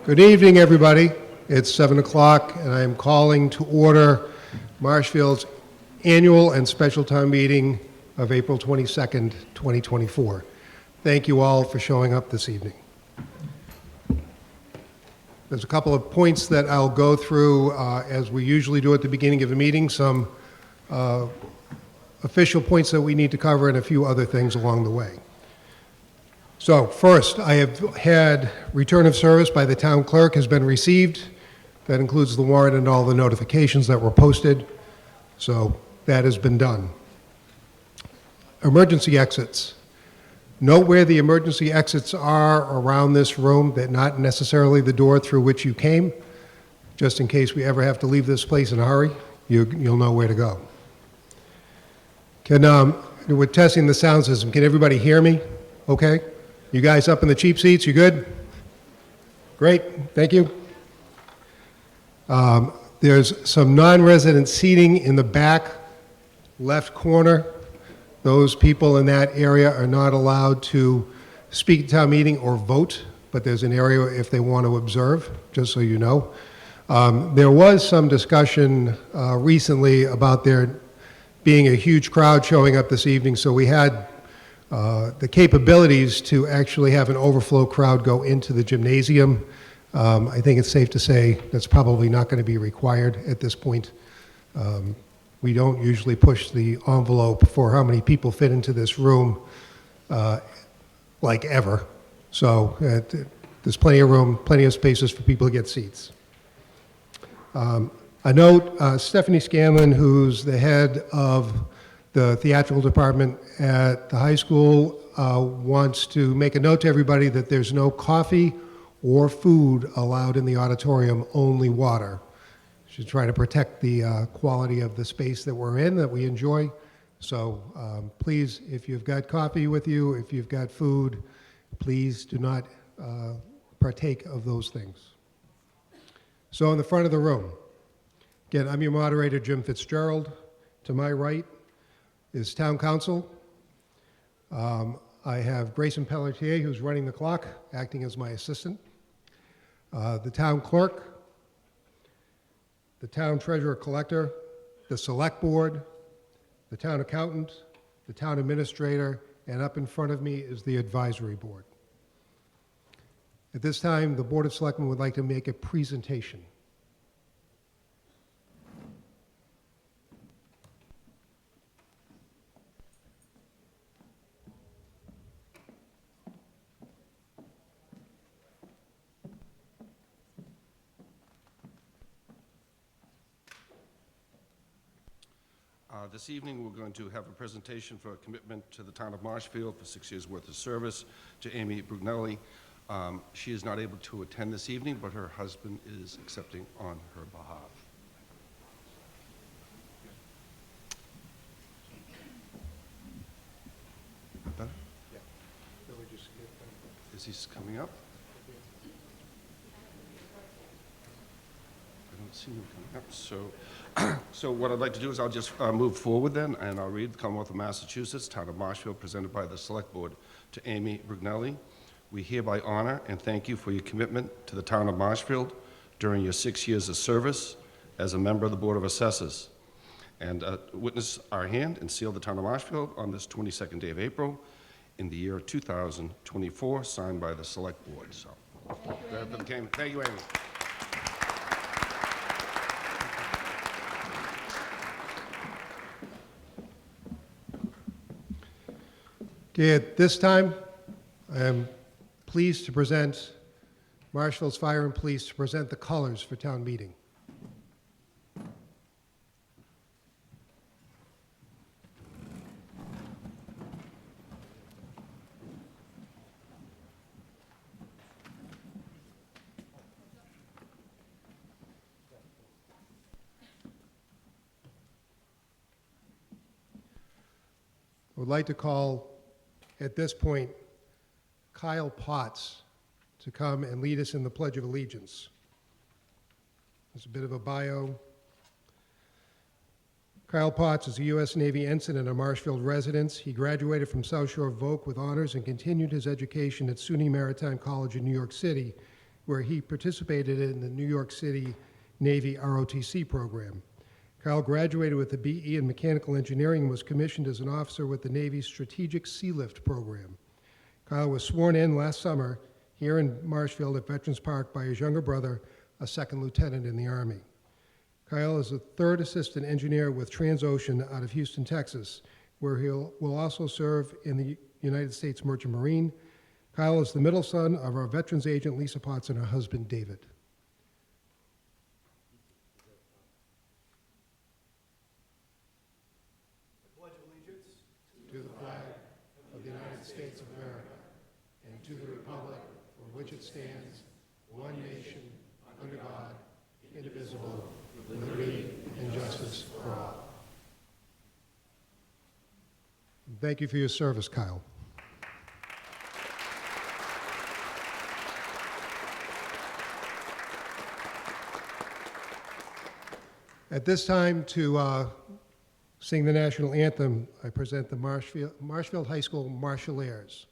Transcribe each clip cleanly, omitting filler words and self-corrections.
Good evening, everybody. It's 7 o'clock, and I am calling to order Marshfield's annual and special town meeting of April 22nd, 2024. Thank you all for showing up this evening. There's a couple of points that I'll go through as we usually do at the beginning of the meeting, some official points that we need to cover and a few other things along the way. So first, I have had return of service by the town clerk has been received. That includes the warrant and all the notifications that were posted. So that has been done. Emergency exits. Note where the emergency exits are around this room, that not necessarily the door through which you came. Just in case we ever have to leave this place in a hurry, you'll know where to go. We're testing the sound system. Can everybody hear me? Okay. You guys up in the cheap seats, you good? Great, thank you. There's some non-resident seating in the back left corner. Those people in that area are not allowed to speak at town meeting or vote, but there's an area if they want to observe, just so you know. There was some discussion recently about there being a huge crowd showing up this evening, so we had the capabilities to actually have an overflow crowd go into the gymnasium. I think it's safe to say that's probably not going to be required at this point. We don't usually push the envelope for how many people fit into this room like ever. So there's plenty of room, plenty of spaces for people to get seats. A note, Stephanie Scanlon, who's the head of the theatrical department at the high school, wants to make a note to everybody that there's no coffee or food allowed in the auditorium, only water. She's trying to protect the quality of the space that we're in, that we enjoy. So please, if you've got coffee with you, if you've got food, please do not partake of those things. So in the front of the room, again, I'm your moderator, Jim Fitzgerald. To my right is Town Council. I have Grayson Pelletier, who's running the clock, acting as my assistant. The Town Clerk, the Town Treasurer Collector, the Select Board, the Town Accountant, the Town Administrator, and up in front of me is the Advisory Board. At this time, the Board of Selectmen would like to make a presentation. This evening, we're going to have a presentation for a commitment to the town of Marshfield for 6 years' worth of service to Amy Brugnelli. She is not able to attend this evening, but her husband is accepting on her behalf. Better? Yeah. Is he coming up? I don't see him coming up, so what I'd like to do is I'll just move forward then, and I'll read the Commonwealth of Massachusetts, Town of Marshfield, presented by the Select Board to Amy Brugnelli. We hereby honor and thank you for your commitment to the Town of Marshfield during your 6 years of service as a member of the Board of Assessors. And witness our hand and seal the Town of Marshfield on this 22nd day of April in the year 2024, signed by the Select Board. So, thank you, Amy. Okay, at this time, I am pleased to present Marshfield's Fire and Police to present the colors for town meeting. I would like to call at this point Kyle Potts to come and lead us in the Pledge of Allegiance. There's a bit of a bio. Kyle Potts is a U.S. Navy ensign and a Marshfield resident. He graduated from South Shore Voc with honors and continued his education at SUNY Maritime College in New York City. where he participated in the New York City Navy ROTC program. Kyle graduated with a BE in mechanical engineering and was commissioned as an officer with the Navy's Strategic Sea Lift program. Kyle was sworn in last summer here in Marshfield at Veterans Park by his younger brother, a second lieutenant in the Army. Kyle is a third assistant engineer with Transocean out of Houston, Texas, where he will also serve in the United States Merchant Marine. Kyle is the middle son of our veterans agent, Lisa Potts, and her husband, David. I pledge allegiance to the flag of the United States of America and to the republic for which it stands, one nation, under God, indivisible, with liberty and justice for all. Thank you for your service, Kyle. At this time, to sing the national anthem, I present the Marshfield High School Marshallers.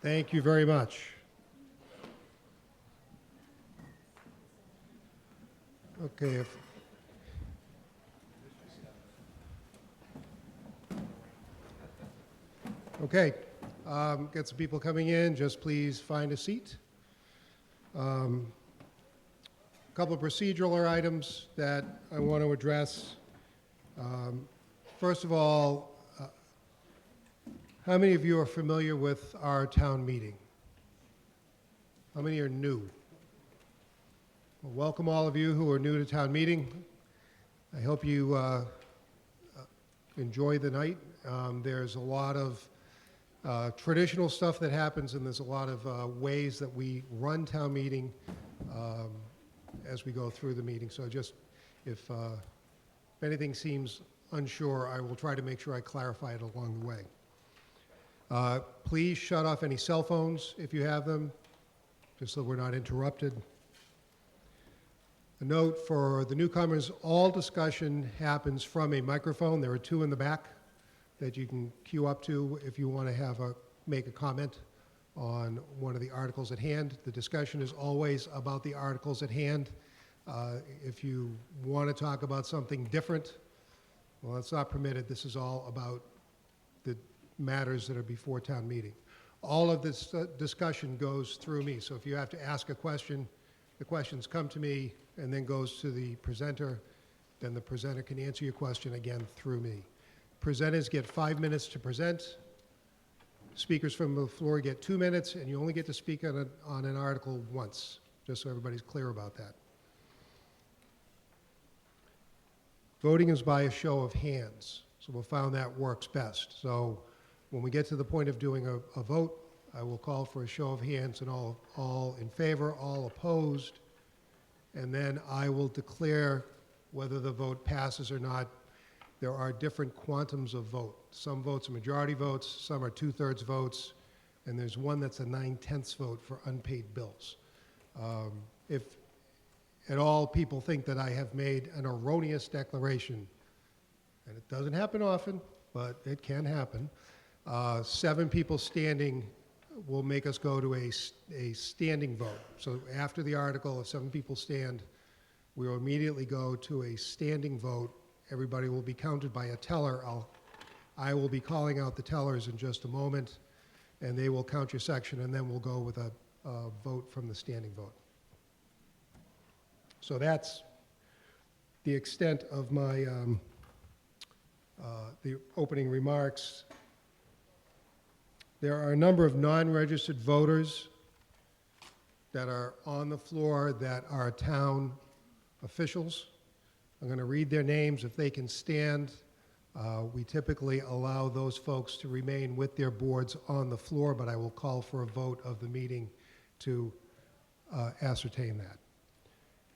Thank you very much. Okay. Get some people coming in. Just please find a seat. A couple of procedural items that I want to address. First of all, how many of you are familiar with our town meeting? How many are new? Well, welcome all of you who are new to town meeting. I hope you enjoy the night. There's a lot of traditional stuff that happens, and there's a lot of ways that we run town meeting as we go through the meeting. So just if anything seems unsure, I will try to make sure I clarify it along the way. Please shut off any cell phones if you have them, just so we're not interrupted. A note for the newcomers, all discussion happens from a microphone. There are two in the back that you can queue up to if you want to make a comment on one of the articles at hand. The discussion is always about the articles at hand. If you want to talk about something different, well, it's not permitted. This is all about the matters that are before town meeting. All of this discussion goes through me. So if you have to ask a question, the questions come to me and then goes to the presenter. Then the presenter can answer your question again through me. Presenters get 5 minutes to present. Speakers from the floor get 2 minutes, and you only get to speak on an article once, just so everybody's clear about that. Voting is by a show of hands, so we found that works best. So when we get to the point of doing a vote, I will call for a show of hands, and all in favor, all opposed, and then I will declare whether the vote passes or not. There are different quantums of vote. Some votes are majority votes, some are 2/3 votes, and there's one that's a 9/10 vote for unpaid bills. If at all people think that I have made an erroneous declaration, and it doesn't happen often, but it can happen, 7 people standing will make us go to a standing vote. So after the article, if 7 people stand, we will immediately go to a standing vote. Everybody will be counted by a teller. I will be calling out the tellers in just a moment, and they will count your section, and then we'll go with a vote from the standing vote. So that's the extent of my the opening remarks. There are a number of non-registered voters that are on the floor that are town officials. I'm going to read their names. If they can stand, we typically allow those folks to remain with their boards on the floor, but I will call for a vote of the meeting to ascertain that.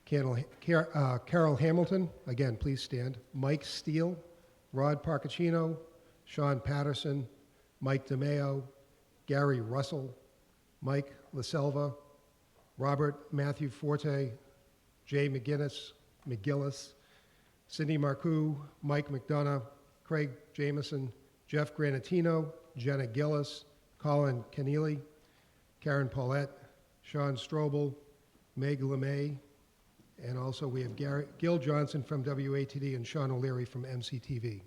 Carol Hamilton, again, please stand. Mike Steele, Rod Parcacino, Sean Patterson, Mike DeMeo, Gary Russell, Mike LaSelva, Robert Matthew Forte, Jay McGillis, Cindy Marcoux, Mike McDonough, Craig Jameson, Jeff Granatino, Jenna Gillis, Colin Keneally, Karen Paulette, Sean Strobel, Meg LeMay, and also we have Gil Johnson from WATD and Sean O'Leary from MCTV.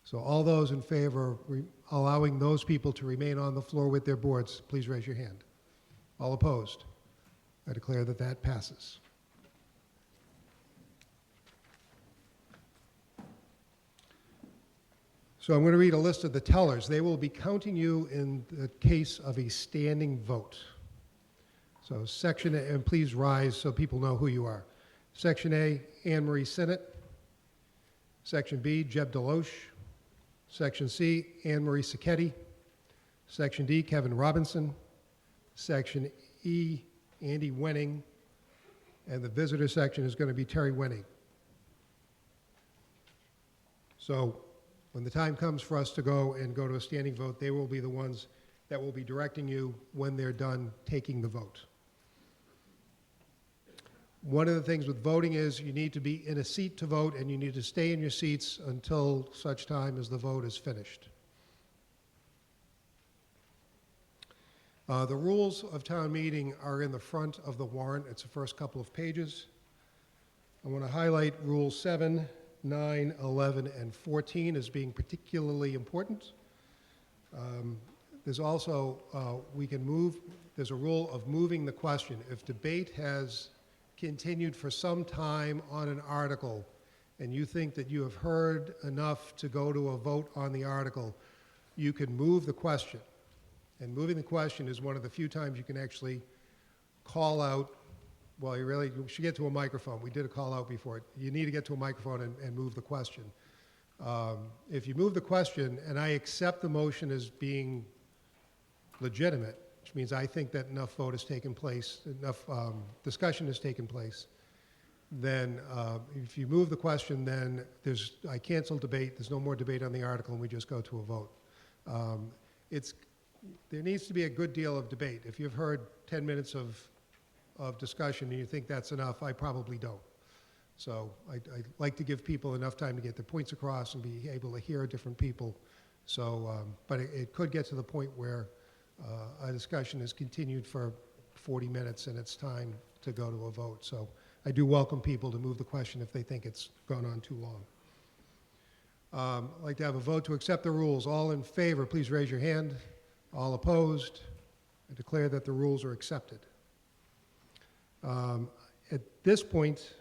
So all those in favor of allowing those people to remain on the floor with their boards, please raise your hand. All opposed? I declare that that passes. So I'm going to read a list of the tellers. They will be counting you in the case of a standing vote. So Section A, and please rise so people know who you are. Section A, Anne Marie Sinnott. Section B, Jeb Deloche. Section C, Anne Marie Sacchetti. Section D, Kevin Robinson. Section E, Andy Wenning. And the visitor section is going to be Terry Wenning. So when the time comes for us to go to a standing vote, they will be the ones that will be directing you when they're done taking the vote. One of the things with voting is you need to be in a seat to vote, and you need to stay in your seats until such time as the vote is finished. The rules of town meeting are in the front of the warrant. It's the first couple of pages. I want to highlight Rules 7, 9, 11, and 14 as being particularly important. There's also, there's a rule of moving the question. If debate has continued for some time on an article, and you think that you have heard enough to go to a vote on the article, you can move the question. And moving the question is one of the few times you can actually call out, well, you should get to a microphone. We did a call out before. You need to get to a microphone and move the question. If you move the question, and I accept the motion as being legitimate, which means I think that enough vote has taken place, enough discussion has taken place, then if you move the question, then I cancel debate, there's no more debate on the article, and we just go to a vote. There needs to be a good deal of debate. If you've heard 10 minutes of discussion and you think that's enough, I probably don't. So I like to give people enough time to get their points across and be able to hear different people. So, but it could get to the point where a discussion is continued for 40 minutes and it's time to go to a vote. So I do welcome people to move the question if they think it's gone on too long. I'd like to have a vote to accept the rules. All in favor, please raise your hand. All opposed? I declare that the rules are accepted. At this point,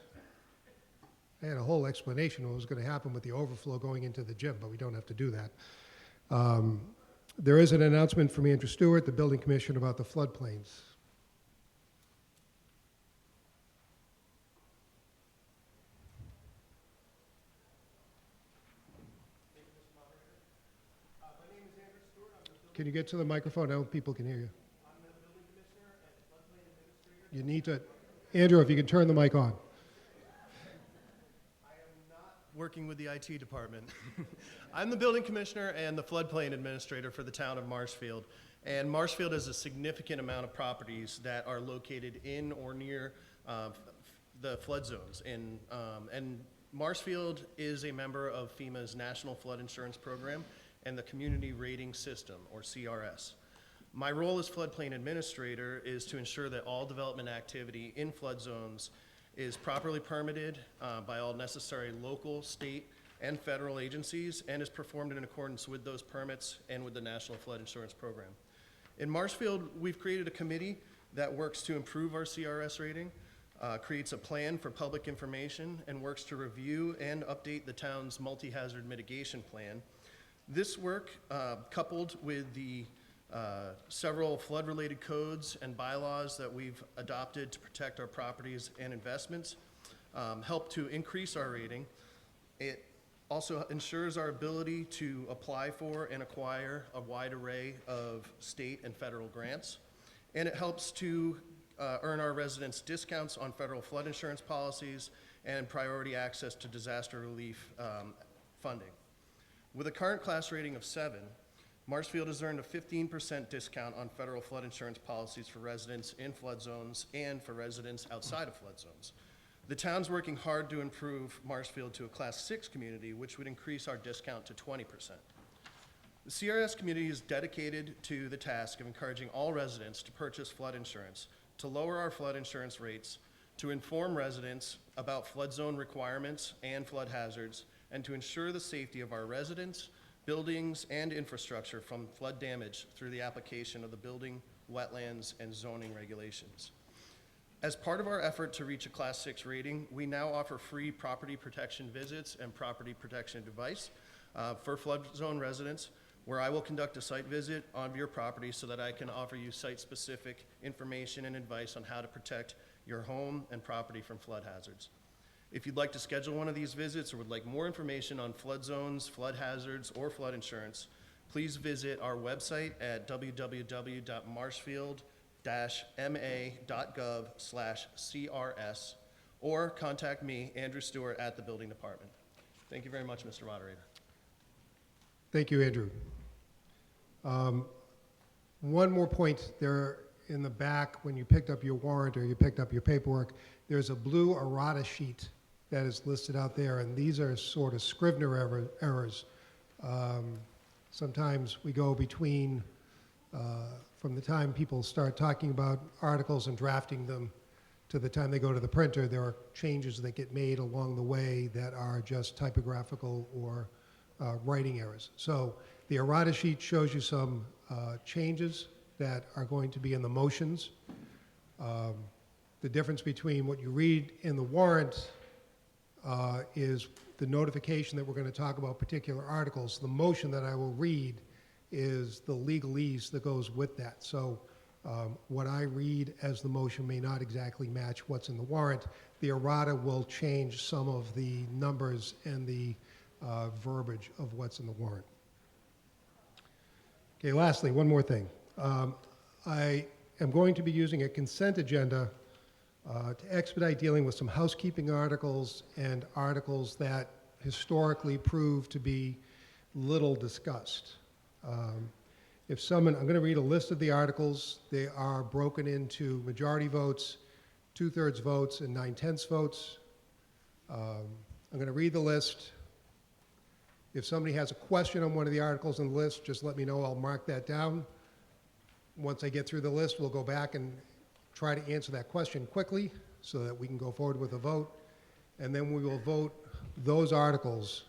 I had a whole explanation of what was going to happen with the overflow going into the gym, but we don't have to do that. There is an announcement from Andrew Stewart, the building commissioner, about the floodplains. Can you get to the microphone? I hope people can hear you. I'm the building commissioner and floodplain administrator. You need to, Andrew, if you can turn the mic on. I am not working with the IT department. I'm the building commissioner and the floodplain administrator for the town of Marshfield. And Marshfield has a significant amount of properties that are located in or near the flood zones. And Marshfield is a member of FEMA's National Flood Insurance Program and the Community Rating System, or CRS. My role as floodplain administrator is to ensure that all development activity in flood zones is properly permitted by all necessary local, state, and federal agencies, and is performed in accordance with those permits and with the National Flood Insurance Program. In Marshfield, we've created a committee that works to improve our CRS rating, creates a plan for public information, and works to review and update the town's multi-hazard mitigation plan. This work, coupled with the several flood-related codes and bylaws that we've adopted to protect our properties and investments, help to increase our rating. It also ensures our ability to apply for and acquire a wide array of state and federal grants. And it helps to earn our residents discounts on federal flood insurance policies and priority access to disaster relief funding. With a current class rating of 7, Marshfield has earned a 15% discount on federal flood insurance policies for residents in flood zones and for residents outside of flood zones. The town's working hard to improve Marshfield to a class 6 community, which would increase our discount to 20%. The CRS community is dedicated to the task of encouraging all residents to purchase flood insurance, to lower our flood insurance rates, to inform residents about flood zone requirements and flood hazards, and to ensure the safety of our residents, buildings, and infrastructure from flood damage through the application of the building, wetlands, and zoning regulations. As part of our effort to reach a Class 6 rating, we now offer free property protection visits and property protection advice for flood zone residents, where I will conduct a site visit on your property so that I can offer you site-specific information and advice on how to protect your home and property from flood hazards. If you'd like to schedule one of these visits or would like more information on flood zones, flood hazards, or flood insurance, please visit our website at www.marshfield-ma.gov/CRS or contact me, Andrew Stewart, at the building department. Thank you very much, Mr. Moderator. Thank you, Andrew. One more point there in the back, when you picked up your warrant or you picked up your paperwork, there's a blue errata sheet that is listed out there, and these are sort of Scrivener errors. Sometimes we go between, from the time people start talking about articles and drafting them to the time they go to the printer, there are changes that get made along the way that are just typographical or writing errors. So the errata sheet shows you some changes that are going to be in the motions. The difference between what you read in the warrant is the notification that we're going to talk about particular articles. The motion that I will read is the legalese that goes with that. So what I read as the motion may not exactly match what's in the warrant. The errata will change some of the numbers and the verbiage of what's in the warrant. Okay, lastly, one more thing. I am going to be using a consent agenda to expedite dealing with some housekeeping articles and articles that historically prove to be little discussed. I'm going to read a list of the articles. They are broken into majority votes, 2/3 votes, and 9/10 votes. I'm going to read the list. If somebody has a question on one of the articles in the list, just let me know. I'll mark that down. Once I get through the list, we'll go back and try to answer that question quickly so that we can go forward with a vote. And then we will vote those articles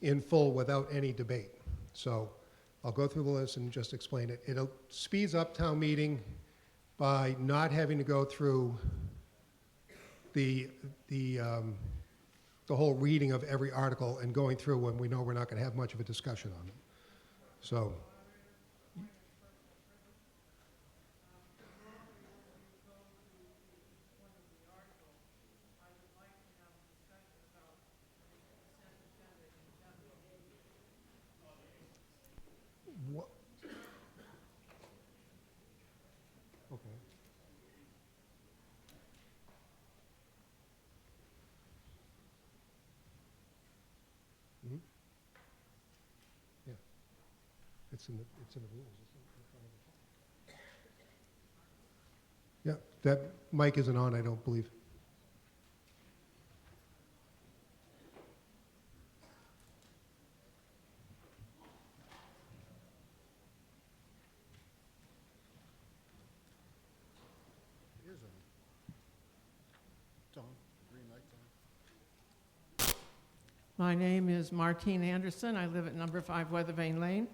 in full without any debate. So I'll go through the list and just explain it. It speeds up town meeting by not having to go through the whole reading of every article and going through when we know we're not going to have much of a discussion on it. So It's in the rules. Yeah, that mic isn't on, I don't believe. My name is Martine Anderson. I live at number 5 Weathervane Lane.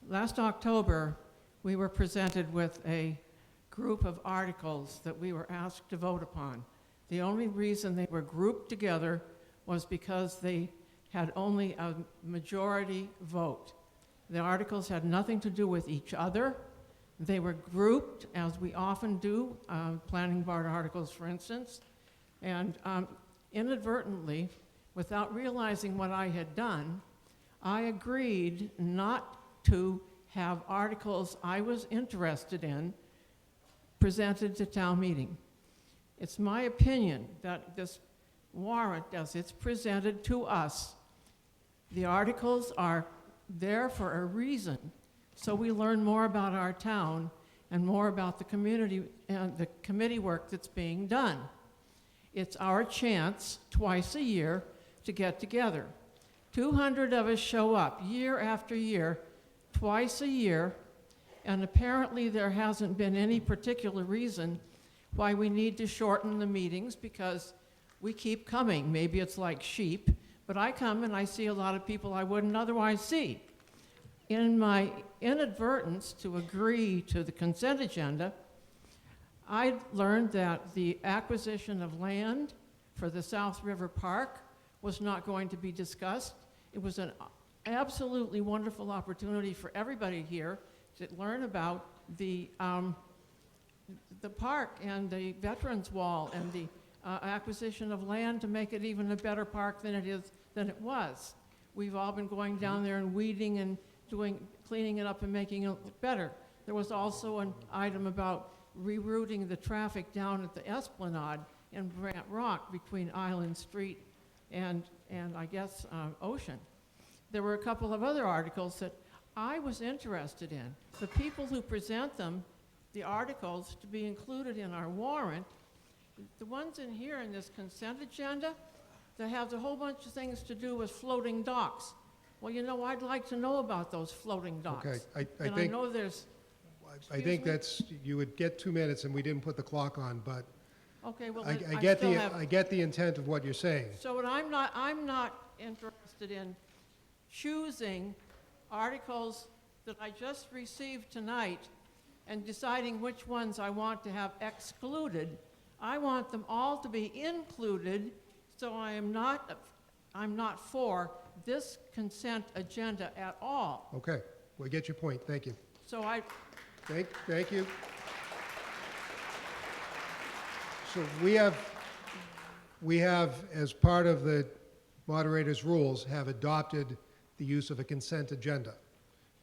Last October, we were presented with a group of articles that we were asked to vote upon. The only reason they were grouped together was because they had only a majority vote. The articles had nothing to do with each other. They were grouped, as we often do, planning board articles, for instance, and inadvertently, without realizing what I had done, I agreed not to have articles I was interested in presented to town meeting. It's my opinion that this warrant, as it's presented to us, the articles are there for a reason, so we learn more about our town and more about the community and the committee work that's being done. It's our chance twice a year to get together. 200 of us show up year after year, twice a year, and apparently there hasn't been any particular reason why we need to shorten the meetings, because we keep coming. Maybe it's like sheep, but I come and I see a lot of people I wouldn't otherwise see. In my inadvertence to agree to the consent agenda, I learned that the acquisition of land for the South River Park was not going to be discussed. It was an absolutely wonderful opportunity for everybody here to learn about the park and the Veterans Wall and the acquisition of land to make it even a better park than it was. We've all been going down there and weeding and cleaning it up and making it better. There was also an item about rerouting the traffic down at the Esplanade in Brant Rock between Island Street and I guess Ocean. There were a couple of other articles that I was interested in. The people who present them, the articles to be included in our warrant, the ones in here in this consent agenda, that have a whole bunch of things to do with floating docks. Well, you know, I'd like to know about those floating docks. Okay, I And I think, know there's, I think me? that's, you would get 2 minutes and we didn't put the clock on, but okay, well, I then I get still the, have. I get the intent of what you're saying. So what I'm not interested in choosing articles that I just received tonight and deciding which ones I want to have excluded. I want them all to be included, so I'm not for this consent agenda at all. Okay, we get your point, thank you. So I, Thank you. So we have, as part of the moderator's rules, have adopted the use of a consent agenda.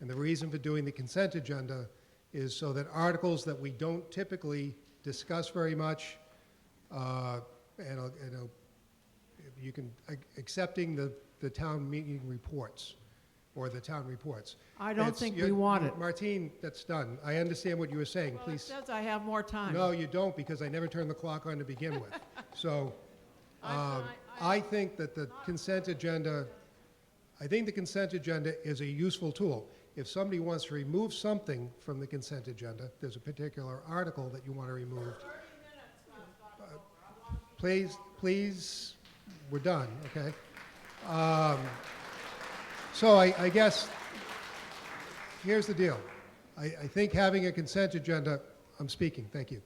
And the reason for doing the consent agenda is so that articles that we don't typically discuss very much, you can, accepting the town meeting reports, or the town reports. I don't think we want it. Martine, that's done. I understand what you were saying, well, it please. says I have more time. No, you don't, because I never turned the clock on to begin with. So, I think that the consent agenda, I think the consent agenda is a useful tool. If somebody wants to remove something from the consent agenda, there's a particular article that you want to remove. Please, we're done, okay? So I guess, here's the deal. I think having a consent agenda, I'm speaking, thank you.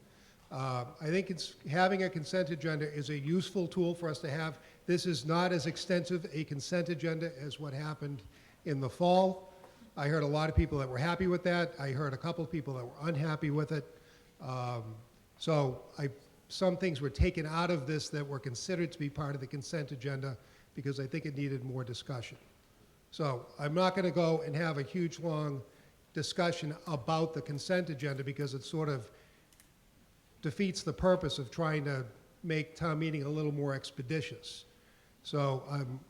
I think having a consent agenda is a useful tool for us to have. This is not as extensive a consent agenda as what happened in the fall. I heard a lot of people that were happy with that. I heard a couple of people that were unhappy with it. Some things were taken out of this that were considered to be part of the consent agenda because I think it needed more discussion. So I'm not going to go and have a huge, long discussion about the consent agenda because it sort of defeats the purpose of trying to make town meeting a little more expeditious. So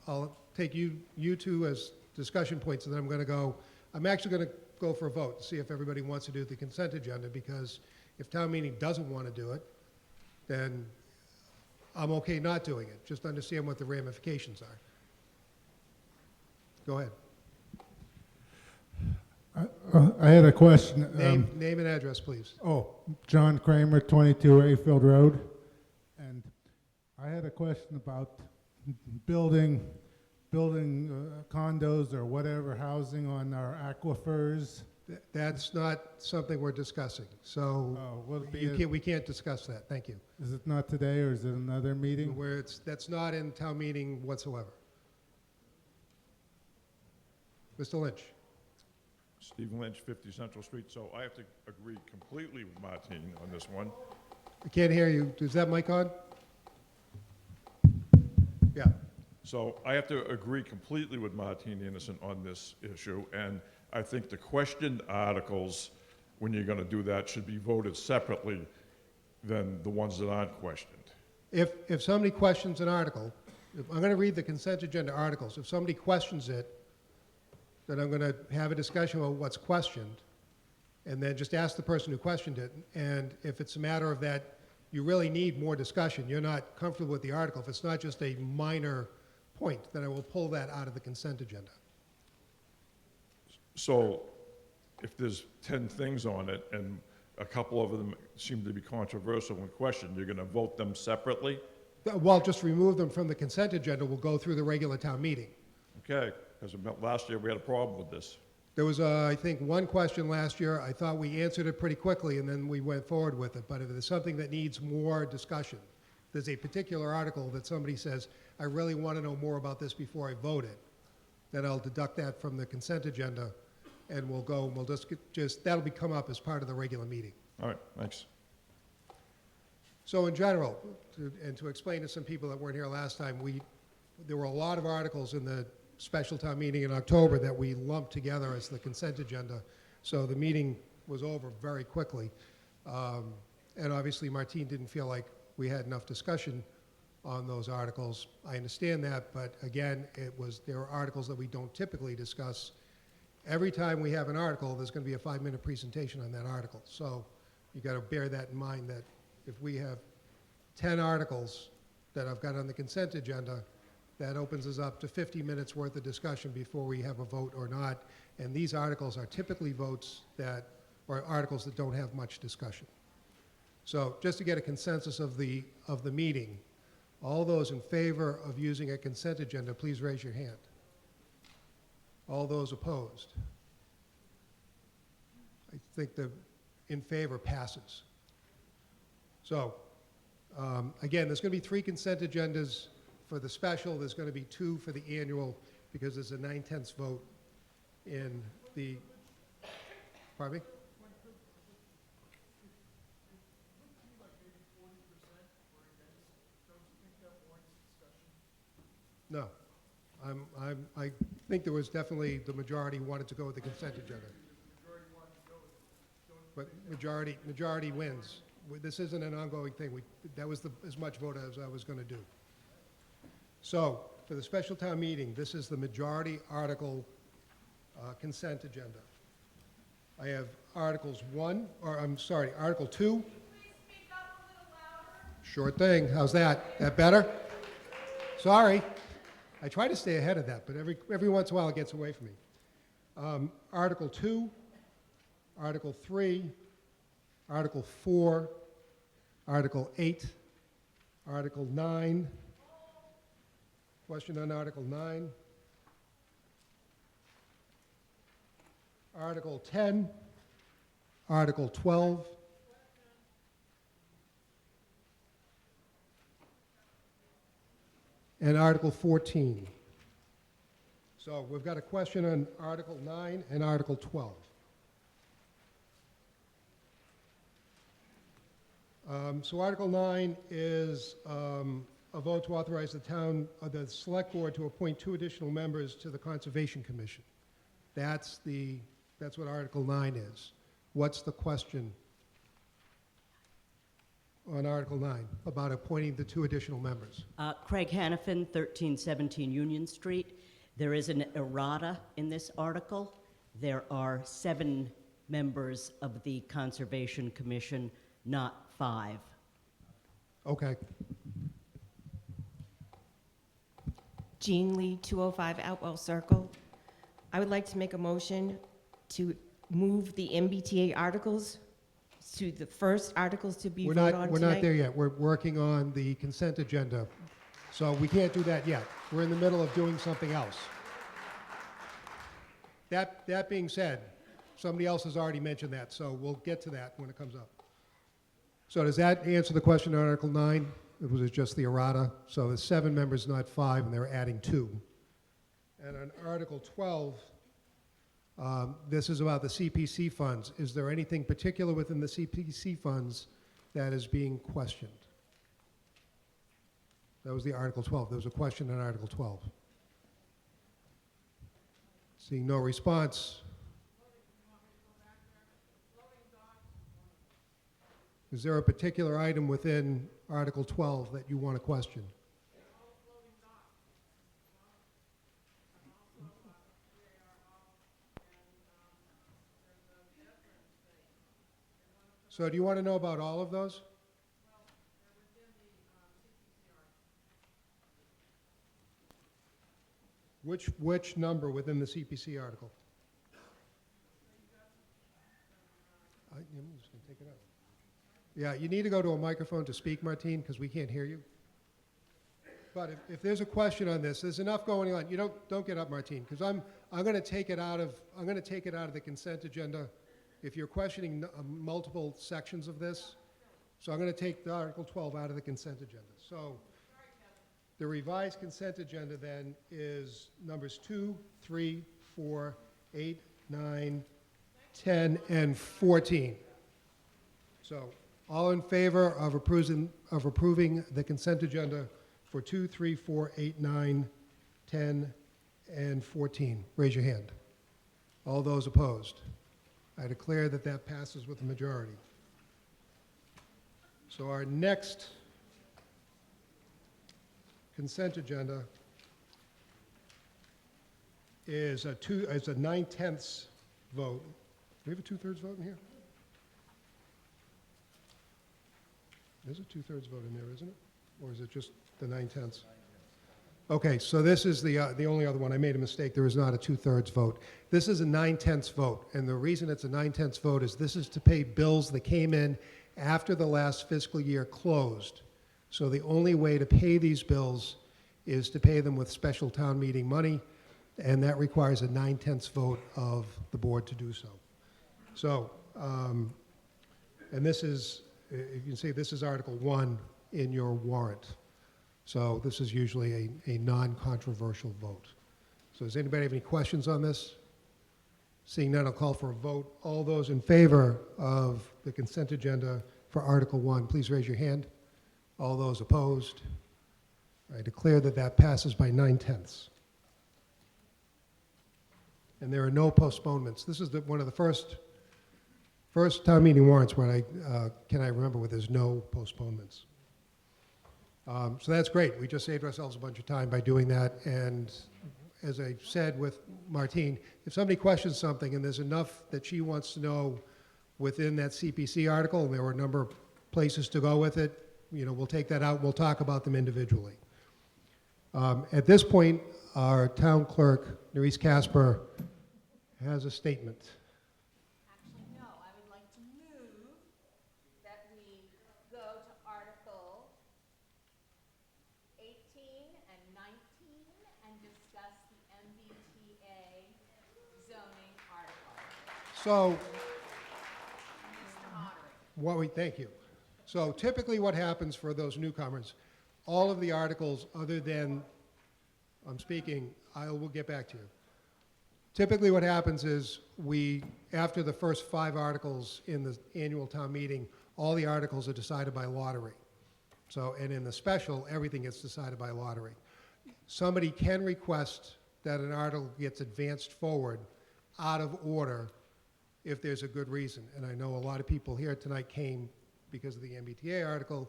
I'll take you two as discussion points, and then I'm going to go. I'm actually going to go for a vote to see if everybody wants to do the consent agenda, because if town meeting doesn't want to do it, then I'm okay not doing it. Just understand what the ramifications are. Go ahead. I had a question. Name and address, please. John Kramer, 22 Rayfield Road. And I had a question about building condos or whatever housing on our aquifers. That's not something we're discussing, so Will it be we can't discuss that. Thank you. is it not today, or is it another meeting? That's not in town meeting whatsoever. Mr. Lynch. Stephen Lynch, 50 Central Street. So I have to agree completely with Martine on this one. I can't hear you. Is that mic on? Yeah. So I have to agree completely with Martine Anderson on this issue, and I think the questioned articles, when you're going to do that, should be voted separately than the ones that aren't questioned. If somebody questions an article, I'm going to read the consent agenda articles. If somebody questions it, then I'm going to have a discussion about what's questioned, and then just ask the person who questioned it. And if it's a matter of that you really need more discussion, you're not comfortable with the article, if it's not just a minor point, then I will pull that out of the consent agenda. So if there's 10 things on it and a couple of them seem to be controversial and questioned, you're going to vote them separately? Well, just remove them from the consent agenda. We'll go through the regular town meeting. Okay, because last year we had a problem with this. There was, I think, one question last year. I thought we answered it pretty quickly, and then we went forward with it. But if there's something that needs more discussion, there's a particular article that somebody says, I really want to know more about this before I vote it, then I'll deduct that from the consent agenda, and we'll go, and we'll that'll come up as part of the regular meeting. All right, thanks. So in general, to explain to some people that weren't here last time, there were a lot of articles in the special town meeting in October that we lumped together as the consent agenda. So the meeting was over very quickly. And obviously Martine didn't feel like we had enough discussion on those articles. I understand that, but again, there are articles that we don't typically discuss. Every time we have an article, there's going to be a 5-minute presentation on that article. So you got to bear that in mind, that if we have 10 articles that I've got on the consent agenda, that opens us up to 50 minutes worth of discussion before we have a vote or not. And these articles are typically or articles that don't have much discussion. So just to get a consensus of the meeting, all those in favor of using a consent agenda, please raise your hand. All those opposed? I think the in favor passes. So again, there's going to be 3 consent agendas for the special. There's going to be 2 for the annual, because there's a 9/10 vote in the, pardon me? No. I think there was definitely, the majority wanted to go with the consent agenda. But majority wins. This isn't an ongoing thing. That was as much vote as I was going to do. So for the special town meeting, this is the majority article consent agenda. I have Article 2. Sure thing. How's that? That better? Sorry. I try to stay ahead of that, but every once in a while it gets away from me. Article 2, Article 3, Article 4, Article 8, Article 9. Question on Article 9. Article 10, Article 12, and Article 14. So we've got a question on Article 9 and Article 12. So Article 9 is a vote to authorize the select board to appoint 2 additional members to the Conservation Commission. That's what Article 9 is. What's the question on Article 9 about appointing the 2 additional members? Craig Hannafin, 1317 Union Street. There is an errata in this article there are 7 members of the Conservation Commission, not 5. Okay. Jean Lee, 205 Outwell Circle. I would like to make a motion to move the MBTA articles to the first articles to be voted on tonight. We're not there yet. We're working on the consent agenda. So we can't do that yet. We're in the middle of doing something else. That being said, somebody else has already mentioned that, so we'll get to that when it comes up. So does that answer the question on Article 9? It was just the errata. So there's 7 members, not 5, and they're adding 2. And on Article 12, this is about the CPC funds. Is there anything particular within the CPC funds that is being questioned? That was the Article 12. There was a question on Article 12. Seeing no response. Is there a particular item within Article 12 that you want to question? So do you want to know about all of those? Which number within the CPC article? I'm just going to take it out. Yeah, you need to go to a microphone to speak, Martine, because we can't hear you. But if there's a question on this, there's enough going on. You don't get up, Martine, because I'm going to take it out of the consent agenda. If you're questioning multiple sections of this, so I'm going to take the Article 12 out of the consent agenda. So the revised consent agenda then is numbers 2, 3, 4, 8, 9, 10, and 14. So all in favor of approving the consent agenda for 2, 3, 4, 8, 9, 10, and 14? Raise your hand. All those opposed? I declare that that passes with a majority. So our next consent agenda is a 9/10 vote. Do we have a 2/3 vote in here? There's a 2/3 vote in there, isn't it? Or is it just the 9/10? Okay, so this is the only other one. I made a mistake. There is not a 2/3 vote. This is a 9/10 vote, and the reason it's a 9/10 vote is this is to pay bills that came in after the last fiscal year closed. So the only way to pay these bills is to pay them with special town meeting money, and that requires a 9/10 vote of the board to do so. So, and this is, you can see this is Article 1 in your warrant. So this is usually a non-controversial vote. So does anybody have any questions on this? Seeing none, I'll call for a vote. All those in favor of the consent agenda for Article 1, please raise your hand. All those opposed? I declare that that passes by 9/10. And there are no postponements. This is one of the first town meeting warrants where I remember where there's no postponements. So that's great. We just saved ourselves a bunch of time by doing that. And as I said with Martine, if somebody questions something and there's enough that she wants to know within that CPC article, and there were a number of places to go with it, we'll take that out. We'll talk about them individually. At this point, our town clerk, Nerese Casper, has a statement. Actually, no, I would like to move that we go to Article 18 and 19 and discuss the MBTA zoning article. So, Mr. Moderator. thank you. So typically what happens for those newcomers, all of the articles other than, I'm speaking, I will get back to you. Typically what happens is after the first 5 articles in the annual town meeting, all the articles are decided by lottery. So, and in the special, everything gets decided by lottery. Somebody can request that an article gets advanced forward out of order if there's a good reason. And I know a lot of people here tonight came because of the MBTA article.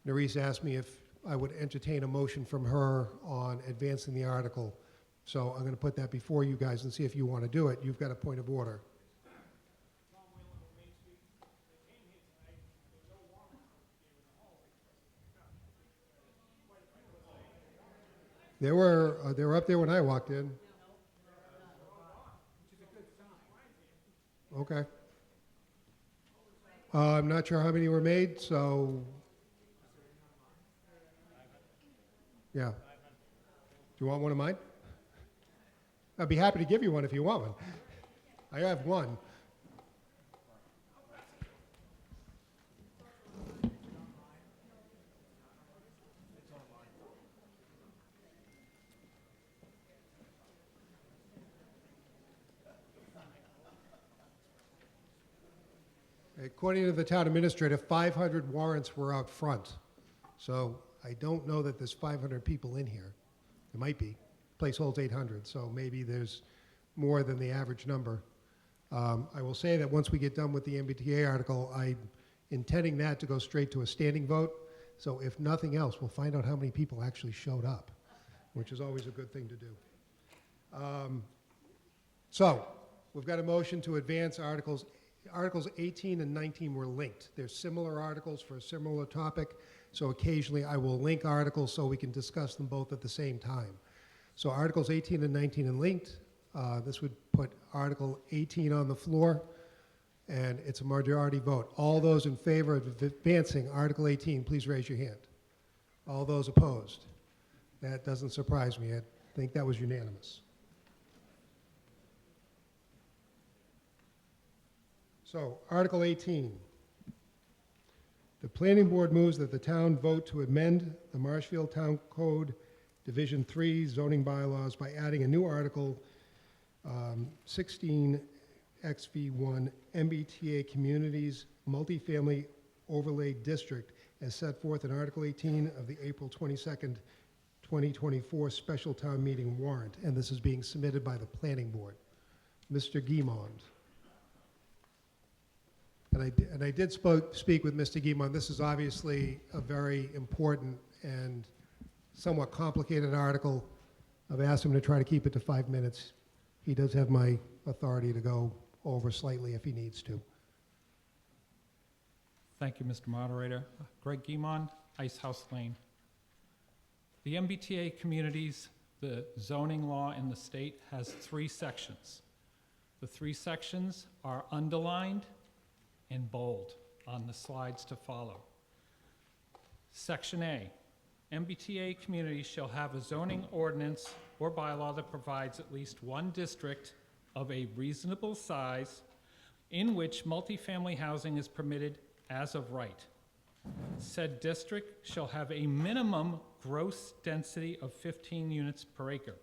Nerese asked me if I would entertain a motion from her on advancing the article So I'm going to put that before you guys and see if you want to do it. You've got a point of order. They were up there when I walked in. Okay. I'm not sure how many were made, so. Yeah. Do you want one of mine? I'd be happy to give you one if you want one. I have one. According to the town administrator, 500 warrants were out front. So I don't know that there's 500 people in here. There might be. Place holds 800, so maybe there's more than the average number. I will say that once we get done with the MBTA article, I'm intending that to go straight to a standing vote. So if nothing else, we'll find out how many people actually showed up, which is always a good thing to do. So we've got a motion to advance articles. Articles 18 and 19 were linked. They're similar articles for a similar topic, so occasionally I will link articles so we can discuss them both at the same time. So Articles 18 and 19 are linked. This would put Article 18 on the floor, and it's a majority vote. All those in favor of advancing Article 18, please raise your hand. All those opposed? That doesn't surprise me. I think that was unanimous. So, Article 18. The Planning Board moves that the town vote to amend the Marshfield Town Code Division 3 zoning bylaws by adding a new Article 16 XV1 MBTA Communities Multifamily Overlay District as set forth in Article 18 of the April 22nd, 2024 Special Town Meeting warrant. And this is being submitted by the Planning Board. Mr. Guimond. And I did speak with Mr. Guimond. This is obviously a very important and somewhat complicated article. I've asked him to try to keep it to 5 minutes. He does have my authority to go over slightly if he needs to. Thank you, Mr. Moderator. Greg Guimond, Ice House Lane. The MBTA communities, the zoning law in the state has 3 sections. The 3 sections are underlined in bold on the slides to follow. Section A, MBTA communities shall have a zoning ordinance or bylaw that provides at least one district of a reasonable size in which multifamily housing is permitted as of right. Said district shall have a minimum gross density of 15 units per acre.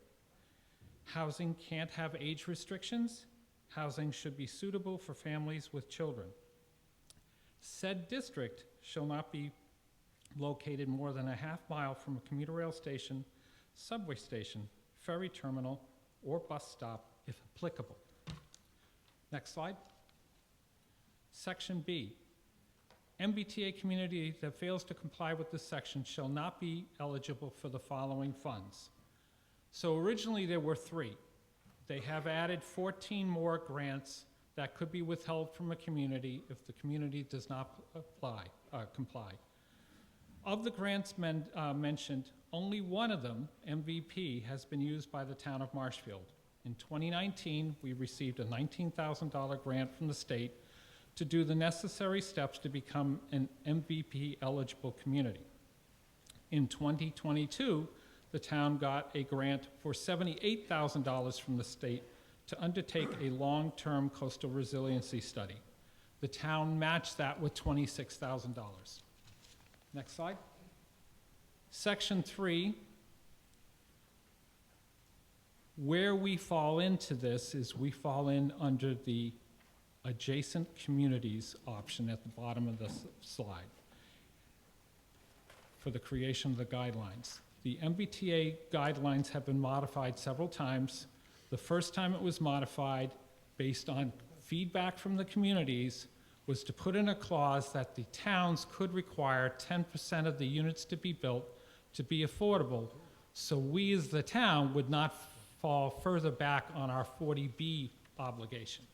Housing can't have age restrictions. Housing should be suitable for families with children. Said district shall not be located more than a half-mile from a commuter rail station, subway station, ferry terminal, or bus stop, if applicable. Next slide. Section B. MBTA community that fails to comply with this section shall not be eligible for the following funds. So originally there were 3. They have added 14 more grants that could be withheld from a community if the community does not comply. Of the grants mentioned, only one of them, MVP, has been used by the town of Marshfield. In 2019, we received a $19,000 grant from the state to do the necessary steps to become an MVP-eligible community. In 2022, the town got a grant for $78,000 from the state to undertake a long-term coastal resiliency study. The town matched that with $26,000. Next slide. Section 3, where we fall into this is we fall in under the adjacent communities option at the bottom of the slide for the creation of the guidelines. The MBTA guidelines have been modified several times. The first time it was modified, based on feedback from the communities, was to put in a clause that the towns could require 10% of the units to be built to be affordable, so we as the town would not fall further back on our 40B obligation.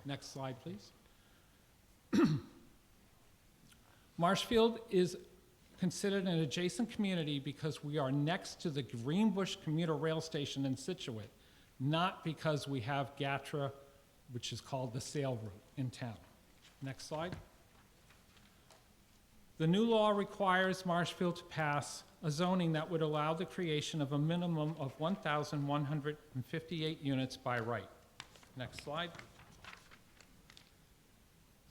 Next slide, please. Marshfield is considered an adjacent community because we are next to the Greenbush commuter rail station in Situate, not because we have GATRA, which is called the sail route in town. Next slide. The new law requires Marshfield to pass a zoning that would allow the creation of a minimum of 1,158 units by right. Next slide.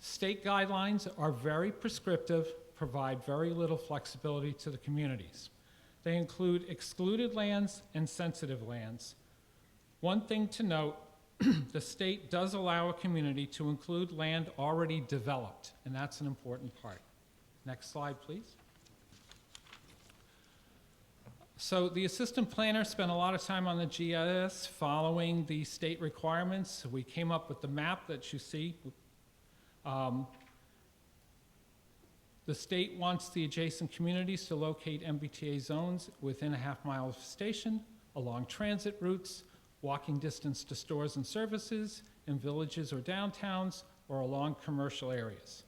State guidelines are very prescriptive, provide very little flexibility to the communities. They include excluded lands and sensitive lands. One thing to note, the state does allow a community to include land already developed, and that's an important part. Next slide, please. So the assistant planner spent a lot of time on the GIS following the state requirements. We came up with the map that you see. The state wants the adjacent communities to locate MBTA zones within a half-mile of the station, along transit routes, walking distance to stores and services, in villages or downtowns, or along commercial areas.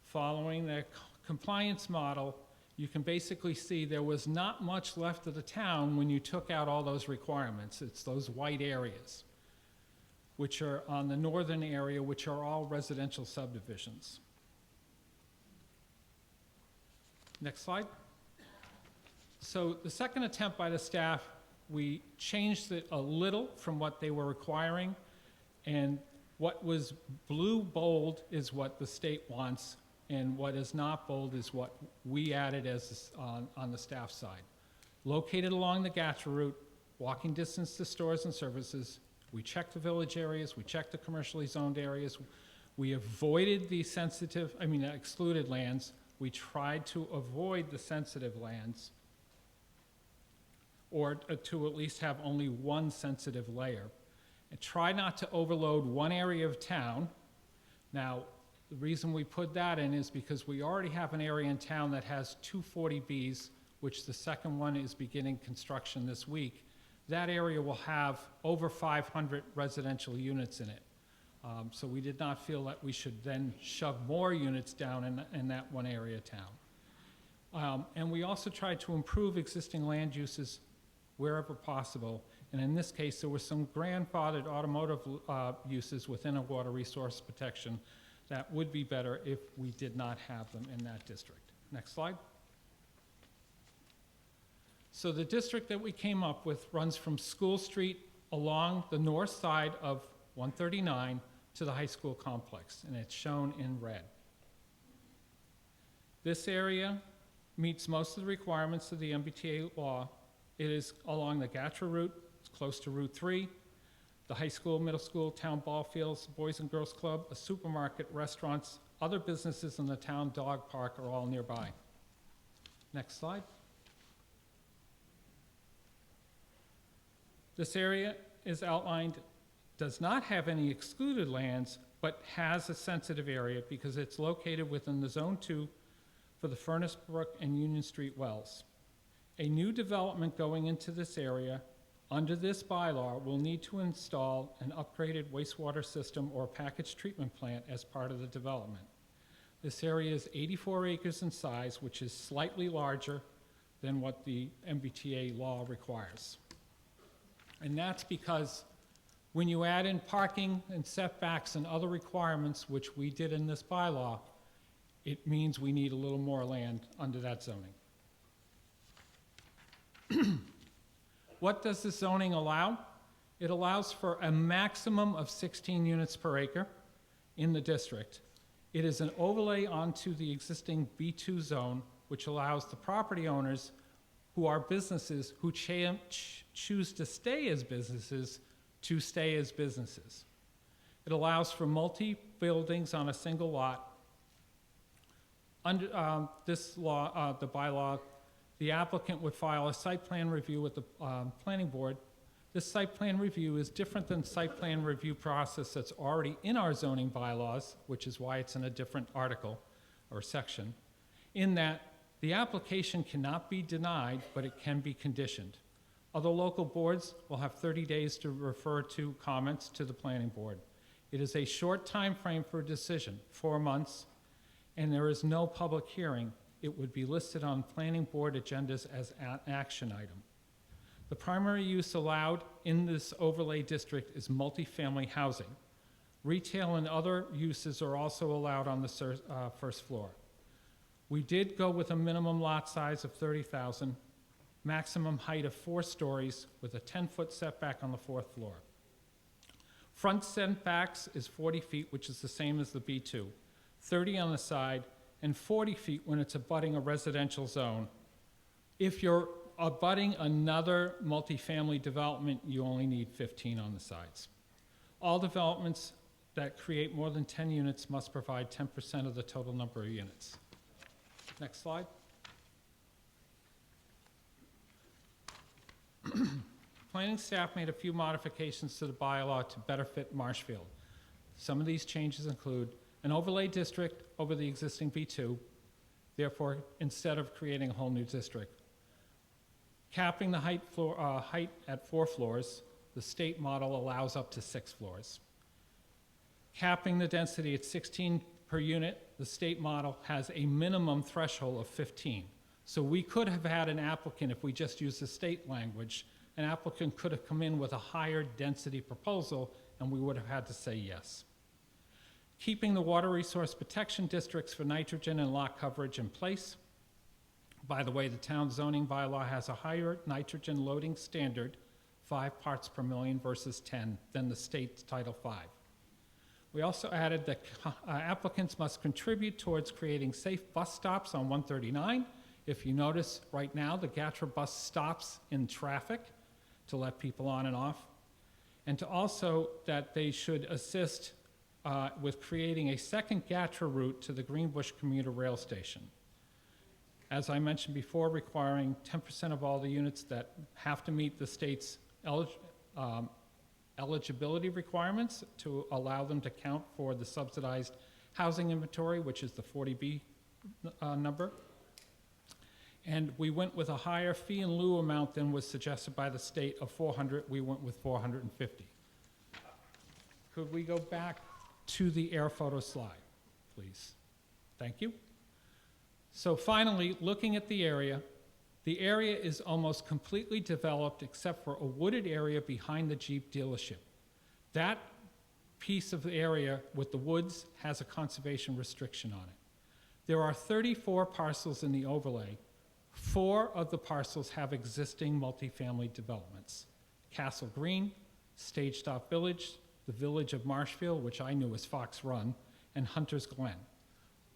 Following the compliance model, you can basically see there was not much left of the town when you took out all those requirements. It's those white areas, which are on the northern area, which are all residential subdivisions. Next slide. So the second attempt by the staff, we changed it a little from what they were requiring, and what was blue bold is what the state wants, and what is not bold is what we added as on the staff side. Located along the GATRA route, walking distance to stores and services. We checked the village areas, we checked the commercially zoned areas. We avoided the excluded lands. We tried to avoid the sensitive lands, or to at least have only one sensitive layer. And try not to overload one area of town. Now, the reason we put that in is because we already have an area in town that has 240Bs, which the second one is beginning construction this week. That area will have over 500 residential units in it. So we did not feel that we should then shove more units down in that one area of town. And we also tried to improve existing land uses wherever possible. And in this case, there were some grandfathered automotive uses within a water resource protection that would be better if we did not have them in that district. Next slide. So the district that we came up with runs from School Street along the north side of 139 to the high school complex, and it's shown in red. This area meets most of the requirements of the MBTA law. It is along the GATRA route, it's close to Route 3, the high school, middle school, town ball fields, Boys and Girls Club, a supermarket, restaurants, other businesses in the town dog park are all nearby. Next slide. This area is outlined, does not have any excluded lands, but has a sensitive area because it's located within the Zone 2 for the Furnace Brook and Union Street wells. A new development going into this area under this bylaw will need to install an upgraded wastewater system or package treatment plant as part of the development. This area is 84 acres in size, which is slightly larger than what the MBTA law requires. And that's because when you add in parking and setbacks and other requirements, which we did in this bylaw, it means we need a little more land under that zoning. What does the zoning allow? It allows for a maximum of 16 units per acre in the district. It is an overlay onto the existing B2 zone, which allows the property owners who are businesses who choose to stay as businesses to stay as businesses. It allows for multi-buildings on a single lot. Under this law, the bylaw, the applicant would file a site plan review with the planning board. This site plan review is different than site plan review process that's already in our zoning bylaws, which is why it's in a different article or section, in that the application cannot be denied, but it can be conditioned. Other local boards will have 30 days to refer to comments to the planning board. It is a short time frame for a decision, 4 months, and there is no public hearing. It would be listed on planning board agendas as an action item. The primary use allowed in this overlay district is multifamily housing. Retail and other uses are also allowed on the first floor. We did go with a minimum lot size of 30,000, maximum height of 4 stories with a 10-foot setback on the 4th floor. Front setbacks is 40 feet, which is the same as the B2, 30 on the side, and 40 feet when it's abutting a residential zone. If you're abutting another multifamily development, you only need 15 on the sides. All developments that create more than 10 units must provide 10% of the total number of units. Next slide. Planning staff made a few modifications to the bylaw to better fit Marshfield. Some of these changes include an overlay district over the existing B2, therefore, instead of creating a whole new district. Capping the height at 4 floors, the state model allows up to 6 floors. Capping the density at 16 per unit, the state model has a minimum threshold of 15. So we could have had an applicant, if we just use the state language, an applicant could have come in with a higher density proposal and we would have had to say yes. Keeping the water resource protection districts for nitrogen and lot coverage in place. By the way, the town zoning bylaw has a higher nitrogen loading standard, 5 parts per million versus 10, than the state's Title V. We also added that applicants must contribute towards creating safe bus stops on 139. If you notice right now, the Gatra bus stops in traffic to let people on and off. And to also that they should assist with creating a second Gatra route to the Greenbush commuter rail station. As I mentioned before, requiring 10% of all the units that have to meet the state's eligibility requirements to allow them to count for the subsidized housing inventory, which is the 40B number. And we went with a higher fee in lieu amount than was suggested by the state of 400. We went with 450. Could we go back to the air photo slide, please? Thank you. So finally, looking at the area is almost completely developed except for a wooded area behind the Jeep dealership. That piece of the area with the woods has a conservation restriction on it. There are 34 parcels in the overlay. 4 of the parcels have existing multifamily developments. Castle Green, Stage Stop Village, the village of Marshfield, which I knew as Fox Run, and Hunter's Glen,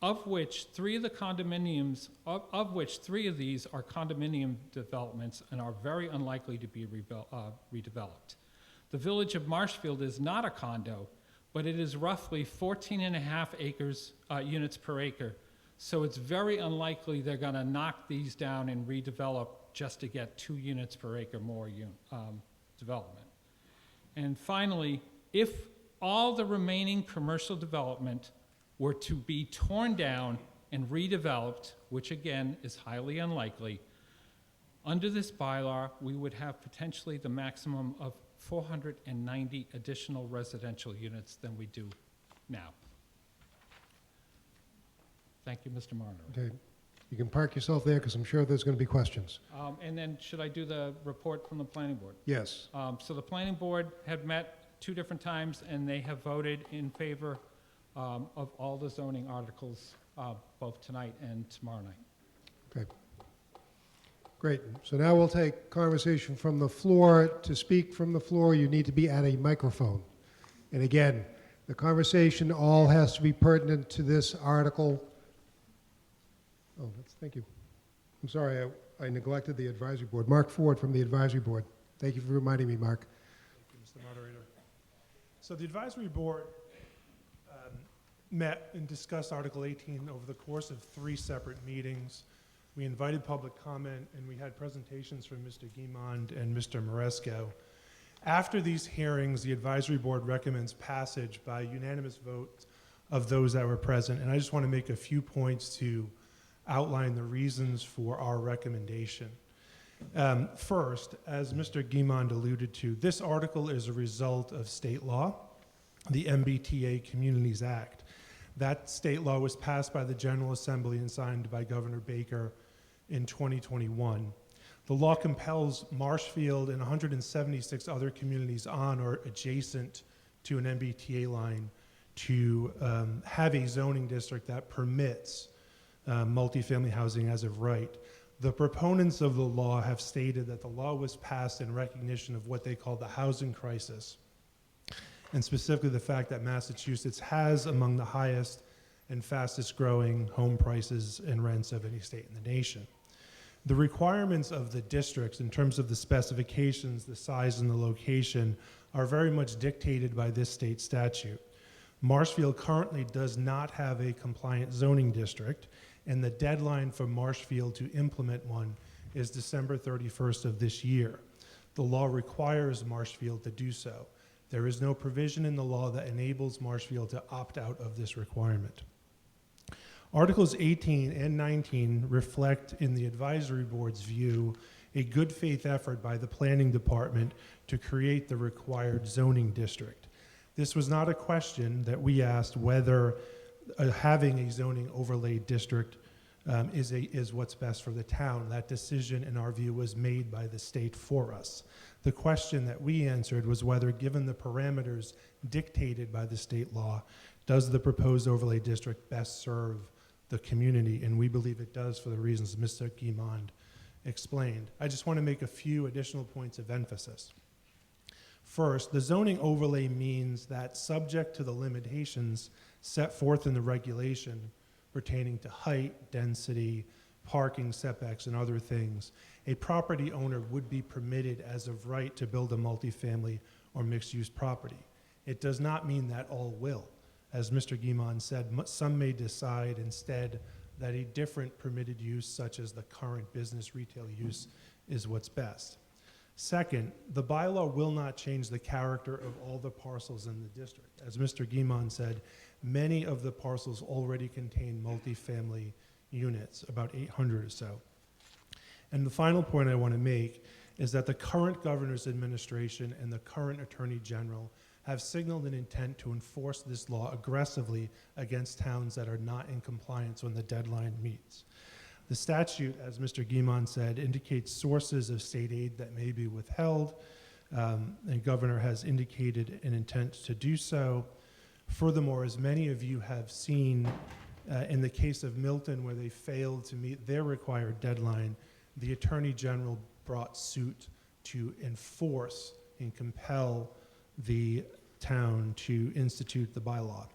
of which 3 of the condominiums, of which 3 of these are condominium developments and are very unlikely to be redeveloped. The village of Marshfield is not a condo, but it is roughly 14.5 acres, units per acre. So it's very unlikely they're going to knock these down and redevelop just to get 2 units per acre more development. And finally, if all the remaining commercial development were to be torn down and redeveloped, which again is highly unlikely, under this bylaw, we would have potentially the maximum of 490 additional residential units than we do now. Thank you, Mr. Moderator. Okay. You can park yourself there because I'm sure there's going to be questions. And then should I do the report from the planning board? Yes. So the planning board had met 2 different times and they have voted in favor of all the zoning articles both tonight and tomorrow night. Okay. Great. So now we'll take conversation from the floor. To speak from the floor, you need to be at a microphone. And again, the conversation all has to be pertinent to this article. Oh, thank you. I'm sorry, I neglected the advisory board. Mark Ford from the advisory board. Thank you for reminding me, Mark. Thank you, Mr. Moderator. So the advisory board met and discussed Article 18 over the course of 3 separate meetings. We invited public comment and we had presentations from Mr. Guimond and Mr. Maresco. After these hearings, the advisory board recommends passage by unanimous vote of those that were present. And I just want to make a few points to outline the reasons for our recommendation. First, as Mr. Guimond alluded to, this article is a result of state law, the MBTA Communities Act. That state law was passed by the General Assembly and signed by Governor Baker in 2021. The law compels Marshfield and 176 other communities on or adjacent to an MBTA line to have a zoning district that permits multifamily housing as of right. The proponents of the law have stated that the law was passed in recognition of what they call the housing crisis, and specifically the fact that Massachusetts has among the highest and fastest growing home prices and rents of any state in the nation. The requirements of the districts in terms of the specifications, the size, and the location are very much dictated by this state statute. Marshfield currently does not have a compliant zoning district, and the deadline for Marshfield to implement one is December 31st of this year. The law requires Marshfield to do so. There is no provision in the law that enables Marshfield to opt out of this requirement. Articles 18 and 19 reflect, in the advisory board's view, a good faith effort by the planning department to create the required zoning district. This was not a question that we asked whether having a zoning overlay district is what's best for the town. That decision, in our view, was made by the state for us. The question that we answered was whether, given the parameters dictated by the state law, does the proposed overlay district best serve the community? And we believe it does, for the reasons Mr. Guimond explained. I just want to make a few additional points of emphasis. First, the zoning overlay means that, subject to the limitations set forth in the regulation pertaining to height, density, parking, setbacks, and other things, a property owner would be permitted as of right to build a multifamily or mixed-use property. It does not mean that all will. As Mr. Guimond said, some may decide instead that a different permitted use, such as the current business retail use, is what's best. Second, the bylaw will not change the character of all the parcels in the district. As Mr. Guimond said, many of the parcels already contain multifamily units, about 800 or so. And the final point I want to make is that the current governor's administration and the current attorney general have signaled an intent to enforce this law aggressively against towns that are not in compliance when the deadline meets. The statute, as Mr. Guimond said, indicates sources of state aid that may be withheld. The governor has indicated an intent to do so. Furthermore, as many of you have seen in the case of Milton, where they failed to meet their required deadline, the Attorney General brought suit to enforce and compel the town to institute the bylaw.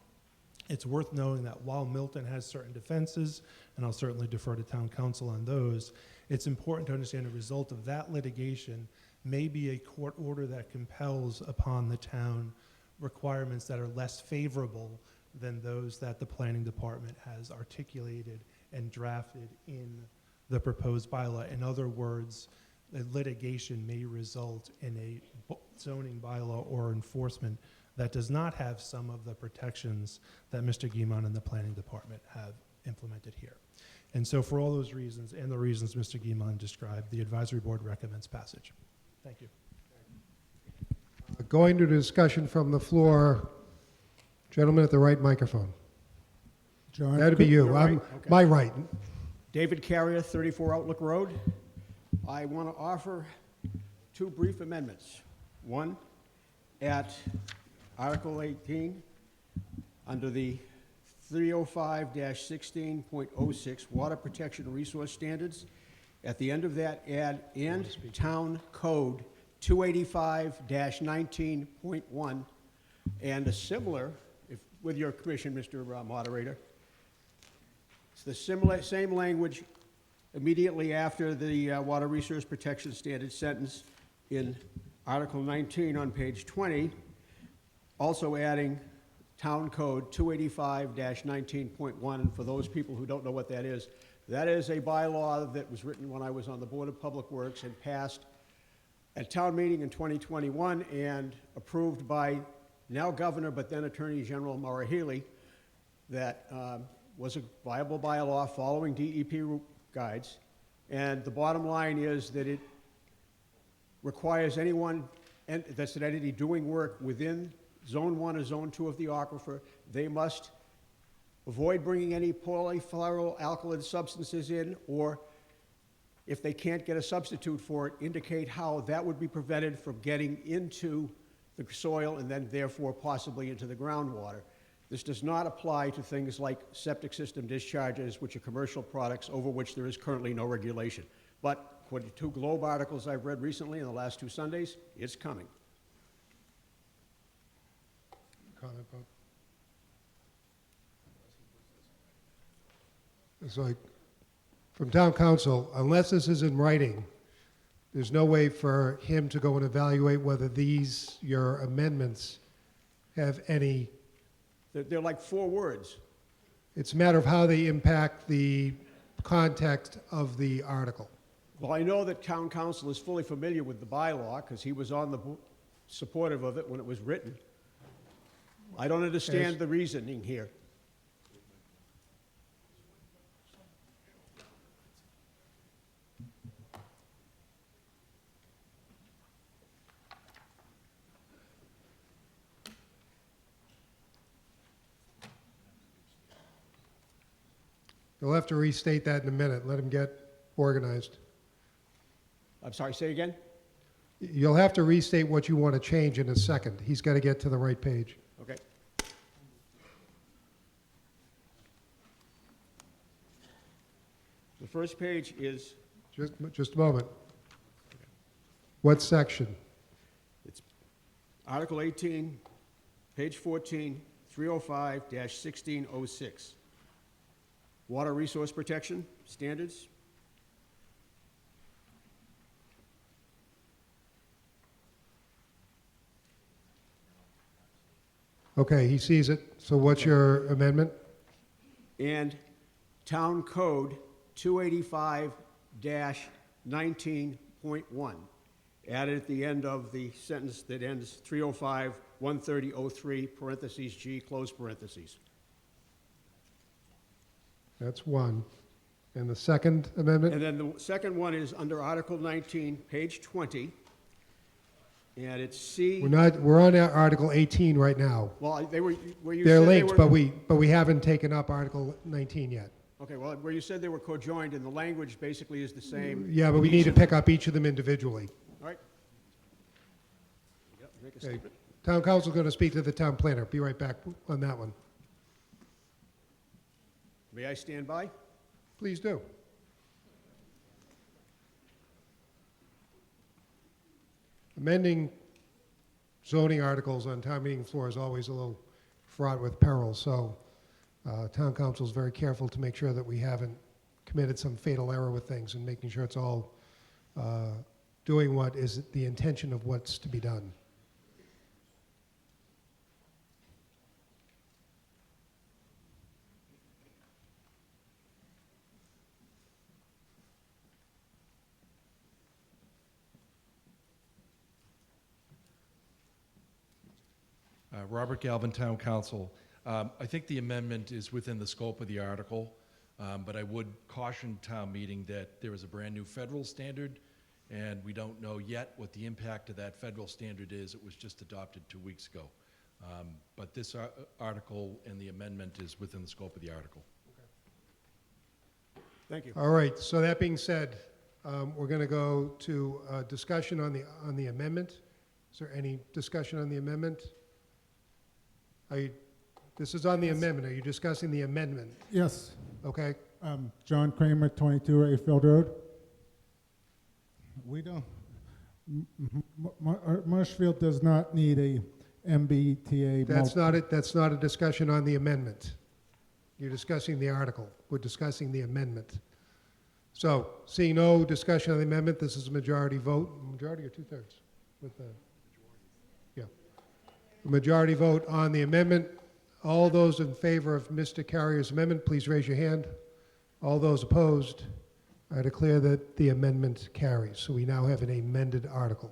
It's worth knowing that while Milton has certain defenses, and I'll certainly defer to town council on those, it's important to understand the result of that litigation may be a court order that compels upon the town requirements that are less favorable than those that the planning department has articulated and drafted in the proposed bylaw. In other words, the litigation may result in a zoning bylaw or enforcement that does not have some of the protections that Mr. Guimond and the planning department have implemented here. And so for all those reasons and the reasons Mr. Guimond described, the advisory board recommends passage. Thank you. Going to discussion from the floor, gentleman at the right microphone. John, That'd be you. You're I'm right? Okay. my right. David Carrier, 34 Outlook Road. I want to offer two brief amendments. One, at Article 18, under the 305-16.06 Water Protection Resource Standards, at the end of that, add and Town Code 285-19.1, and a similar, with your permission, Mr. Moderator, it's the same language immediately after the Water Resource Protection Standards sentence in Article 19 on page 20, also adding Town Code 285-19.1. And for those people who don't know what that is a bylaw that was written when I was on the Board of Public Works and passed at town meeting in 2021 and approved by now Governor, but then Attorney General Maura Healey, that was a viable bylaw following DEP guides. And the bottom line is that it requires anyone, and that's an entity doing work within Zone 1 or Zone 2 of the aquifer, they must avoid bringing any polyfluoroalkyl substances in, or if they can't get a substitute for it, indicate how that would be prevented from getting into the soil and then therefore possibly into the groundwater. This does not apply to things like septic system discharges, which are commercial products over which there is currently no regulation. But according to 2 Globe articles I've read recently in the last 2 Sundays, it's coming. Comment, Bob? It's like, from town council, unless this is in writing, there's no way for him to go and evaluate whether these, your amendments, have any, They're like 4 words. it's a matter of how they impact the context of the article. Well, I know that town council is fully familiar with the bylaw because he was on the supportive of it when it was written. I don't understand the reasoning here. You'll have to restate that in a minute. Let him get organized. I'm sorry, say again? You'll have to restate what you want to change in a second. He's got to get to the right page. Okay. The first page is Just a moment. What section? it's Article 18, page 14, 305-1606. Water Resource Protection Standards. Okay, he sees it. So what's your amendment? And Town Code 285-19.1, added at the end of the sentence that ends 305-130-03, parentheses G, close parentheses. That's one. And the second amendment? And then the second one is under Article 19, page 20, and it's C. We're on Article 18 right now. Well, they were, where you They're said they linked, were. but we haven't taken up Article 19 yet. Okay, well, where you said they were cojoined, and the language basically is the same. Yeah, but we need to pick up each of them individually. All right. Yep, make a Okay. statement. Town council's going to speak to the town planner. Be right back on that one. May I stand by? Please do. Amending zoning articles on town meeting floor is always a little fraught with peril, so town council is very careful to make sure that we haven't committed some fatal error with things and making sure it's all doing what is the intention of what's to be done. Robert Galvin, Town Council. I think the amendment is within the scope of the article, but I would caution town meeting that there is a brand new federal standard, and we don't know yet what the impact of that federal standard is. It was just adopted 2 weeks ago. But this article and the amendment is within the scope of the article. Thank you. All right, so that being said, we're going to go to discussion on the amendment. Is there any discussion on the amendment? This is on the amendment. Are you discussing the amendment? Yes. Okay. John Kramer, 22 Rayfield Road. We don't, Marshfield does not need a MBTA. That's not it. That's not a discussion on the amendment. You're discussing the article. We're discussing the amendment. So, seeing no discussion on the amendment, this is a majority vote. Majority or two-thirds? With the, yeah. A majority vote on the amendment. All those in favor of Mr. Carrier's amendment, please raise your hand. All those opposed, I declare that the amendment carries. So we now have an amended article.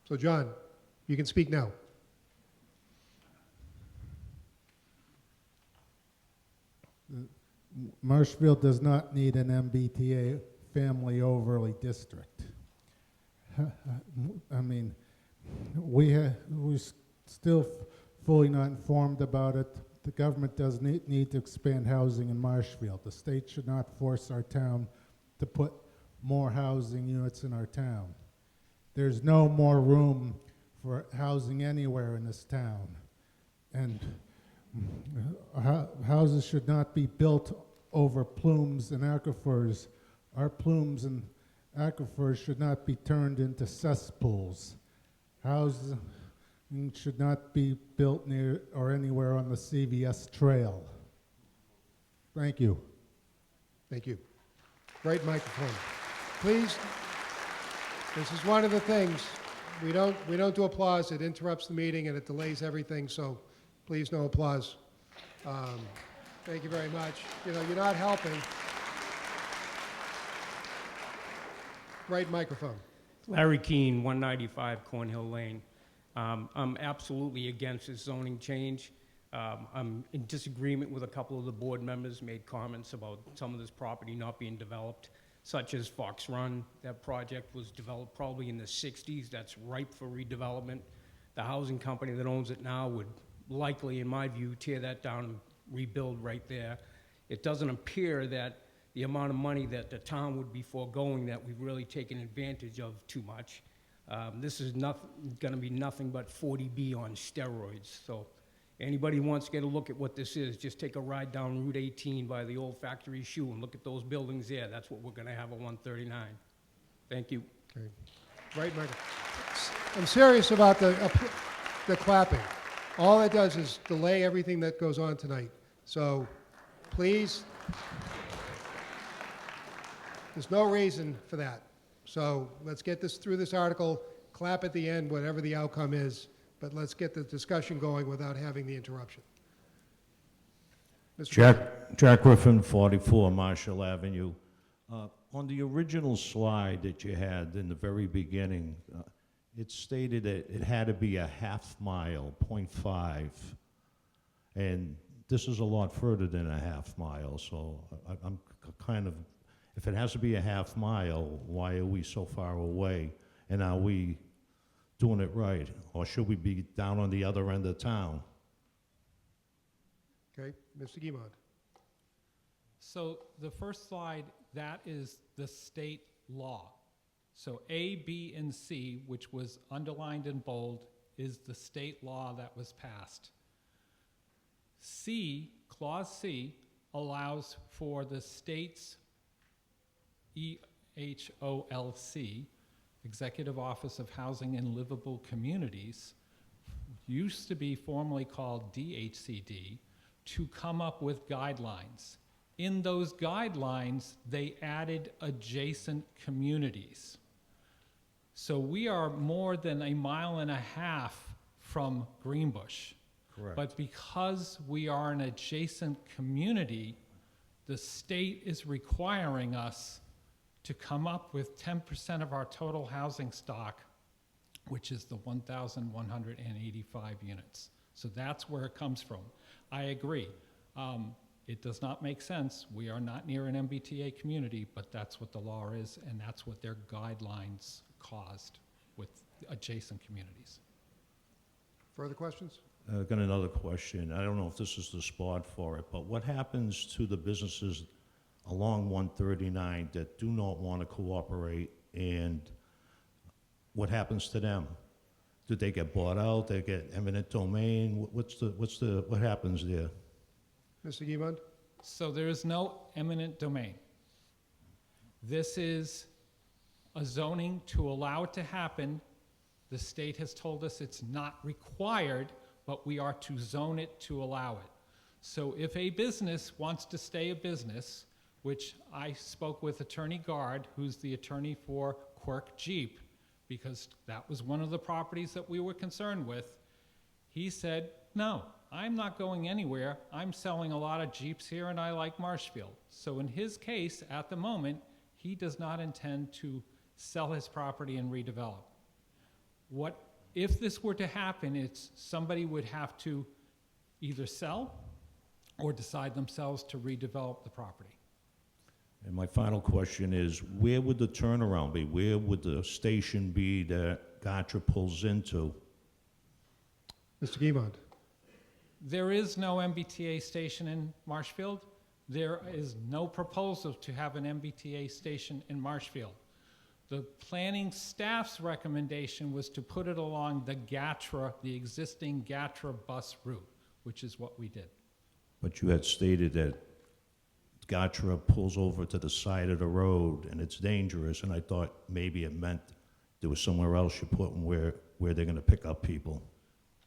So John, you can speak now. Marshfield does not need an MBTA family overlay district. I mean, we're still fully not informed about it. The government does need to expand housing in Marshfield. The state should not force our town to put more housing units in our town. There's no more room for housing anywhere in this town. And houses should not be built over plumes and aquifers. Our plumes and aquifers should not be turned into cesspools. Houses should not be built near or anywhere on the CVS trail. Thank you. Thank you. Great microphone. Please, this is one of the things, we don't do applause. It interrupts the meeting and it delays everything, so please no applause. Thank you very much. You know, you're not helping. Right microphone. Larry Keene, 195 Cornhill Lane. I'm absolutely against this zoning change. I'm in disagreement with a couple of the board members made comments about some of this property not being developed, such as Fox Run. That project was developed probably in the 60s. That's ripe for redevelopment. The housing company that owns it now would likely, in my view, tear that down and rebuild right there. It doesn't appear that the amount of money that the town would be foregoing that we've really taken advantage of too much. This is going to be nothing but 40B on steroids. So anybody who wants to get a look at what this is, just take a ride down Route 18 by the old factory shoe and look at those buildings there. That's what we're going to have at 139. Thank you. Okay. Right microphone. I'm serious about the clapping. All it does is delay everything that goes on tonight. So please, there's no reason for that. So let's get this through this article, clap at the end, whatever the outcome is, but let's get the discussion going without having the interruption. Jack Griffin, 44 Marshall Avenue. On the original slide that you had in the very beginning, it stated that it had to be a half mile, 0.5, and this is a lot further than a half mile, so I'm kind of, if it has to be a half mile, why are we so far away? And are we doing it right? Or should we be down on the other end of town? Okay, Mr. Guimond. So the first slide, that is the state law. So A, B, and C, which was underlined in bold, is the state law that was passed. C, Clause C, allows for the state's EHOLC, Executive Office of Housing and Livable Communities, used to be formerly called DHCD, to come up with guidelines. In those guidelines, they added adjacent communities. So we are more than a mile and a half from Greenbush. Correct. But because we are an adjacent community, the state is requiring us to come up with 10% of our total housing stock, which is the 1,185 units. So that's where it comes from. I agree. It does not make sense. We are not near an MBTA community, but that's what the law is, and that's what their guidelines caused with adjacent communities. Further questions? Got another question. I don't know if this is the spot for it, but what happens to the businesses along 139 that do not want to cooperate, and what happens to them? Do they get bought out? They get eminent domain? What happens there? Mr. Guimond? So there is no eminent domain. This is a zoning to allow it to happen. The state has told us it's not required, but we are to zone it to allow it. So if a business wants to stay a business, which I spoke with Attorney Guard, who's the attorney for Quirk Jeep, because that was one of the properties that we were concerned with, he said, no, I'm not going anywhere. I'm selling a lot of Jeeps here and I like Marshfield. So in his case, at the moment, he does not intend to sell his property and redevelop. If this were to happen, it's somebody would have to either sell or decide themselves to redevelop the property. And my final question is, where would the turnaround be? Where would the station be that Gatra pulls into? Mr. Guimond? There is no MBTA station in Marshfield. There is no proposal to have an MBTA station in Marshfield. The planning staff's recommendation was to put it along the GATRA, the existing GATRA bus route, which is what we did. But you had stated that Gatra pulls over to the side of the road and it's dangerous, and I thought maybe it meant there was somewhere else you put them where they're going to pick up people.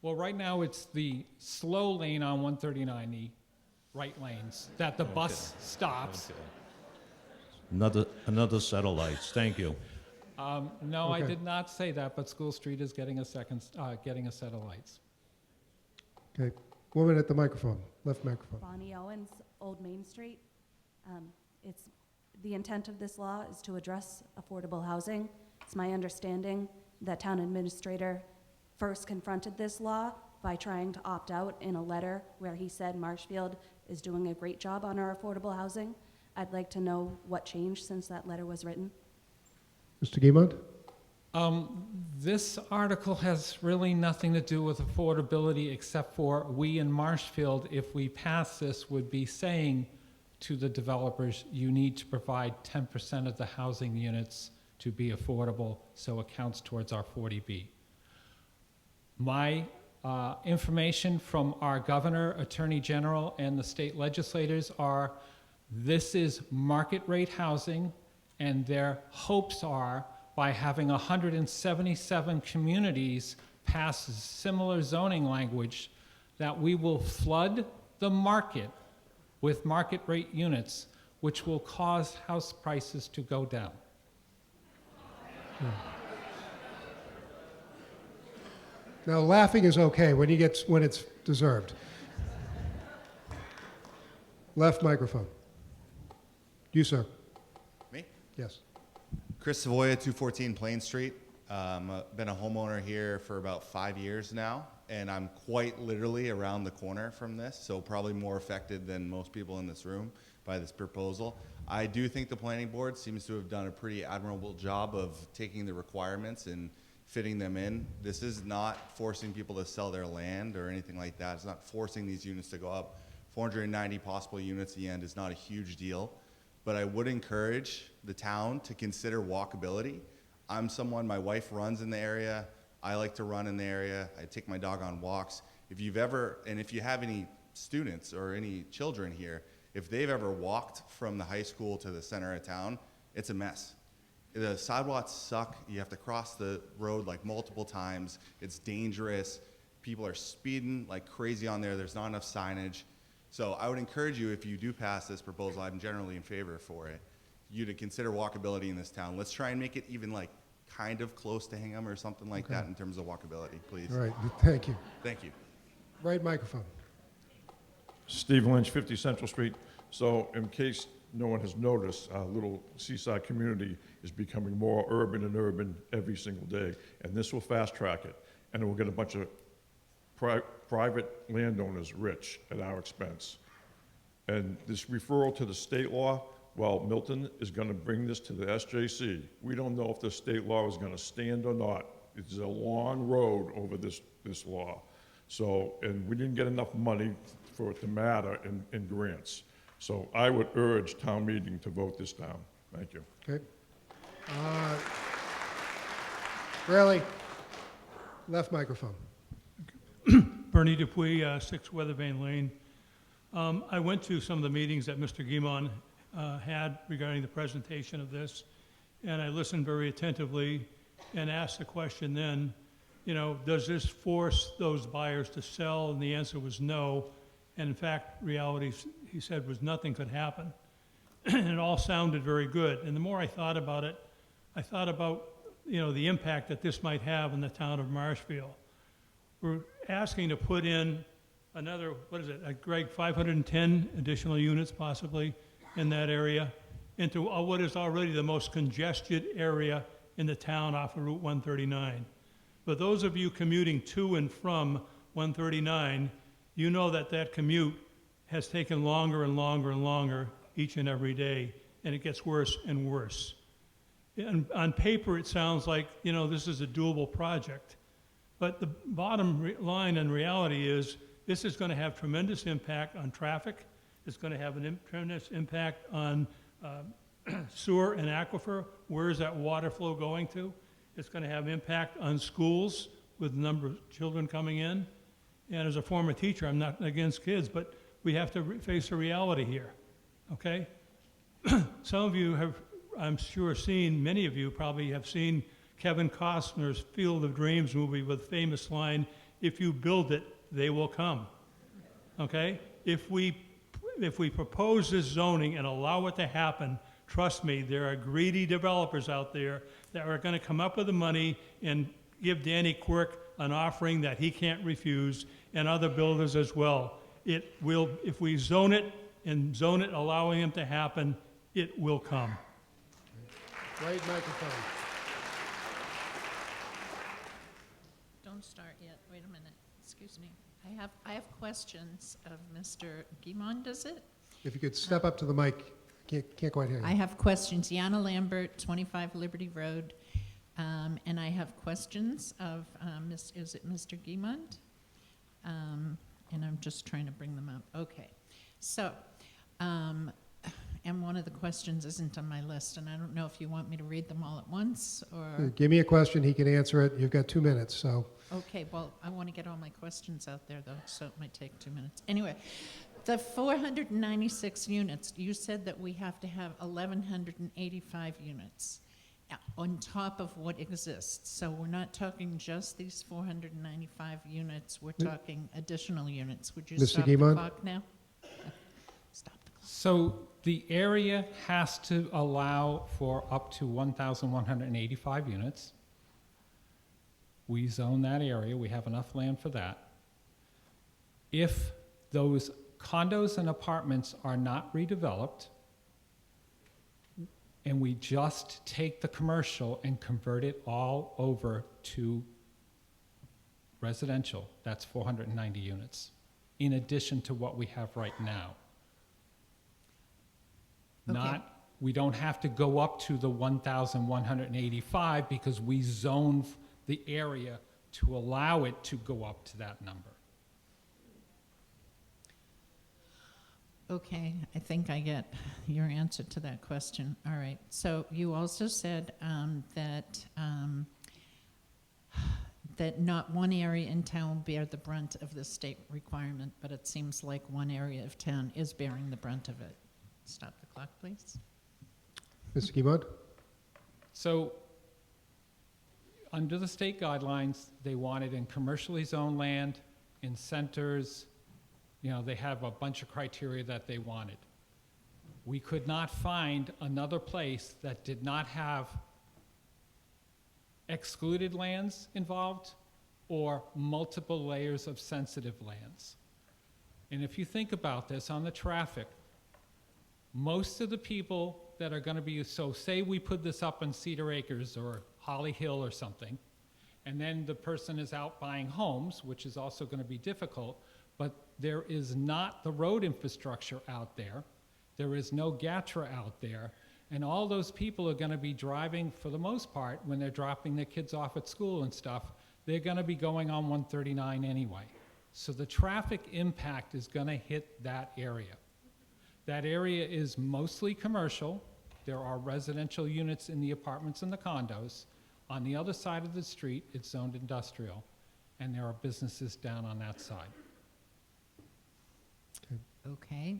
Well, right now it's the slow lane on 139, the right lanes, that the bus stops. Another set of lights. Thank you. No, I Okay. did not say that, but School Street is getting a set of lights. Okay. Woman at the microphone, left microphone. Bonnie Owens, Old Main Street. The intent of this law is to address affordable housing. It's my understanding that town administrator first confronted this law by trying to opt out in a letter where he said Marshfield is doing a great job on our affordable housing. I'd like to know what changed since that letter was written. Mr. Guimond? This article has really nothing to do with affordability except for we in Marshfield, if we pass this, would be saying to the developers, you need to provide 10% of the housing units to be affordable, so it counts towards our 40B. My information from our governor, attorney general, and the state legislators are this is market rate housing, and their hopes are by having 177 communities pass similar zoning language that we will flood the market with market rate units, which will cause house prices to go down. Now, laughing is okay when it's deserved. Left microphone. You, sir. Me? Yes. Chris Savoya, 214 Plain Street. Been a homeowner here for about 5 years now, and I'm quite literally around the corner from this, so probably more affected than most people in this room by this proposal. I do think the planning board seems to have done a pretty admirable job of taking the requirements and fitting them in. This is not forcing people to sell their land or anything like that. It's not forcing these units to go up. 490 possible units at the end is not a huge deal, but I would encourage the town to consider walkability. I'm someone, my wife runs in the area. I like to run in the area. I take my dog on walks. If you have any students or any children here, if they've ever walked from the high school to the center of town, it's a mess. The sidewalks suck. You have to cross the road like multiple times. It's dangerous. People are speeding like crazy on there. There's not enough signage. So I would encourage you, if you do pass this proposal, I'm generally in favor for it, you to consider walkability in this town. Let's try and make it even like kind of close to Hingham or something like that in terms of walkability, please. All right, thank you. Thank you. Right microphone. Steve Lynch, 50 Central Street. So in case no one has noticed, our little seaside community is becoming more urban and urban every single day. And this will fast track it. And it will get a bunch of private landowners rich at our expense. And this referral to the state law, well, Milton is going to bring this to the SJC. We don't know if the state law is going to stand or not. It's a long road over this law. So, and we didn't get enough money for it to matter in grants. So I would urge town meeting to vote this down. Thank you. Okay. Raleigh, left microphone. Bernie Dupuy, 6 Weathervane Lane. I went to some of the meetings that Mr. Guimond had regarding the presentation of this, and I listened very attentively and asked the question then, you know, does this force those buyers to sell? And the answer was no. And in fact, reality, he said, was nothing could happen. And it all sounded very good. And the more I thought about it, I thought about, you know, the impact that this might have in the town of Marshfield. We're asking to put in another, what is it, Greg, 510 additional units possibly in that area into what is already the most congested area in the town off of Route 139. For those of you commuting to and from 139, you know that that commute has taken longer and longer and longer each and every day. and it gets worse and worse. And on paper, it sounds like, this is a doable project. But the bottom line in reality is this is going to have tremendous impact on traffic. It's going to have a tremendous impact on sewer and aquifer. Where is that water flow going to? It's going to have impact on schools with the number of children coming in. And as a former teacher, I'm not against kids, but we have to face a reality here, okay? Some of you have, I'm sure, many of you probably have seen Kevin Costner's Field of Dreams movie with the famous line, "If you build it, they will come." Okay? If we propose this zoning and allow it to happen, trust me, there are greedy developers out there that are going to come up with the money and give Danny Quirk an offering that he can't refuse, and other builders as well. It will, if we zone it and zone it allowing them to happen, it will come. Right microphone. Don't start yet. Wait a minute. Excuse me. I have questions of Mr. Guimond, is it? If you could step up to the mic. Can't quite hear you. I have questions. Yana Lambert, 25 Liberty Road. And I have questions of, is it Mr. Guimond? And I'm just trying to bring them up. Okay. So, and one of the questions isn't on my list, and I don't know if you want me to read them all at once, or... Give me a question, he can answer it. You've got 2 minutes, so... Okay, well, I want to get all my questions out there, though, so it might take 2 minutes. Anyway, the 496 units, you said that we have to have 1,185 units on top of what exists. So we're not talking just these 495 units, we're talking additional units. Would you Mr. stop Guimond? the clock now? Stop the clock. So the area has to allow for up to 1,185 units. We zone that area, we have enough land for that. If those condos and apartments are not redeveloped, and we just take the commercial and convert it all over to residential, that's 490 units, in addition to what we have right now. Okay. We don't have to go up to the 1,185 because we zone the area to allow it to go up to that number. Okay, I think I get your answer to that question. All right. So you also said that not one area in town will bear the brunt of the state requirement, but it seems like one area of town is bearing the brunt of it. Stop the clock, please. Mr. Guimond? So, under the state guidelines, they want it in commercially zoned land, in centers. You know, they have a bunch of criteria that they wanted. We could not find another place that did not have excluded lands involved or multiple layers of sensitive lands. And if you think about this on the traffic, most of the people that are going to be, so say we put this up in Cedar Acres or Holly Hill or something, and then the person is out buying homes, which is also going to be difficult, but there is not the road infrastructure out there. There is no GATRA out there. And all those people are going to be driving, for the most part, when they're dropping their kids off at school and stuff, they're going to be going on 139 anyway. So the traffic impact is going to hit that area. That area is mostly commercial. There are residential units in the apartments and the condos. On the other side of the street, it's zoned industrial, and there are businesses down on that side. Okay.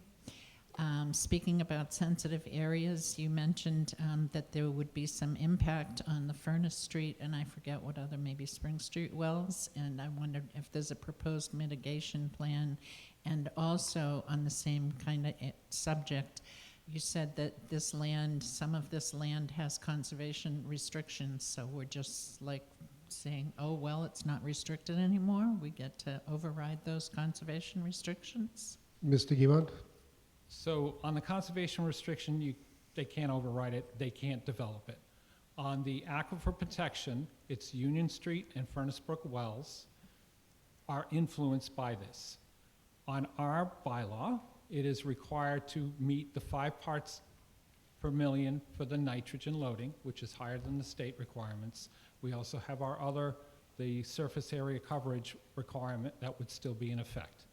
Speaking about sensitive areas, you mentioned that there would be some impact on the Furnace Street, and I forget what other, maybe Spring Street wells, and I wondered if there's a proposed mitigation plan. And also on the same kind of subject, you said that this land, some of this land has conservation restrictions, so we're just like saying, oh, well, it's not restricted anymore. We get to override those conservation restrictions? Mr. Guimond? So on the conservation restriction, they can't override it, they can't develop it. On the aquifer protection, it's Union Street and Furnace Brook wells are influenced by this. On our bylaw, it is required to meet the 5 parts per million for the nitrogen loading, which is higher than the state requirements. We also have the surface area coverage requirement that would still be in effect.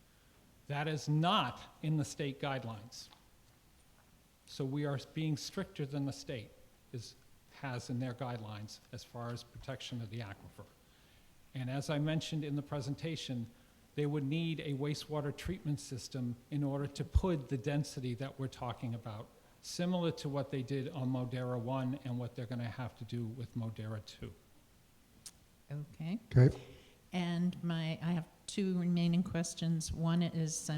That is not in the state guidelines. So we are being stricter than the state has in their guidelines as far as protection of the aquifer. And as I mentioned in the presentation, they would need a wastewater treatment system in order to put the density that we're talking about, similar to what they did on Modera 1 and what they're going to have to do with Modera 2. Okay. Okay. And I have two remaining questions. One is,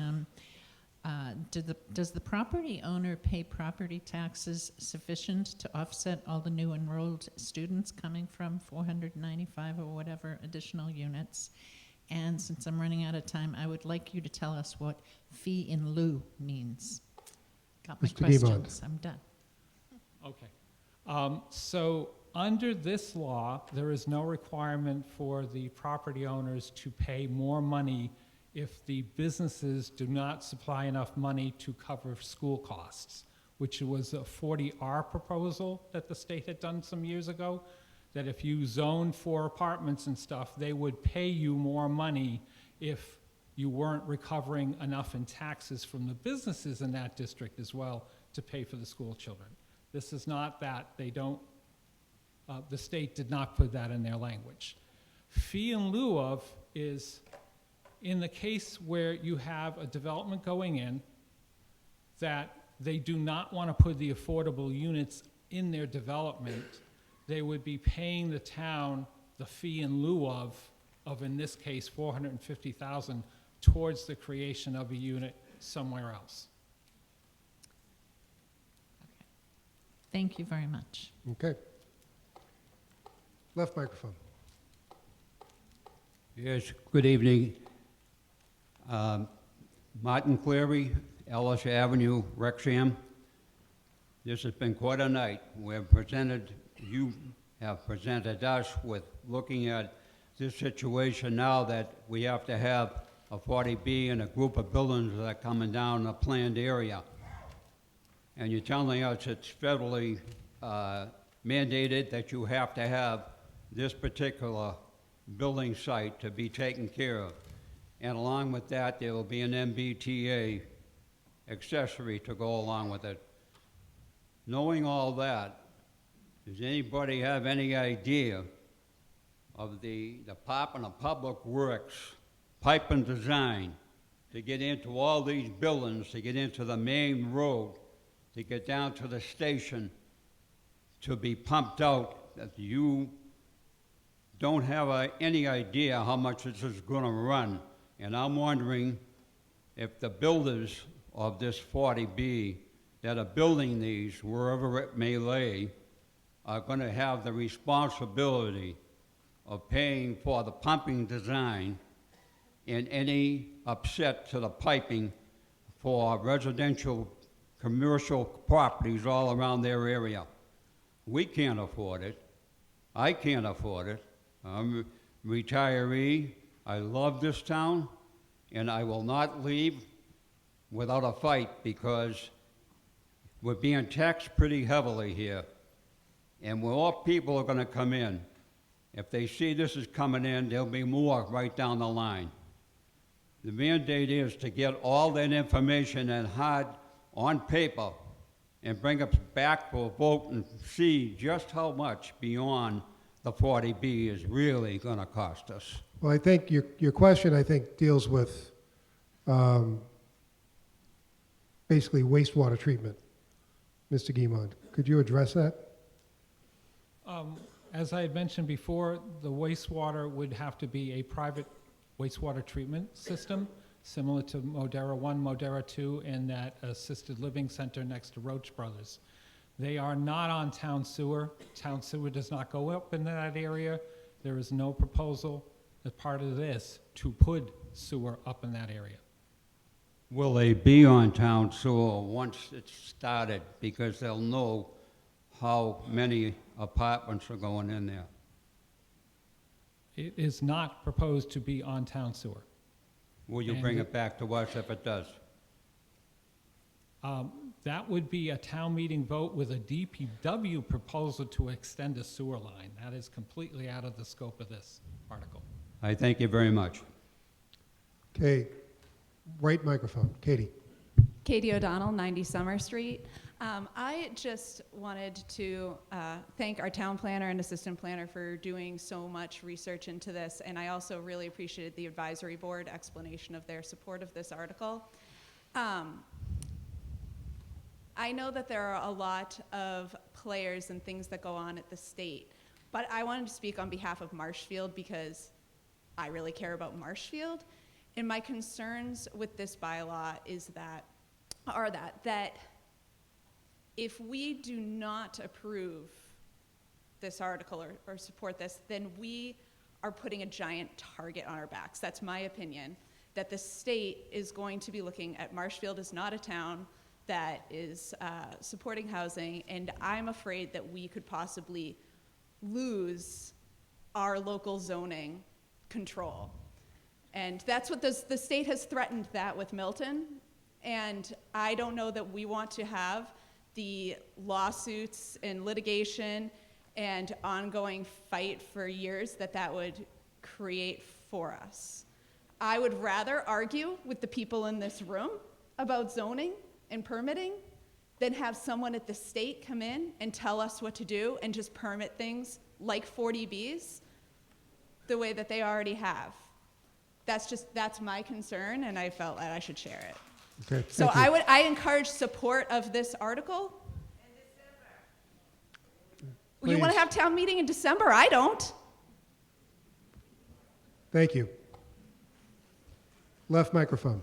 does the property owner pay property taxes sufficient to offset all the new enrolled students coming from 495 or whatever additional units? And since I'm running out of time, I would like you to tell us what fee in lieu means. Got my Mr. questions. I'm done. Okay. So under this law, there is no requirement for the property owners to pay more money if the businesses do not supply enough money to cover school costs, which was a 40R proposal that the state had done some years ago, that if you zoned for apartments and stuff, they would pay you more money if you weren't recovering enough in taxes from the businesses in that district as well to pay for the school children. This is not that. They don't, the state did not put that in their language. Fee in lieu of is in the case where you have a development going in that they do not want to put the affordable units in their development, they would be paying the town the fee in lieu of in this case, $450,000 towards the creation of a unit somewhere else. Thank you very much. Okay. Left microphone. Yes, good evening. Martin Cleary, Ellis Avenue, Wrexham. This has been quite a night. You have presented us with looking at this situation now that we have to have a 40B and a group of buildings that are coming down a planned area. And you're telling us it's federally mandated that you have to have this particular building site to be taken care of. And along with that, there will be an MBTA accessory to go along with it. Knowing all that, does anybody have any idea of the Department of Public Works pipe and design to get into all these buildings, to get into the main road, to get down to the station, to be pumped out, that you don't have any idea how much this is going to run? And I'm wondering if the builders of this 40B that are building these, wherever it may lay, are going to have the responsibility of paying for the pumping design and any upset to the piping for residential, commercial properties all around their area. We can't afford it. I can't afford it. I'm a retiree. I love this town, and I will not leave without a fight because we're being taxed pretty heavily here. And more people are going to come in. If they see this is coming in, there'll be more right down the line. The mandate is to get all that information and hard on paper and bring it back for a vote and see just how much beyond the 40B is really going to cost us. Well, I think your question, I think, deals with basically wastewater treatment. Mr. Guimond, could you address that? As I had mentioned before, the wastewater would have to be a private wastewater treatment system, similar to Modera 1, Modera 2, and that assisted living center next to Roach Brothers. They are not on town sewer. Town sewer does not go up in that area. There is no proposal as part of this to put sewer up in that area. Will they be on town sewer once it's started? Because they'll know how many apartments are going in there. It is not proposed to be on town sewer. Will you bring it back to us if it does? that would be a town meeting vote with a DPW proposal to extend a sewer line. That is completely out of the scope of this article. I thank you very much. Okay, right microphone, Katie. Katie O'Donnell, 90 Summer Street. I just wanted to thank our town planner and assistant planner for doing so much research into this, and I also really appreciated the advisory board explanation of their support of this article. I know that there are a lot of players and things that go on at the state, but I wanted to speak on behalf of Marshfield because I really care about Marshfield, and my concerns with this bylaw are that if we do not approve this article or support this, then we are putting a giant target on our backs. That's my opinion, that the state is going to be looking at Marshfield as not a town that is supporting housing, and I'm afraid that we could possibly lose our local zoning control. And that's what the state has threatened that with Milton, and I don't know that we want to have the lawsuits and litigation and ongoing fight for years that would create for us. I would rather argue with the people in this room about zoning and permitting than have someone at the state come in and tell us what to do and just permit things like 40Bs the way that they already have. That's my concern, and I felt that I should share it. Okay, So thank you. I encourage support of this article. You want Please. to have town meeting in December? I don't. Thank you. Left microphone.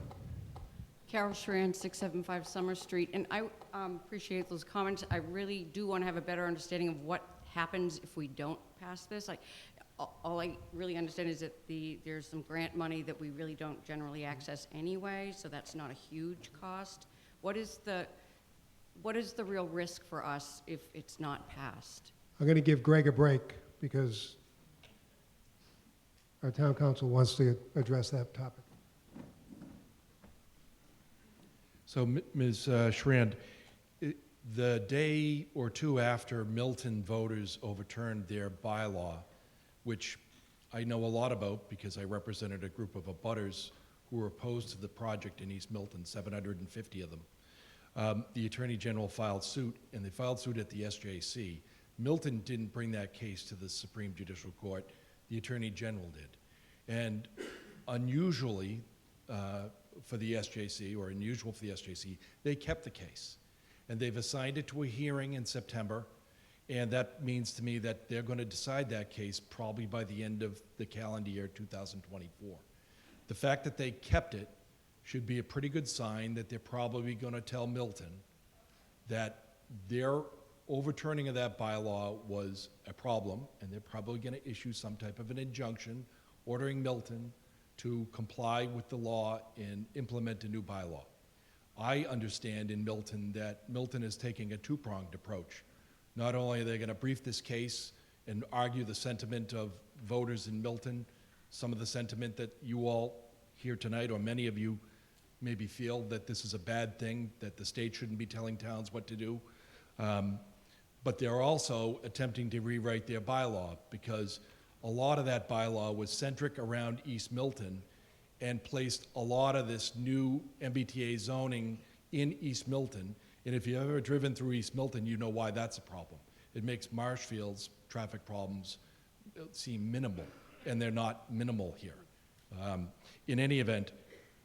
Carol Schran, 675 Summer Street, and I appreciate those comments. I really do want to have a better understanding of what happens if we don't pass this. All I really understand is that there's some grant money that we really don't generally access anyway, so that's not a huge cost. What is the real risk for us if it's not passed? I'm going to give Greg a break because our town council wants to address that topic. So, Ms. Schrand, the day or two after Milton voters overturned their bylaw, which I know a lot about because I represented a group of abutters who were opposed to the project in East Milton, 750 of them, the Attorney General filed suit, and they filed suit at the SJC. Milton didn't bring that case to the Supreme Judicial Court. The Attorney General did. And unusually, for the SJC, or unusual for the SJC, they kept the case. And they've assigned it to a hearing in September, and that means to me that they're going to decide that case probably by the end of the calendar year 2024. The fact that they kept it should be a pretty good sign that they're probably going to tell Milton that their overturning of that bylaw was a problem, and they're probably going to issue some type of an injunction ordering Milton to comply with the law and implement a new bylaw. I understand in Milton that Milton is taking a two-pronged approach. Not only are they going to brief this case and argue the sentiment of voters in Milton, some of the sentiment that you all here tonight, or many of you maybe feel that this is a bad thing, that the state shouldn't be telling towns what to do. But they're also attempting to rewrite their bylaw because a lot of that bylaw was centric around East Milton and placed a lot of this new MBTA zoning in East Milton. And if you've ever driven through East Milton, you know why that's a problem. It makes Marshfield's traffic problems seem minimal, and they're not minimal here. In any event,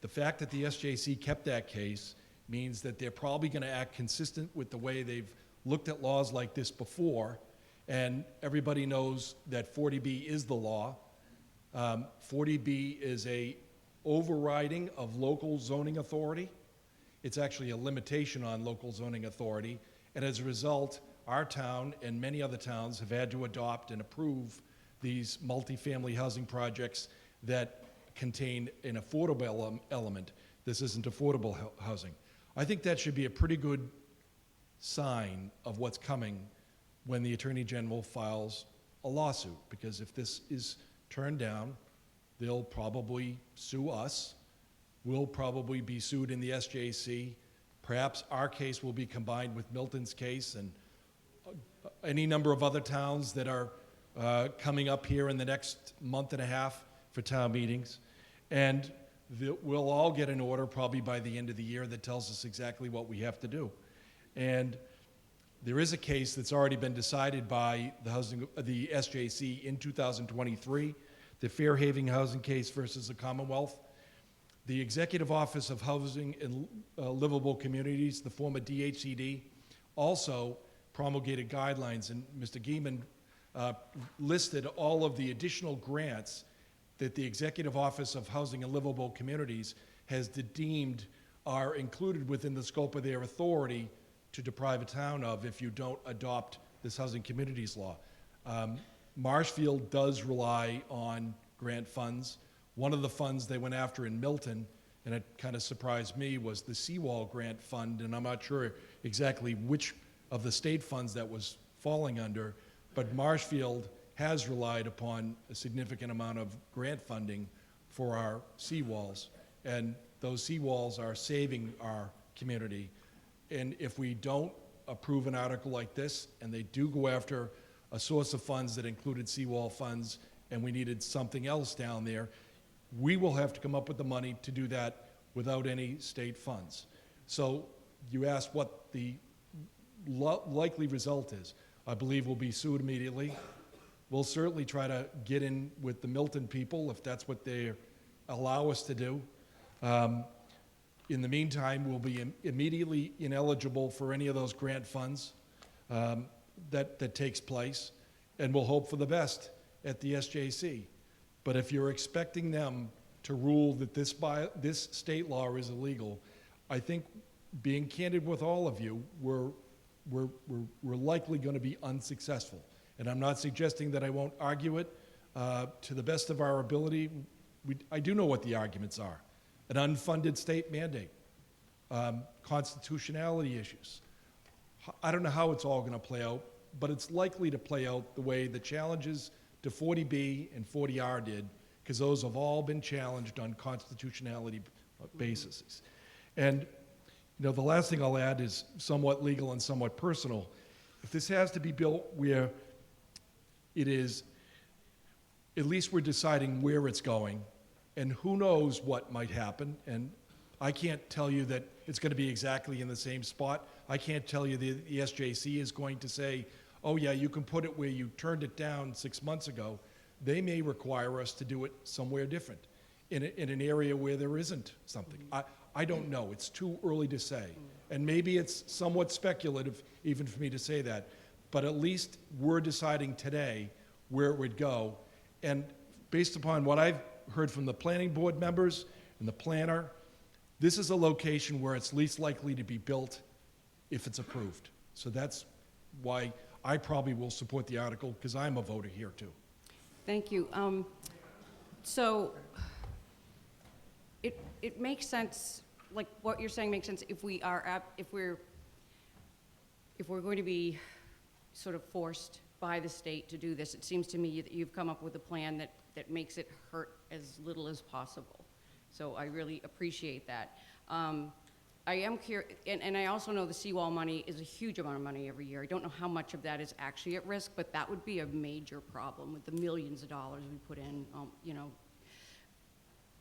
the fact that the SJC kept that case means that they're probably going to act consistent with the way they've looked at laws like this before, and everybody knows that 40B is the law. 40B is a overriding of local zoning authority. It's actually a limitation on local zoning authority, and as a result, our town and many other towns have had to adopt and approve these multifamily housing projects that contain an affordable element. This isn't affordable housing. I think that should be a pretty good sign of what's coming when the Attorney General files a lawsuit, because if this is turned down, they'll probably sue us. We'll probably be sued in the SJC. Perhaps our case will be combined with Milton's case and any number of other towns that are coming up here in the next month and a half for town meetings. And we'll all get an order probably by the end of the year that tells us exactly what we have to do. And there is a case that's already been decided by the SJC in 2023, the Fairhaven housing case versus the Commonwealth. The Executive Office of Housing and Livable Communities, the former DHCD, also promulgated guidelines, and Mr. Gieman listed all of the additional grants that the Executive Office of Housing and Livable Communities has deemed are included within the scope of their authority to deprive a town of if you don't adopt this housing communities law. Marshfield does rely on grant funds. One of the funds they went after in Milton, and it kind of surprised me, was the Seawall Grant Fund, and I'm not sure exactly which of the state funds that was falling under, but Marshfield has relied upon a significant amount of grant funding for our seawalls, and those seawalls are saving our community. And if we don't approve an article like this, and they do go after a source of funds that included seawall funds, and we needed something else down there, we will have to come up with the money to do that without any state funds. So you asked what the likely result is. I believe we'll be sued immediately. We'll certainly try to get in with the Milton people if that's what they allow us to do. In the meantime, we'll be immediately ineligible for any of those grant funds that takes place, and we'll hope for the best at the SJC. But if you're expecting them to rule that this state law is illegal, I think, being candid with all of you, we're likely going to be unsuccessful. And I'm not suggesting that I won't argue it to the best of our ability. I do know what the arguments are. An unfunded state mandate, constitutionality issues. I don't know how it's all going to play out, but it's likely to play out the way the challenges to 40B and 40R did, because those have all been challenged on constitutionality basis. And the last thing I'll add is somewhat legal and somewhat personal. If this has to be built where it is, at least we're deciding where it's going, and who knows what might happen. And I can't tell you that it's going to be exactly in the same spot. I can't tell you the SJC is going to say, oh yeah, you can put it where you turned it down 6 months ago. They may require us to do it somewhere different, in an area where there isn't something. I don't know. It's too early to say. And maybe it's somewhat speculative even for me to say that. But at least we're deciding today where it would go. And based upon what I've heard from the planning board members and the planner, this is a location where it's least likely to be built if it's approved. So that's why I probably will support the article, because I'm a voter here too. Thank you. So it makes sense, like what you're saying makes sense if we're going to be sort of forced by the state to do this. It seems to me that you've come up with a plan that makes it hurt as little as possible. So I really appreciate that. I am curious, and I also know the seawall money is a huge amount of money every year. I don't know how much of that is actually at risk, but that would be a major problem with the millions of dollars we put in,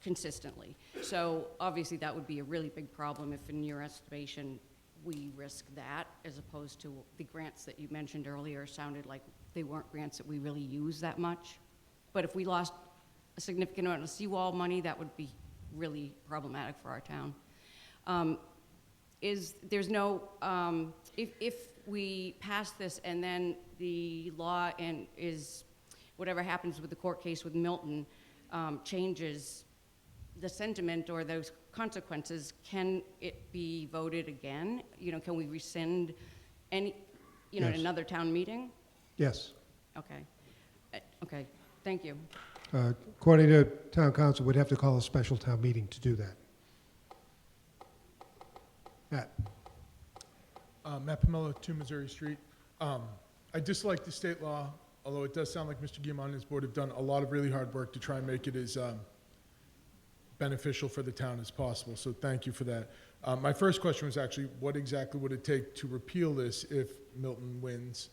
consistently. So obviously that would be a really big problem if, in your estimation, we risk that, as opposed to the grants that you mentioned earlier sounded like they weren't grants that we really use that much. But if we lost a significant amount of seawall money, that would be really problematic for our town. If we pass this and then the law is, whatever happens with the court case with Milton, changes the sentiment or those consequences, can it be voted again? Can we rescind any, Yes. at another town meeting? Yes. Okay. Okay, thank you. According to town council, we'd have to call a special town meeting to do that. Matt. Matt Pomelo, 2 Missouri Street. I dislike the state law, although it does sound like Mr. Guimond and his board have done a lot of really hard work to try and make it as beneficial for the town as possible. So thank you for that. My first question was actually, what exactly would it take to repeal this if Milton wins?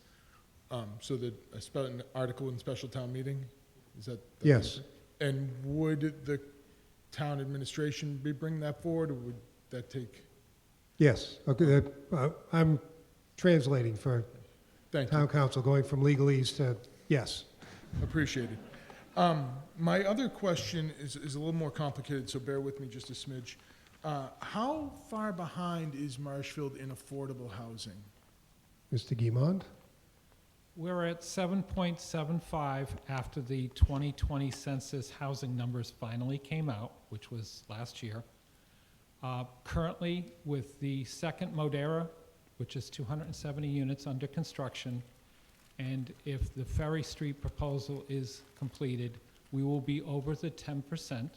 So that an article in special town meeting? Is that? Yes. And would the town administration be bringing that forward, or would that take? Yes. Okay. I'm translating for Thank town you. council, going from legalese to yes. Appreciated. My other question is a little more complicated, so bear with me just a smidge. How far behind is Marshfield in affordable housing? Mr. Guimond? We're at 7.75 after the 2020 census housing numbers finally came out, which was last year. Currently, with the second Modera, which is 270 units under construction, and if the Ferry Street proposal is completed, we will be over the 10%.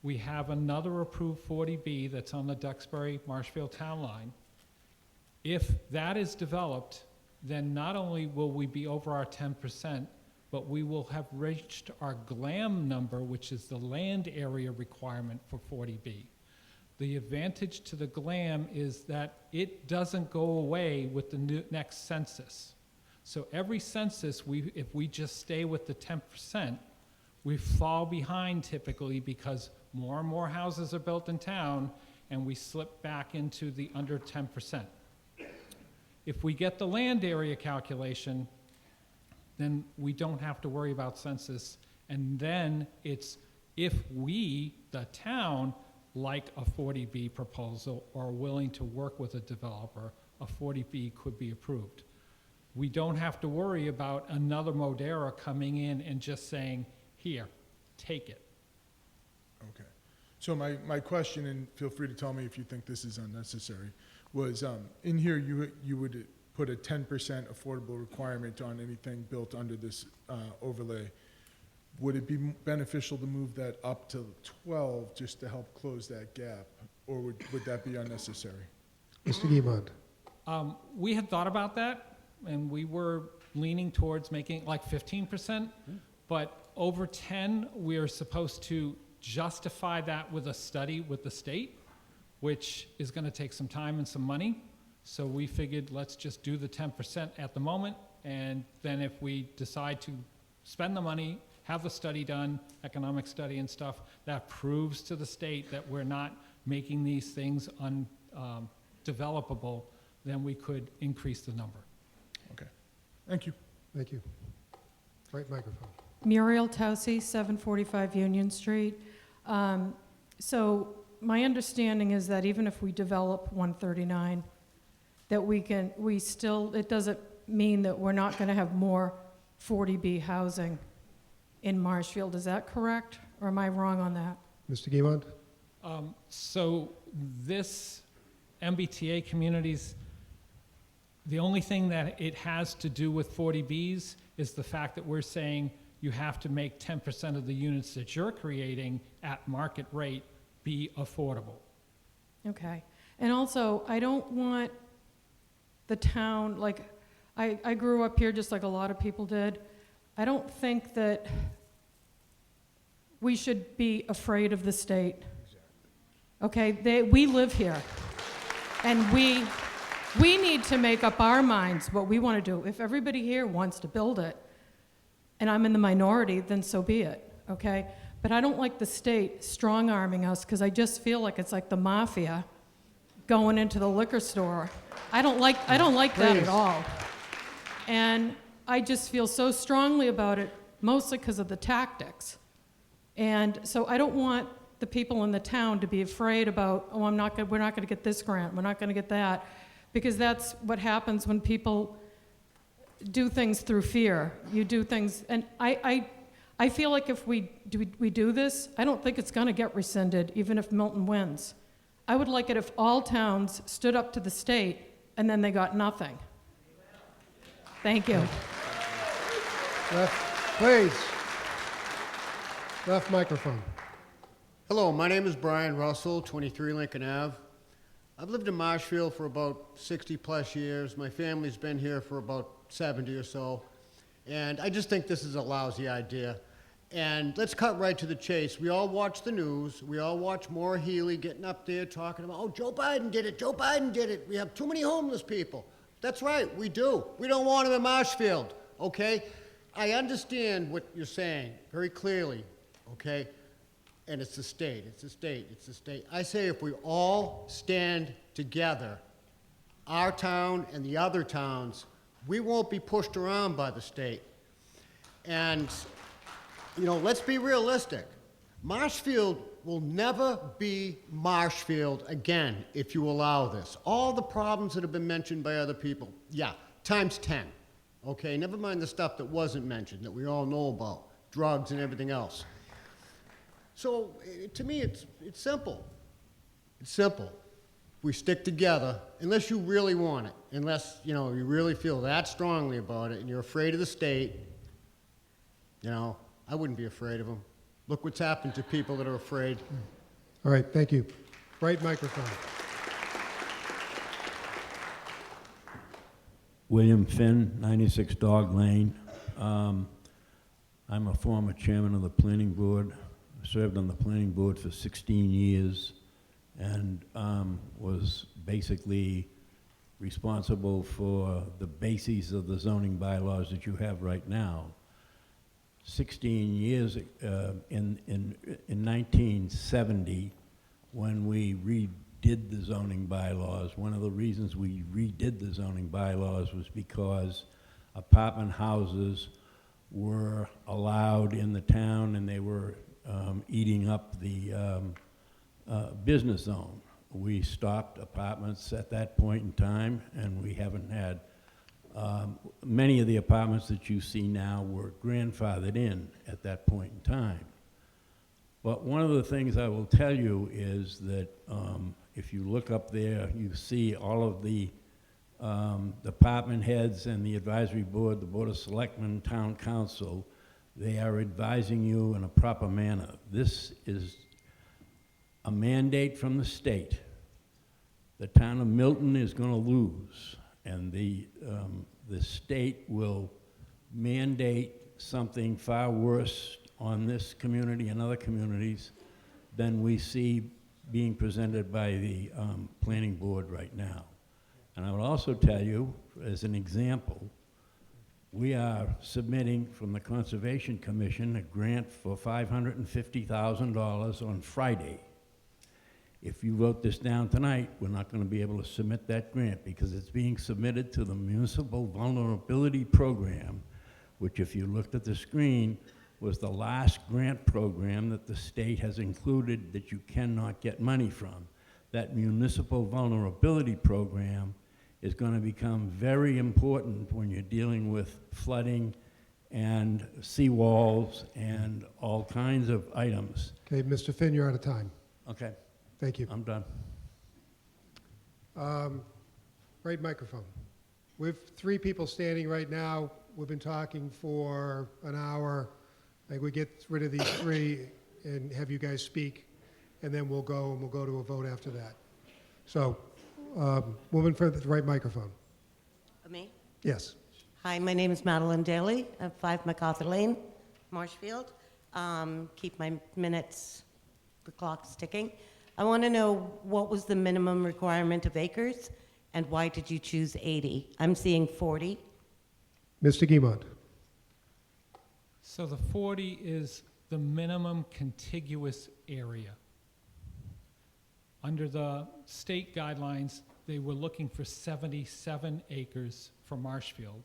We have another approved 40B that's on the Duxbury-Marshfield town line. If that is developed, then not only will we be over our 10%, but we will have reached our GLAM number, which is the land area requirement for 40B. The advantage to the GLAM is that it doesn't go away with the next census. So every census, if we just stay with the 10%, we fall behind typically because more and more houses are built in town and we slip back into the under 10%. If we get the land area calculation, then we don't have to worry about census. And then it's if we, the town, like a 40B proposal or are willing to work with a developer, a 40B could be approved. We don't have to worry about another Modera coming in and just saying, here, take it. Okay. So my question, and feel free to tell me if you think this is unnecessary, was in here you would put a 10% affordable requirement on anything built under this overlay. Would it be beneficial to move that up to 12 just to help close that gap, or would that be unnecessary? Mr. Guimond? We had thought about that, and we were leaning towards making it like 15%, but over 10, we are supposed to justify that with a study with the state, which is going to take some time and some money. So we figured let's just do the 10% at the moment, and then if we decide to spend the money, have the study done, economic study and stuff, that proves to the state that we're not making these things undevelopable, then we could increase the number. Okay. Thank you. Thank you. Right microphone. Muriel Tausi, 745 Union Street. So my understanding is that even if we develop 139, that it doesn't mean that we're not going to have more 40B housing in Marshfield. Is that correct, or am I wrong on that? Mr. Guimond? So this MBTA communities, the only thing that it has to do with 40Bs is the fact that we're saying you have to make 10% of the units that you're creating at market rate be affordable. Okay. And also, I don't want the town, like, I grew up here just like a lot of people did. I don't think that we should be afraid of the state. Okay, we live here. And we need to make up our minds what we want to do. If everybody here wants to build it, and I'm in the minority, then so be it, okay? But I don't like the state strong-arming us, because I just feel like it's like the mafia going into the liquor store. I don't like that at all. And I just feel so strongly about it, mostly because of the tactics. And so I don't want the people in the town to be afraid about, oh, we're not going to get this grant, we're not going to get that, because that's what happens when people do things through fear. You do things, and I feel like if we do this, I don't think it's going to get rescinded, even if Milton wins. I would like it if all towns stood up to the state and then they got nothing. Thank you. Left, please. Left microphone. Hello, my name is Brian Russell, 23 Lincoln Ave. I've lived in Marshfield for about 60 plus years. My family's been here for about 70 or so. And I just think this is a lousy idea. And let's cut right to the chase. We all watch the news. We all watch Maura Healey getting up there talking about, oh, Joe Biden did it. Joe Biden did it. We have too many homeless people. That's right, we do. We don't want them in Marshfield, okay? I understand what you're saying very clearly, okay? And it's the state, it's the state, it's the state. I say if we all stand together, our town and the other towns, we won't be pushed around by the state. And, you know, let's be realistic. Marshfield will never be Marshfield again if you allow this. All the problems that have been mentioned by other people, yeah, times 10. Okay, never mind the stuff that wasn't mentioned, that we all know about, drugs and everything else. So, to me, it's simple. It's simple. We stick together, unless you really want it, unless, you know, you really feel that strongly about it and you're afraid of the state. You know, I wouldn't be afraid of them. Look what's happened to people that are afraid. All right, thank you. Right microphone. William Finn, 96 Dog Lane. I'm a former chairman of the planning board. I served on the planning board for 16 years and was basically responsible for the bases of the zoning bylaws that you have right now. 16 years in 1970, when we redid the zoning bylaws, one of the reasons we redid the zoning bylaws was because apartment houses were allowed in the town and they were eating up the business zone. We stopped apartments at that point in time, and we haven't had many of the apartments that you see now were grandfathered in at that point in time. But one of the things I will tell you is that if you look up there, you see all of the department heads and the advisory board, the Board of Selectmen, Town Council, they are advising you in a proper manner. This is a mandate from the state. The town of Milton is going to lose, and the state will mandate something far worse on this community and other communities than we see being presented by the planning board right now. And I will also tell you, as an example, we are submitting from the Conservation Commission a grant for $550,000 on Friday. If you vote this down tonight, we're not going to be able to submit that grant because it's being submitted to the Municipal Vulnerability Program, which, if you looked at the screen, was the last grant program that the state has included that you cannot get money from. That Municipal Vulnerability Program is going to become very important when you're dealing with flooding and seawalls and all kinds of items. Okay, Mr. Finn, you're out of time. Okay. Thank you. I'm done. Right microphone. We have 3 people standing right now. We've been talking for an hour. I think we get rid of these 3 and have you guys speak, and then we'll go to a vote after that. So, woman for the right microphone. Me? Yes. Hi, my name is Madeline Daly of 5 MacArthur Lane, Marshfield. Keep my minutes, the clock's ticking. I want to know what was the minimum requirement of acres and why did you choose 80? I'm seeing 40. Mr. Guimond. So the 40 is the minimum contiguous area. Under the state guidelines, they were looking for 77 acres for Marshfield.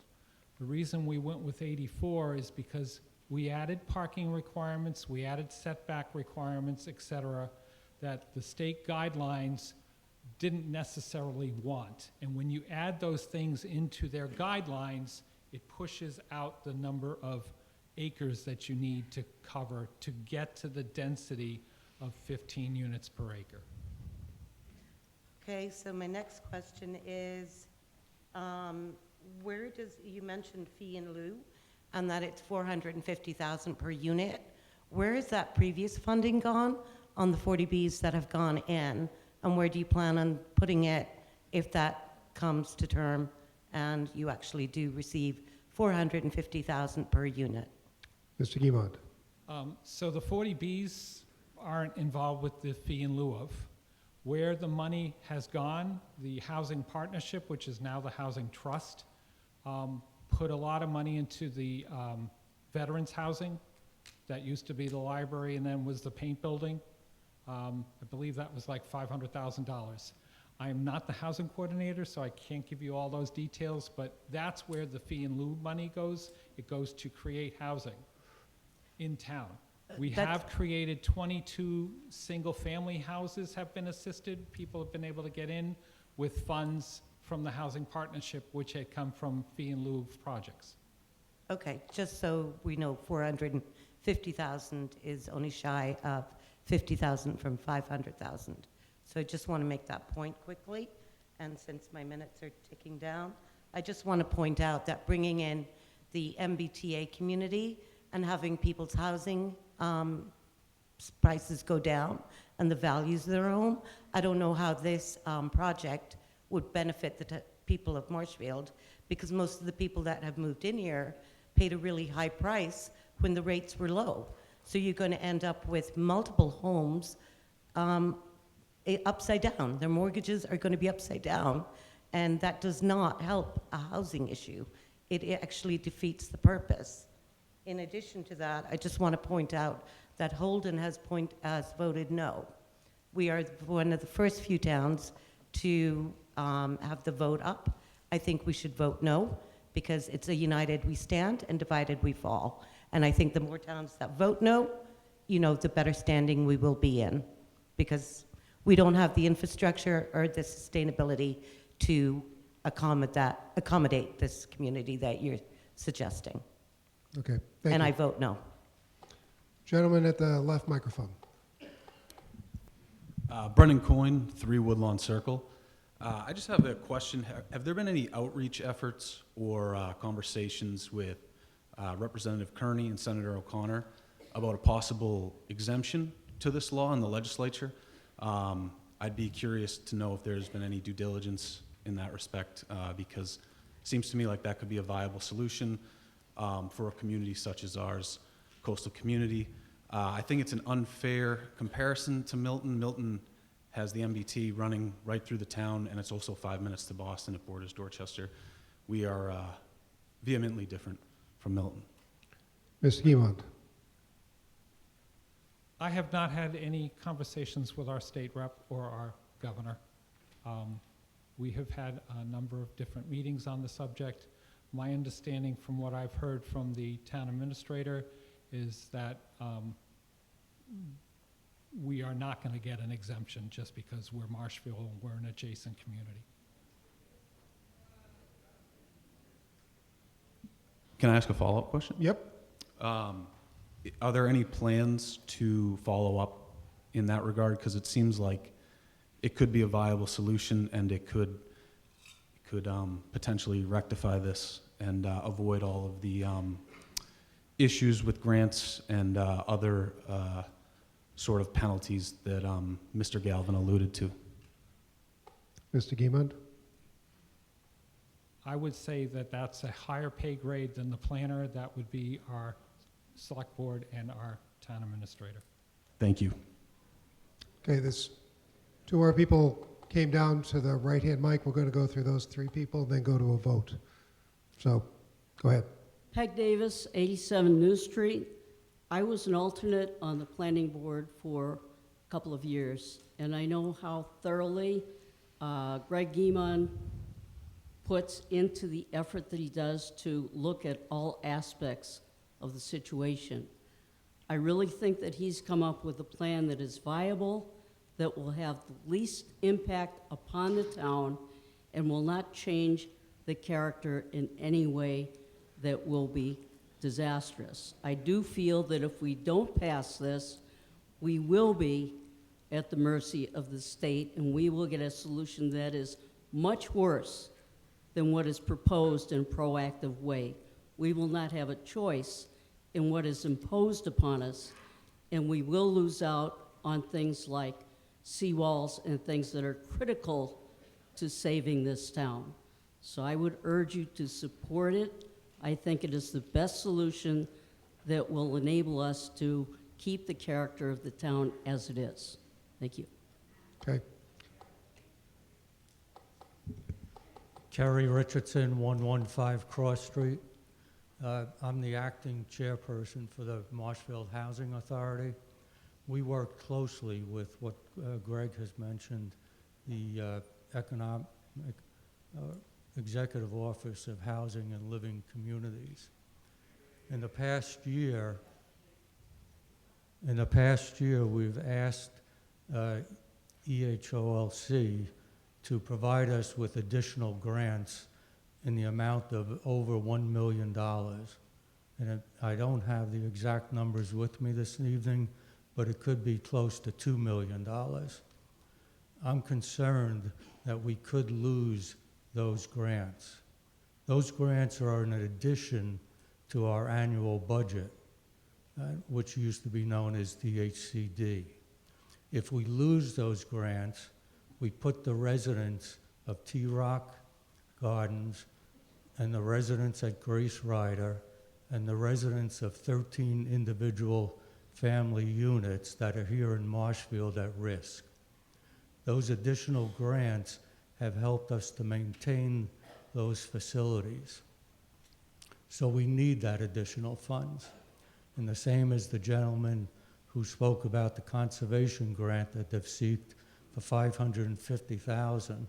The reason we went with 84 is because we added parking requirements, we added setback requirements, et cetera, that the state guidelines didn't necessarily want. And when you add those things into their guidelines, it pushes out the number of acres that you need to cover to get to the density of 15 units per acre. Okay, so my next question is, where does, you mentioned fee in lieu and that it's $450,000 per unit. Where has that previous funding gone on the 40Bs that have gone in? And where do you plan on putting it if that comes to term and you actually do receive $450,000 per unit? Mr. Guimond. So the 40Bs aren't involved with the fee in lieu of. Where the money has gone, the Housing Partnership, which is now the Housing Trust, put a lot of money into the veterans housing. That used to be the library and then was the paint building. I believe that was like $500,000. I am not the housing coordinator, so I can't give you all those details, but that's where the fee in lieu money goes. It goes to create housing in town. We have created 22 single-family houses have been assisted. People have been able to get in with funds from the Housing Partnership, which had come from fee in lieu of projects. Okay, just so we know, 450,000 is only shy of 50,000 from 500,000. So I just want to make that point quickly. And since my minutes are ticking down, I just want to point out that bringing in the MBTA community and having people's housing prices go down and the values of their home, I don't know how this project would benefit the people of Marshfield, because most of the people that have moved in here paid a really high price when the rates were low. So you're going to end up with multiple homes upside down. Their mortgages are going to be upside down, and that does not help a housing issue. It actually defeats the purpose. In addition to that, I just want to point out that Holden has voted no. We are one of the first few towns to have the vote up. I think we should vote no, because it's a united we stand and divided we fall. And I think the more towns that vote no, the better standing we will be in, because we don't have the infrastructure or the sustainability to accommodate this community that you're suggesting. Okay, thank And you. I vote no. Gentleman at the left microphone. Brendan Coyne, 3 Woodlawn Circle. I just have a question. Have there been any outreach efforts or conversations with Representative Kearney and Senator O'Connor about a possible exemption to this law in the legislature? I'd be curious to know if there's been any due diligence in that respect, because it seems to me like that could be a viable solution for a community such as ours, coastal community. I think it's an unfair comparison to Milton. Milton has the MBT running right through the town, and it's also 5 minutes to Boston. It borders Dorchester. We are vehemently different from Milton. Mr. Guimond. I have not had any conversations with our state rep or our governor. We have had a number of different meetings on the subject. My understanding from what I've heard from the town administrator is that we are not going to get an exemption just because we're Marshfield and we're an adjacent community. Can I ask a follow-up question? Yep. Are there any plans to follow up in that regard? Because it seems like it could be a viable solution, and it could potentially rectify this and avoid all of the issues with grants and other sort of penalties that Mr. Galvin alluded to. Mr. Guimond. I would say that that's a higher pay grade than the planner. That would be our select board and our town administrator. Thank you. Okay, this 2 more people came down to the right-hand mic. We're going to go through those 3 people, then go to a vote. So, go ahead. Peg Davis, 87 New Street. I was an alternate on the planning board for a couple of years, and I know how thoroughly Greg Guimond puts into the effort that he does to look at all aspects of the situation. I really think that he's come up with a plan that is viable, that will have the least impact upon the town, and will not change the character in any way that will be disastrous. I do feel that if we don't pass this, we will be at the mercy of the state, and we will get a solution that is much worse than what is proposed in a proactive way. We will not have a choice in what is imposed upon us, and we will lose out on things like seawalls and things that are critical to saving this town. So I would urge you to support it. I think it is the best solution that will enable us to keep the character of the town as it is. Thank you. Okay. Kerry Richardson, 115 Cross Street. I'm the acting chairperson for the Marshfield Housing Authority. We work closely with what Greg has mentioned, the Executive Office of Housing and Living Communities. In the past year, we've asked EHOLC to provide us with additional grants in the amount of over $1 million. And I don't have the exact numbers with me this evening, but it could be close to $2 million. I'm concerned that we could lose those grants. Those grants are in addition to our annual budget, which used to be known as DHCD. If we lose those grants, we put the residents of T-Rock Gardens and the residents at Grace Ryder and the residents of 13 individual family units that are here in Marshfield at risk. Those additional grants have helped us to maintain those facilities. So we need that additional funds. And the same as the gentleman who spoke about the conservation grant that they've sought for $550,000.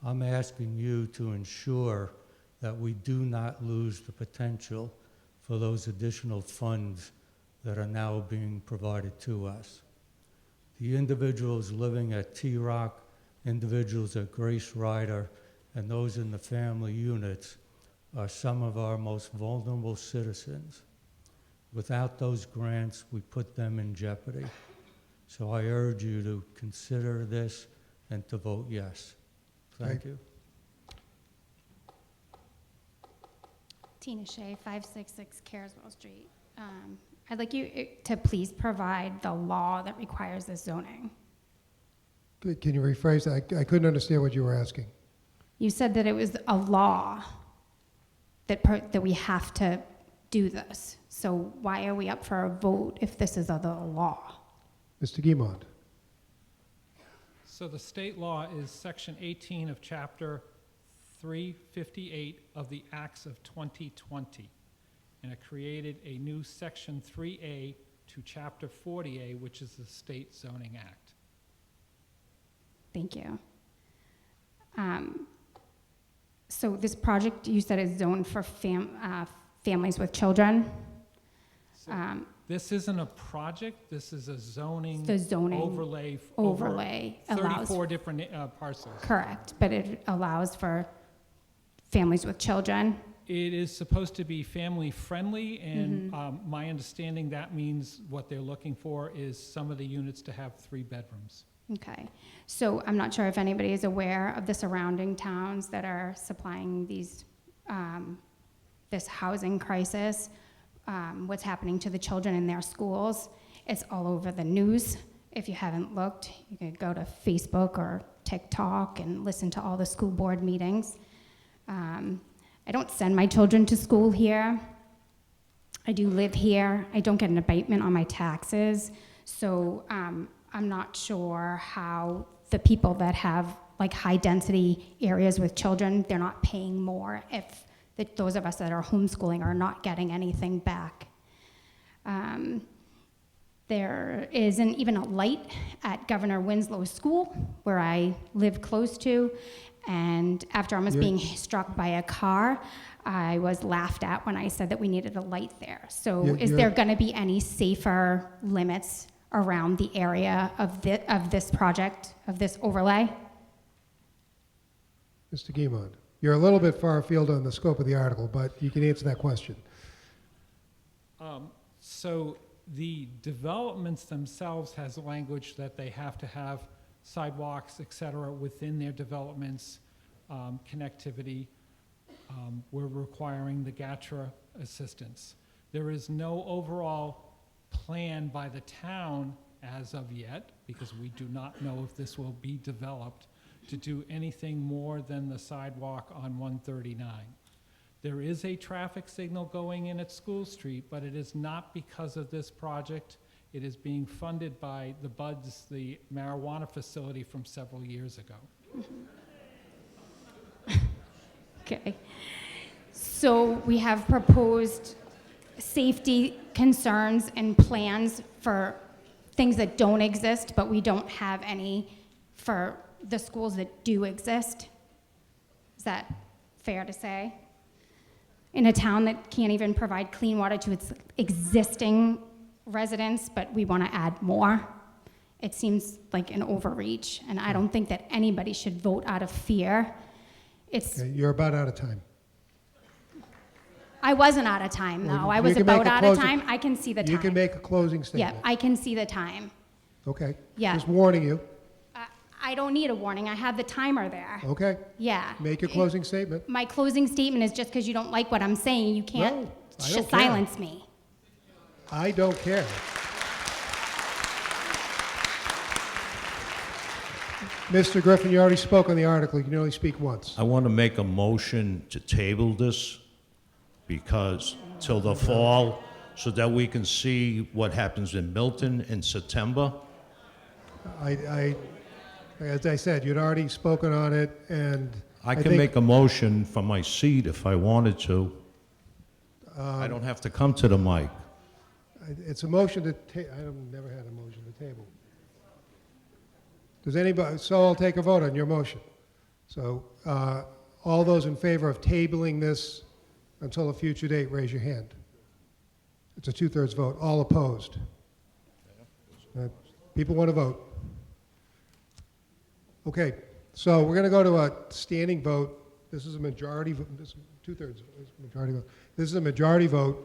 I'm asking you to ensure that we do not lose the potential for those additional funds that are now being provided to us. The individuals living at T-Rock, individuals at Grace Ryder, and those in the family units are some of our most vulnerable citizens. Without those grants, we put them in jeopardy. So I urge you to consider this and to vote yes. Thank you. Tina Shea, 566 Careswell Street. I'd like you to please provide the law that requires this zoning. Can you rephrase that? I couldn't understand what you were asking. You said that it was a law that we have to do this. So why are we up for a vote if this is the law? Mr. Guimond. So the state law is section 18 of chapter 358 of the Acts of 2020. And it created a new section 3A to chapter 40A, which is the State Zoning Act. Thank you. So this project, you said, is zoned for families with children. This isn't a project. This is a zoning, The zoning overlay overlay over allows- 34 different parcels. Correct, but it allows for families with children. It is supposed to be family friendly, and my understanding that means what they're looking for is some of the units to have 3 bedrooms. Okay, so I'm not sure if anybody is aware of the surrounding towns that are supplying these, this housing crisis, what's happening to the children in their schools. It's all over the news. If you haven't looked, you could go to Facebook or TikTok and listen to all the school board meetings. I don't send my children to school here. I do live here. I don't get an abatement on my taxes. So I'm not sure how the people that have like high density areas with children, they're not paying more if those of us that are homeschooling are not getting anything back. There isn't even a light at Governor Winslow's school, where I live close to. And after almost being struck by a car, I was laughed at when I said that we needed a light there. So is there going to be any safer limits around the area of this project, of this overlay? Mr. Guimond, you're a little bit far afield on the scope of the article, but you can answer that question. So the developments themselves has language that they have to have sidewalks, et cetera, within their developments, connectivity. We're requiring the GATRA assistance. There is no overall plan by the town as of yet, because we do not know if this will be developed, to do anything more than the sidewalk on 139. There is a traffic signal going in at School Street, but it is not because of this project. It is being funded by the Buds, the marijuana facility from several years ago. Okay. So we have proposed safety concerns and plans for things that don't exist, but we don't have any for the schools that do exist. Is that fair to say? In a town that can't even provide clean water to its existing residents, but we want to add more. It seems like an overreach, and I don't think that anybody should vote out of fear. Okay, you're about out of time. I wasn't out of time, Well, though. I you was can make about a out of closing- time. I can see the time. You can make a closing Yeah, statement. I can see the time. Okay. Yeah. Just warning you. I don't need a warning. I have the timer there. Okay. Yeah. Make your closing statement. My closing statement is just because you don't like what I'm saying, you can't No, I don't care. silence me. I don't care. Mr. Griffin, you already spoke on the article. You can only speak once. I want to make a motion to table this because till the fall, so that we can see what happens in Milton in September. As I said, you'd already spoken on it, and I can think- make a motion from my seat if I wanted to. I don't have to come to the mic. It's a motion to I've never had a motion to table. Does anybody, so I'll take a vote on your motion. So all those in favor of tabling this until a future date, raise your hand. It's a 2/3 vote. All opposed? People want to vote. Okay, so we're going to go to a standing vote. This is a majority vote. This is 2/3 majority vote. This is a majority vote.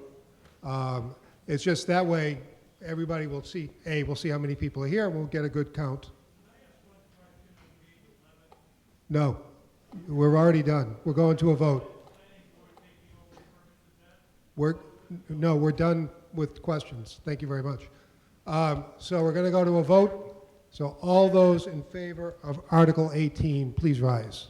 It's just that way everybody will see, we'll see how many people are here, and we'll get a good count. No, we're already done. We're going to a vote. No, we're done with questions. Thank you very much. So we're going to go to a vote. So all those in favor of Article 18, please rise.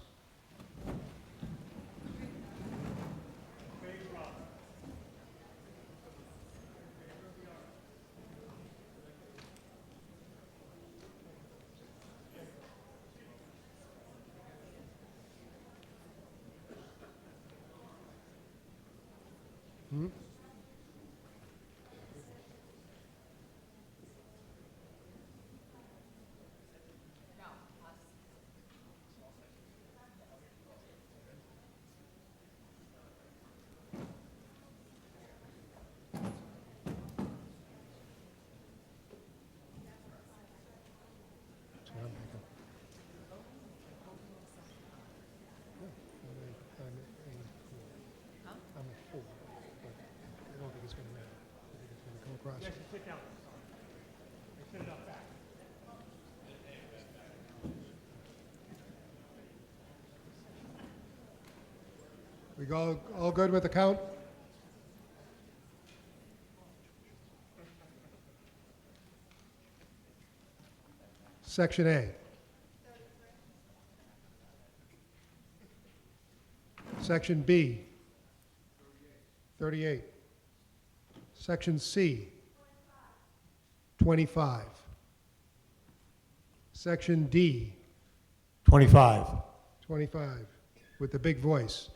We go all good with the count? Section A. Section B. 38. Section C. 25. Section D. 25. 25, with the big voice.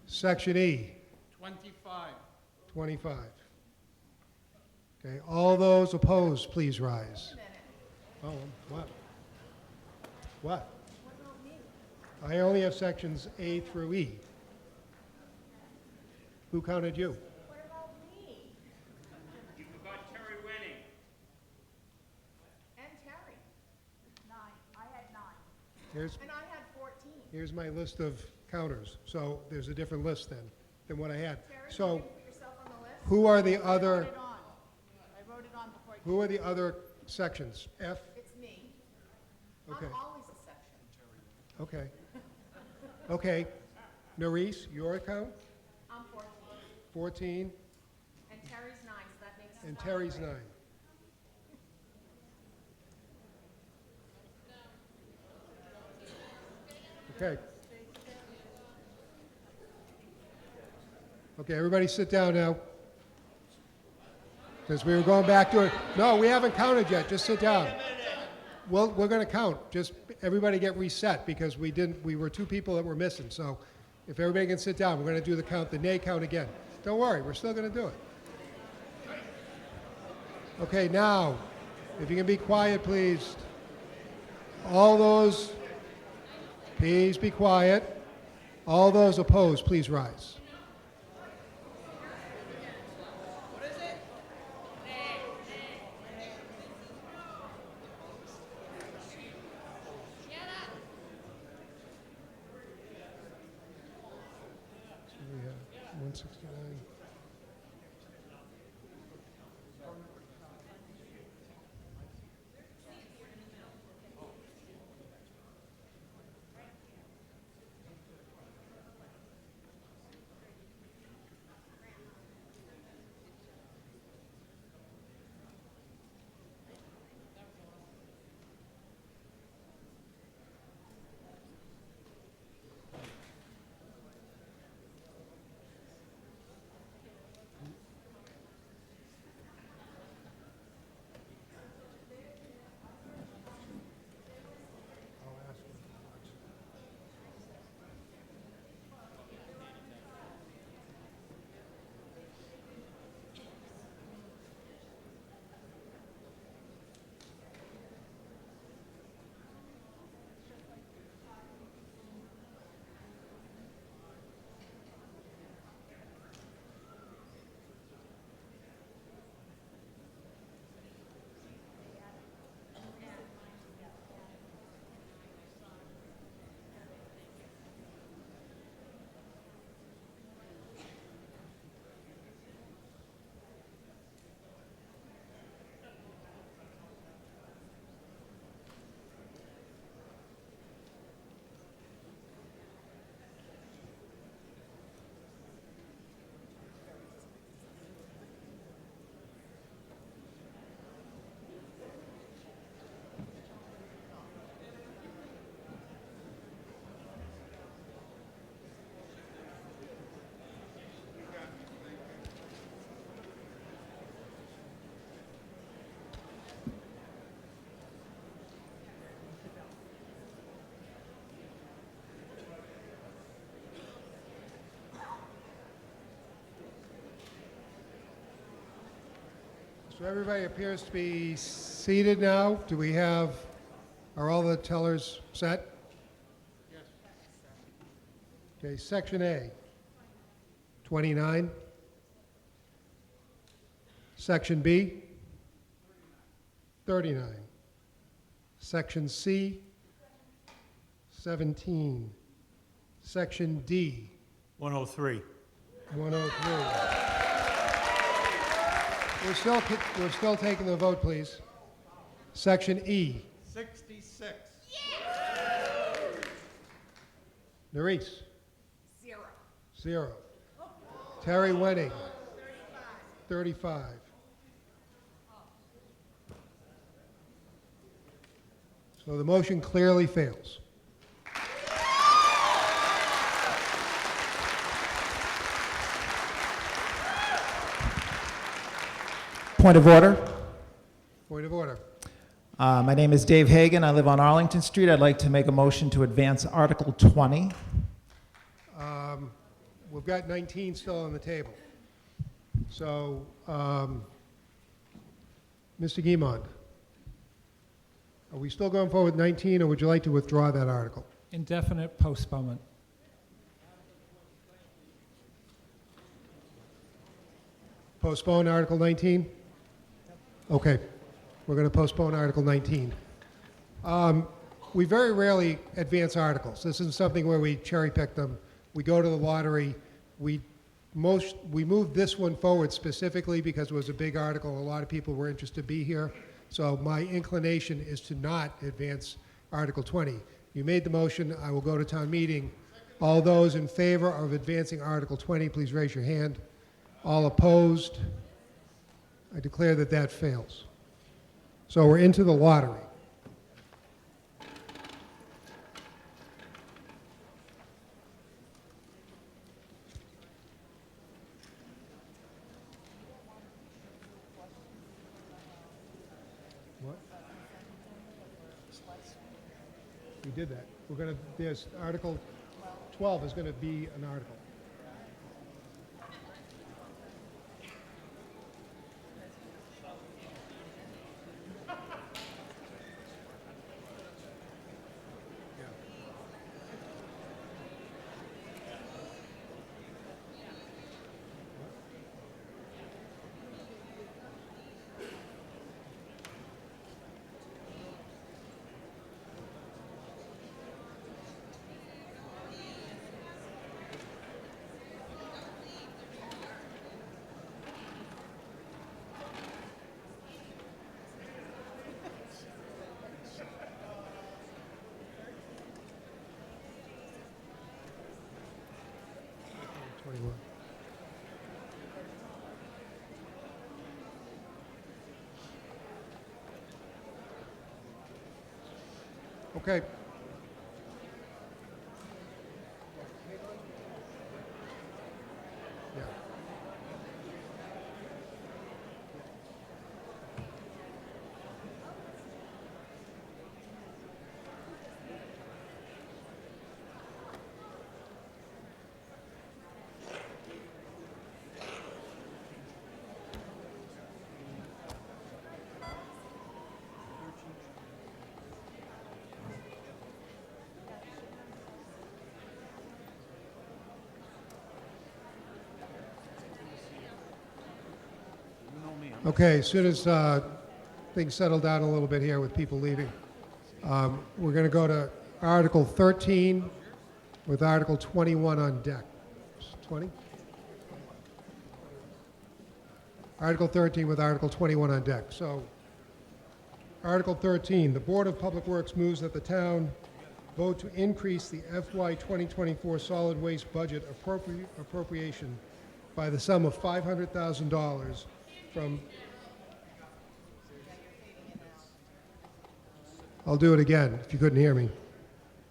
Section E. 25. 25. Okay, all those opposed, please rise. Oh, what? What? I only have sections A through E. Who counted you? You forgot Terry winning. And Terry, 9. I had 9. Here's, And I had 14. here's my list of counters. So there's a different list than what I had. Terry, So you didn't put yourself on the list? who are the I other, voted on. I voted on before I who are the other sections? F? It's me. Okay. I'm always a section. Okay. Okay. Norris, your count? I'm 14. 14, And Terry's 9, so that makes us and 5 Terry's already. 9. Okay. Okay, everybody sit down now. Because we were going back to it. No, we haven't counted yet. Just sit down. Well, we're going to count. Just everybody get reset because we were 2 people that were missing. So if everybody can sit down, we're going to do the nay count again. Don't worry, we're still going to do it. Okay, now, if you can be quiet, please. All those, please be quiet. All those opposed, please rise. So we have 169. So everybody appears to be seated now. Are all the tellers set? Yes. Okay, Section A, 29. Section B, 39. Section C, 17. Section D, 103. 103. We're still taking the vote, please. Section E. 66. Nerese. 0. 0. Terry Wenning. 35. So the motion clearly fails. Point of order. Point of order. My name is Dave Hagan. I live on Arlington Street. I'd like to make a motion to advance Article 20. We've got 19 still on the table. So, Mr. Guimond, are we still going forward with 19, or would you like to withdraw that article? Indefinite postponement. Postpone Article 19? Okay, we're going to postpone Article 19. We very rarely advance articles. This isn't something where we cherry pick them. We go to the lottery. We moved this one forward specifically because it was a big article. A lot of people were interested to be here. So my inclination is to not advance Article 20. You made the motion. I will go to town meeting. All those in favor of advancing Article 20, please raise your hand. All opposed? I declare that that fails. So we're into the lottery. We did that. We're gonna, there's Article 12 is gonna be an article. Okay. Yeah. Okay, as soon as things settle down a little bit here with people leaving, we're going to go to Article 13 with Article 21 on deck. 20? Article 13 with Article 21 on deck. So, Article 13, the Board of Public Works moves that the town vote to increase the FY 2024 solid waste budget appropriation by the sum of $500,000 from, I'll do it again if you couldn't hear me.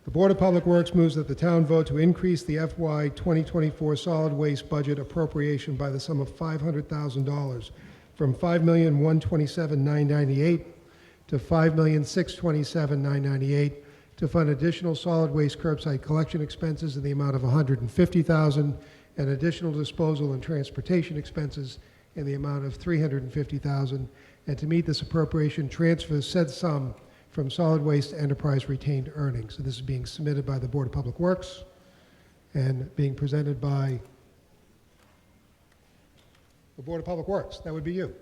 The Board of Public Works moves that the town vote to increase the FY 2024 solid waste budget appropriation by the sum of $500,000 from $5,127,998 to $5,627,998 to fund additional solid waste curbside collection expenses in the amount of $150,000 and additional disposal and transportation expenses in the amount of $350,000, and to meet this appropriation, transfer said sum from solid waste enterprise retained earnings. So this is being submitted by the Board of Public Works and being presented by the Board of Public Works. That would be you.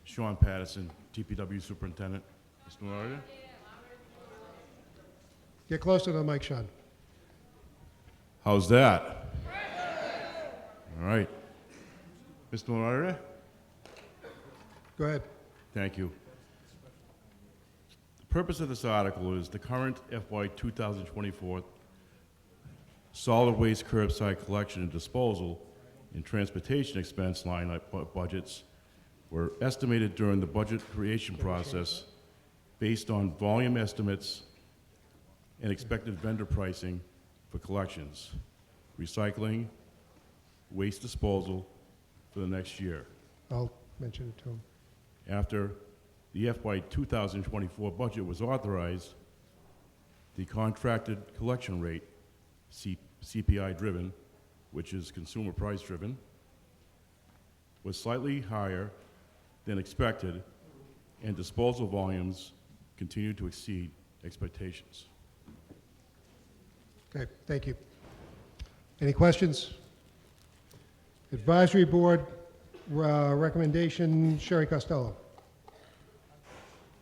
Sean Patterson, TPW Superintendent. Mr. Moderator? Get closer to the mic, Sean. How's that? All right. Mr. Moderator? Go ahead. Thank you. The purpose of this article is the current FY 2024 solid waste curbside collection and disposal and transportation expense line budgets were estimated during the budget creation process based on volume estimates and expected vendor pricing for collections, recycling, waste disposal for the next year. I'll mention it to him. After the FY 2024 budget was authorized, the contracted collection rate, CPI driven, which is consumer price driven, was slightly higher than expected, and disposal volumes continued to exceed expectations. Okay, thank you. Any questions? Advisory Board recommendation, Sherry Costello.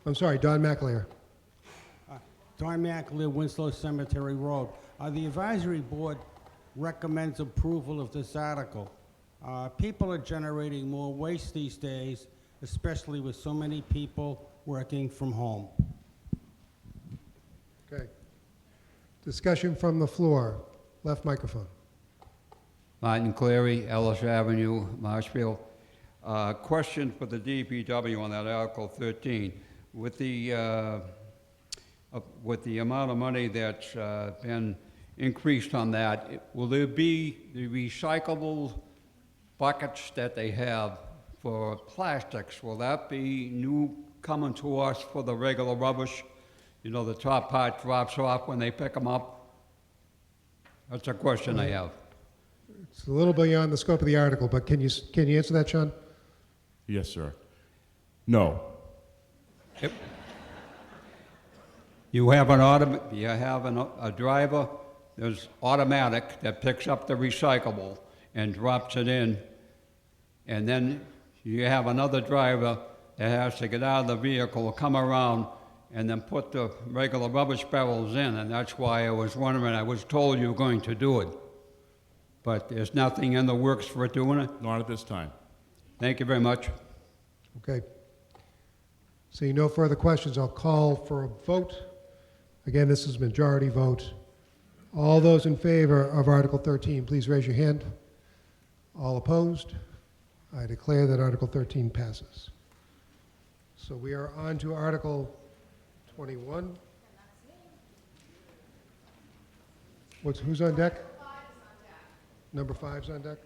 I'm sorry, Don McAleer. Don McAleer, Winslow Cemetery Road. The advisory board recommends approval of this article. People are generating more waste these days, especially with so many people working from home. Okay. Discussion from the floor. Left microphone. Martin Cleary, Ellis Avenue, Marshfield. Question for the DPW on that Article 13. With the amount of money that's been increased on that, will there be the recyclable buckets that they have for plastics, will that be new coming to us for the regular rubbish? You know, the top part drops off when they pick them up? That's a question I have. It's a little beyond the scope of the article, but can you answer that, Sean? Yes, sir. No. Yep. You have a driver, there's automatic that picks up the recyclable and drops it in, and then you have another driver that has to get out of the vehicle, come around, and then put the regular rubbish barrels in, and that's why I was wondering, I was told you were going to do it. But there's nothing in the works for doing it? Not at this time. Thank you very much. Okay. Seeing no further questions, I'll call for a vote. Again, this is a majority vote. All those in favor of Article 13, please raise your hand. All opposed? I declare that Article 13 passes. So we are on to Article 21. Who's on deck? Number 5 is on deck.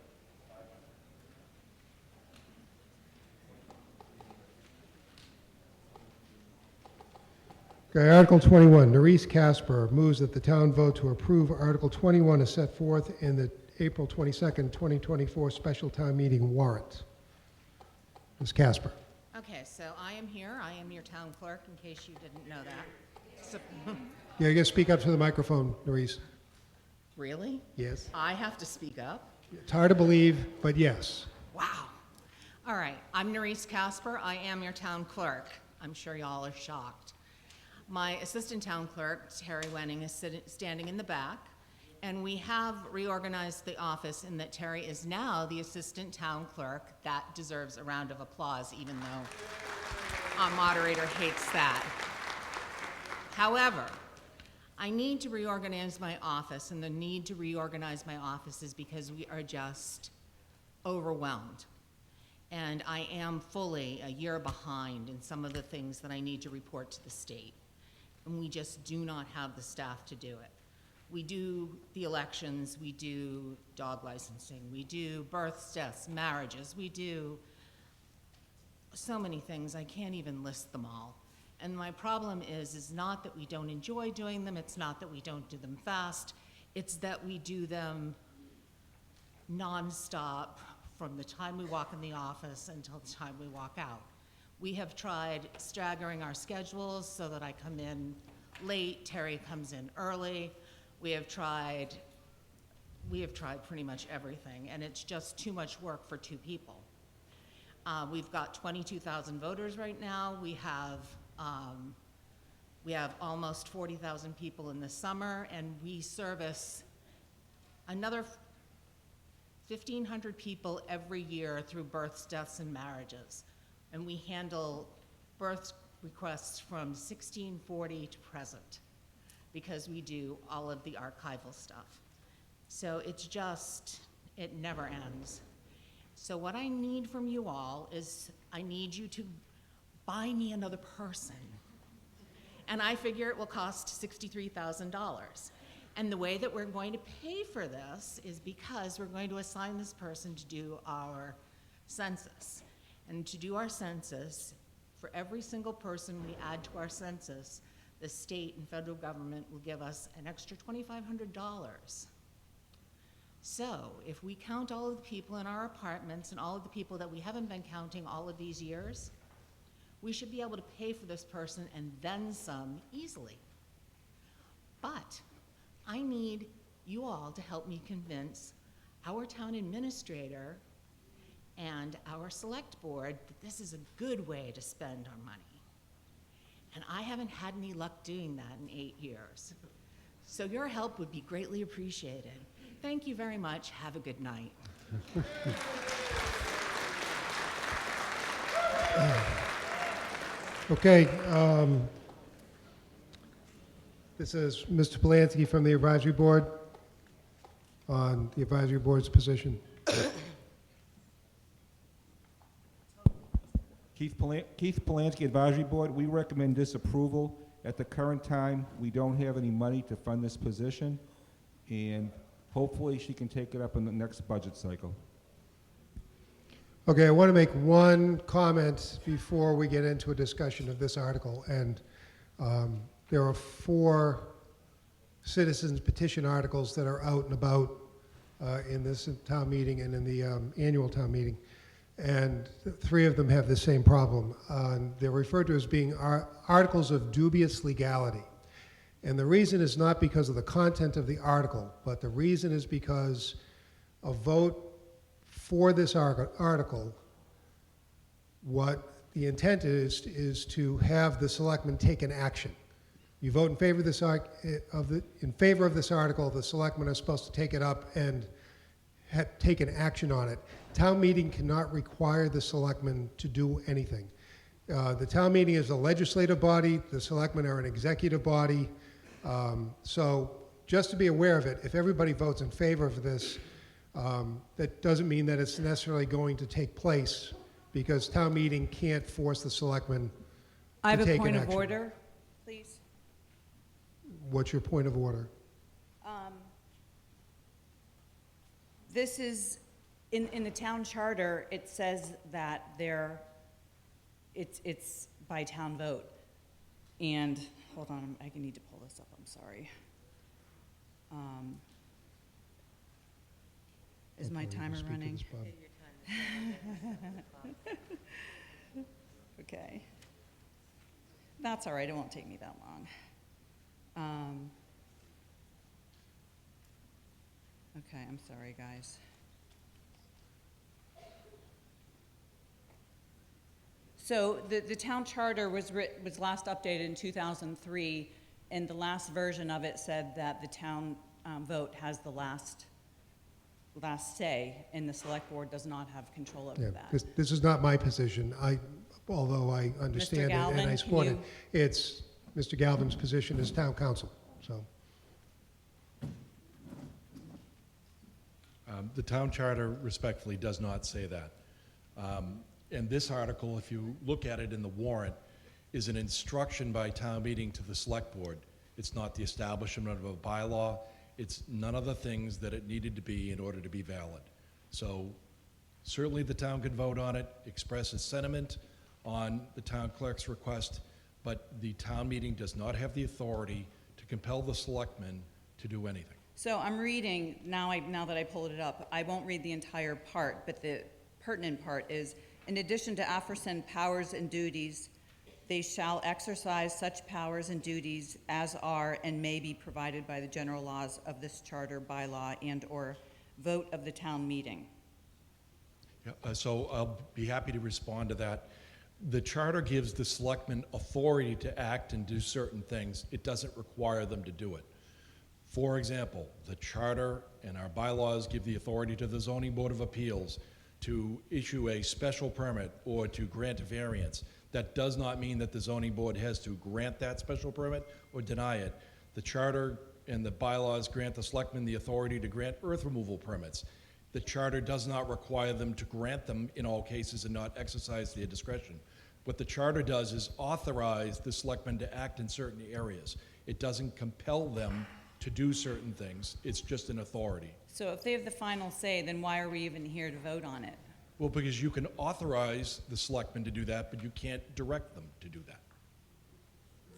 Okay, Article 21, Nerese Casper moves that the town vote to approve Article 21 as set forth in the April 22nd, 2024 special town meeting warrant. Ms. Casper. Okay, so I am here. I am your town clerk, in case you didn't know that. So, Yeah, you gotta speak up to the microphone, Nerese. really? Yes. I have to speak up? It's hard to believe, but yes. Wow. All right, I'm Nerese Casper. I am your town clerk. I'm sure y'all are shocked. My assistant town clerk, Terry Wenning, is standing in the back, and we have reorganized the office in that Terry is now the assistant town clerk. That deserves a round of applause, even though our moderator hates that. However, I need to reorganize my office, and the need to reorganize my office is because we are just overwhelmed. And I am fully a year behind in some of the things that I need to report to the state. And we just do not have the staff to do it. We do the elections, we do dog licensing, we do births, deaths, marriages, we do so many things, I can't even list them all. And my problem is not that we don't enjoy doing them, it's not that we don't do them fast, it's that we do them nonstop from the time we walk in the office until the time we walk out. We have tried staggering our schedules so that I come in late, Terry comes in early. We have tried pretty much everything, and it's just too much work for 2 people. We've got 22,000 voters right now. We have almost 40,000 people in the summer, and we service another 1,500 people every year through births, deaths, and marriages. And we handle birth requests from 1640 to present because we do all of the archival stuff. So it's just, it never ends. So what I need from you all is I need you to buy me another person. And I figure it will cost $63,000. And the way that we're going to pay for this is because we're going to assign this person to do our census. And to do our census, for every single person we add to our census, the state and federal government will give us an extra $2,500. So if we count all of the people in our apartments and all of the people that we haven't been counting all of these years, we should be able to pay for this person and then some easily. But I need you all to help me convince our town administrator and our select board that this is a good way to spend our money. And I haven't had any luck doing that in 8 years. So your help would be greatly appreciated. Thank you very much. Have a good night. Okay, this is Mr. Polanski from the advisory board on the advisory board's position. Keith Polanski Advisory Board, we recommend disapproval. At the current time, we don't have any money to fund this position, and hopefully she can take it up in the next budget cycle. Okay, I want to make one comment before we get into a discussion of this article. And there are 4 citizens petition articles that are out and about in this town meeting and in the annual town meeting. And 3 of them have the same problem. They're referred to as being articles of dubious legality. And the reason is not because of the content of the article, but the reason is because a vote for this article, what the intent is to have the selectmen take an action. You vote in favor of this article, the selectmen are supposed to take it up and take an action on it. Town meeting cannot require the selectmen to do anything. The town meeting is a legislative body. The selectmen are an executive body. So just to be aware of it, if everybody votes in favor of this, that doesn't mean that it's necessarily going to take place, because town meeting can't force the selectmen I to have a take an point of action. order, please. What's your point of order? This is, in the town charter, it says that it's by town vote. And, hold on, I need to pull this up, I'm sorry. Is my timer running? Okay. That's all right, it won't take me that long. Okay, I'm sorry, guys. So the town charter was last updated in 2003, and the last version of it said that the town vote has the last say, and the select board does not have control over that. This is not my position. Although I understand it and I support it, it's Mr. Galvin's position as town council. So. The town charter respectfully does not say that. And this article, if you look at it in the warrant, is an instruction by town meeting to the select board. It's not the establishment of a bylaw. It's none of the things that it needed to be in order to be valid. So certainly the town can vote on it, express its sentiment on the town clerk's request, but the town meeting does not have the authority to compel the selectmen to do anything. So I'm reading, now that I pulled it up, I won't read the entire part, but the pertinent part is, in addition to aforesaid powers and duties, they shall exercise such powers and duties as are and may be provided by the general laws of this charter, bylaw, and/or vote of the town meeting. Yeah, so I'll be happy to respond to that. The charter gives the selectmen authority to act and do certain things. It doesn't require them to do it. For example, the charter and our bylaws give the authority to the Zoning Board of Appeals to issue a special permit or to grant a variance. That does not mean that the zoning board has to grant that special permit or deny it. The charter and the bylaws grant the selectmen the authority to grant earth removal permits. The charter does not require them to grant them in all cases and not exercise their discretion. What the charter does is authorize the selectmen to act in certain areas. It doesn't compel them to do certain things. It's just an authority. So if they have the final say, then why are we even here to vote on it? Well, because you can authorize the selectmen to do that, but you can't direct them to do that.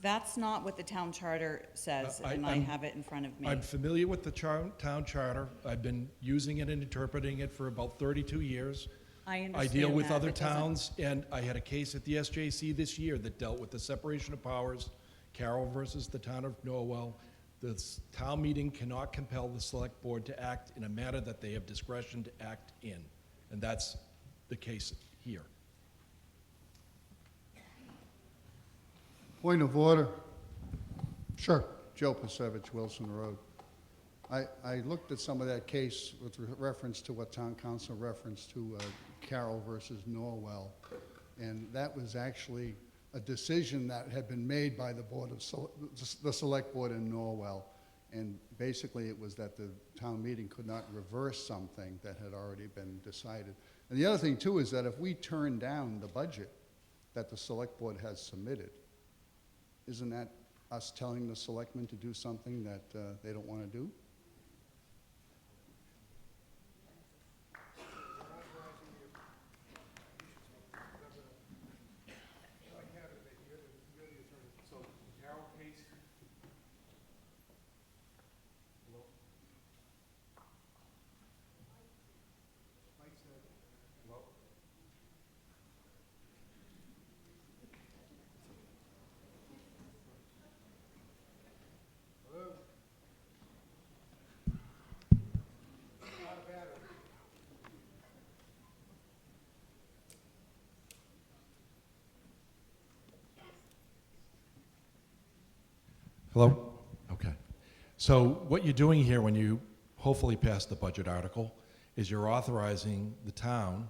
That's not what the town charter says, and I have it in front of me. I'm familiar with the town charter. I've been using it and interpreting it for about 32 years. I understand I deal with that, other but doesn't- towns, and I had a case at the SJC this year that dealt with the separation of powers, Carroll versus the town of Norwell. The town meeting cannot compel the select board to act in a manner that they have discretion to act in, and that's the case here. Point of order. Sure. Joe Pasevich, Wilson Road. I looked at some of that case with reference to what town council referenced to Carroll versus Norwell, and that was actually a decision that had been made by the board of the select board in Norwell, and basically it was that the town meeting could not reverse something that had already been decided. And the other thing too is that if we turn down the budget that the select board has submitted, isn't that us telling the selectmen to do something that they don't want to do? Hello? Okay. So what you're doing here when you hopefully pass the budget article is you're authorizing the town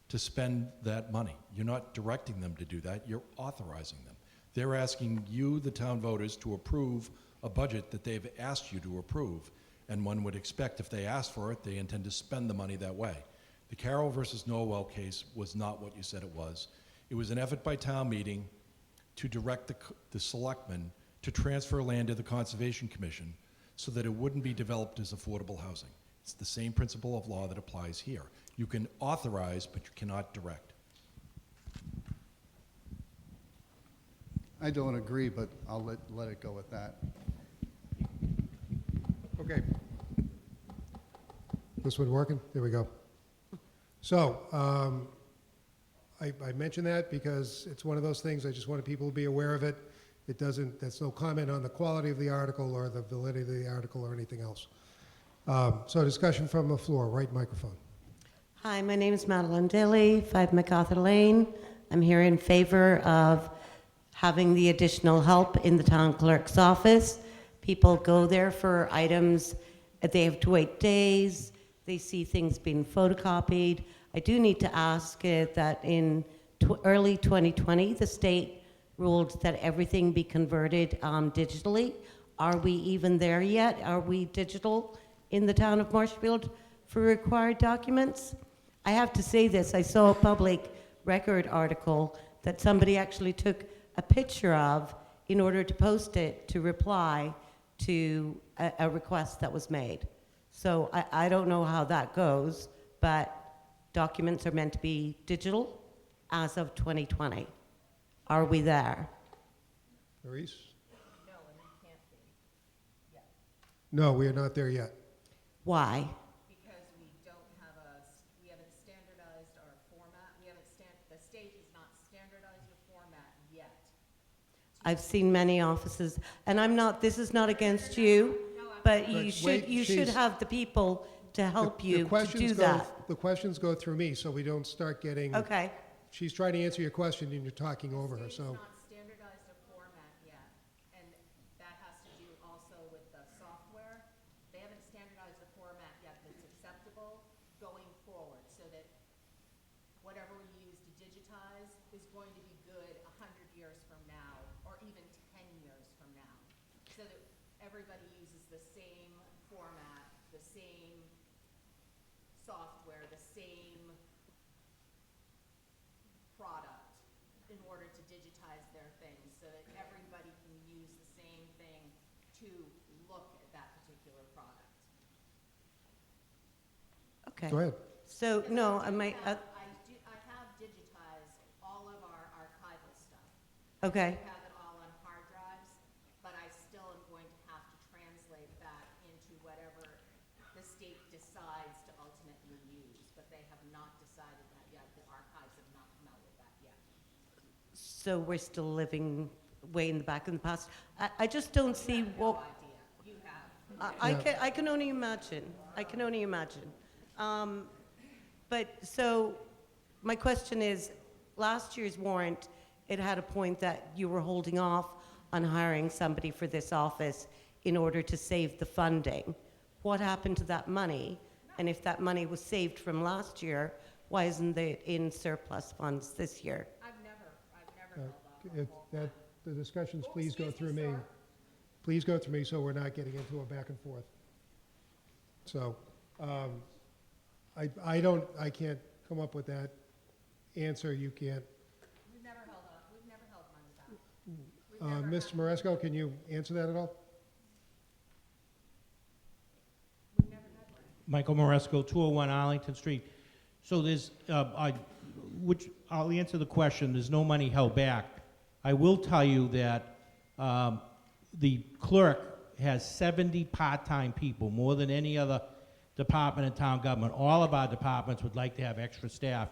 to spend that money. You're not directing them to do that, you're authorizing them. They're asking you, the town voters, to approve a budget that they've asked you to approve. And one would expect if they ask for it, they intend to spend the money that way. The Carroll versus Norwell case was not what you said it was. It was an effort by town meeting to direct the selectmen to transfer land to the Conservation Commission so that it wouldn't be developed as affordable housing. It's the same principle of law that applies here. You can authorize, but you cannot direct. I don't agree, but I'll let it go with that. Okay. This one working? There we go. So, I mention that because it's one of those things, I just wanted people to be aware of it. It doesn't, that's no comment on the quality of the article or the validity of the article or anything else. So discussion from the floor, right microphone. Hi, my name is Madeline Daly, 5 MacArthur Lane. I'm here in favor of having the additional help in the town clerk's office. People go there for items, they have to wait days, they see things being photocopied. I do need to ask that in early 2020, the state ruled that everything be converted digitally. Are we even there yet? Are we digital in the town of Marshfield for required documents? I have to say this, I saw a public record article that somebody actually took a picture of in order to post it to reply to a request that was made. So I don't know how that goes, but documents are meant to be digital as of 2020. Are we there? Maurice? No, and we can't be yet. No, we are not there yet. Why? Because we haven't standardized our format. The state has not standardized the format yet. I've seen many offices, and this is not against you, but you should have the people to help you to do that. The questions go through me, so we don't start getting. Okay. She's trying to answer your question and you're talking over her, so. Not standardized a format yet, and that has to do also with the software. They haven't standardized a format yet that's acceptable going forward, so that whatever we use to digitize is going to be good 100 years from now, or even 10 years from now, so that everybody uses the same format, the same software, the same product in order to digitize their things, so that everybody can use the same thing to look at that particular product. Okay. Go ahead. So, no, I have digitized all of our archival stuff. Okay. We have it all on hard drives, but I still am going to have to translate that into whatever the state decides to ultimately use, but they have not decided that yet. The archives have not come out with that yet. So we're still living way in the back in the past. I just don't see what. No idea. You have. I can only imagine. I can only imagine. But so my question is, last year's warrant, it had a point that you were holding off on hiring somebody for this office in order to save the funding. What happened to that money? And if that money was saved from last year, why isn't it in surplus funds this year? I've never held off. The discussions, please go through me. Please go through me so we're not getting into a back and forth. So, I can't come up with that answer. You can't. We've never held off. We've never held money back. Mr. Maresco, can you answer that at all? We've never had money. Michael Moresco, 201 Arlington Street. So there's, I'll answer the question, there's no money held back. I will tell you that the clerk has 70 part-time people, more than any other department in town government. All of our departments would like to have extra staff.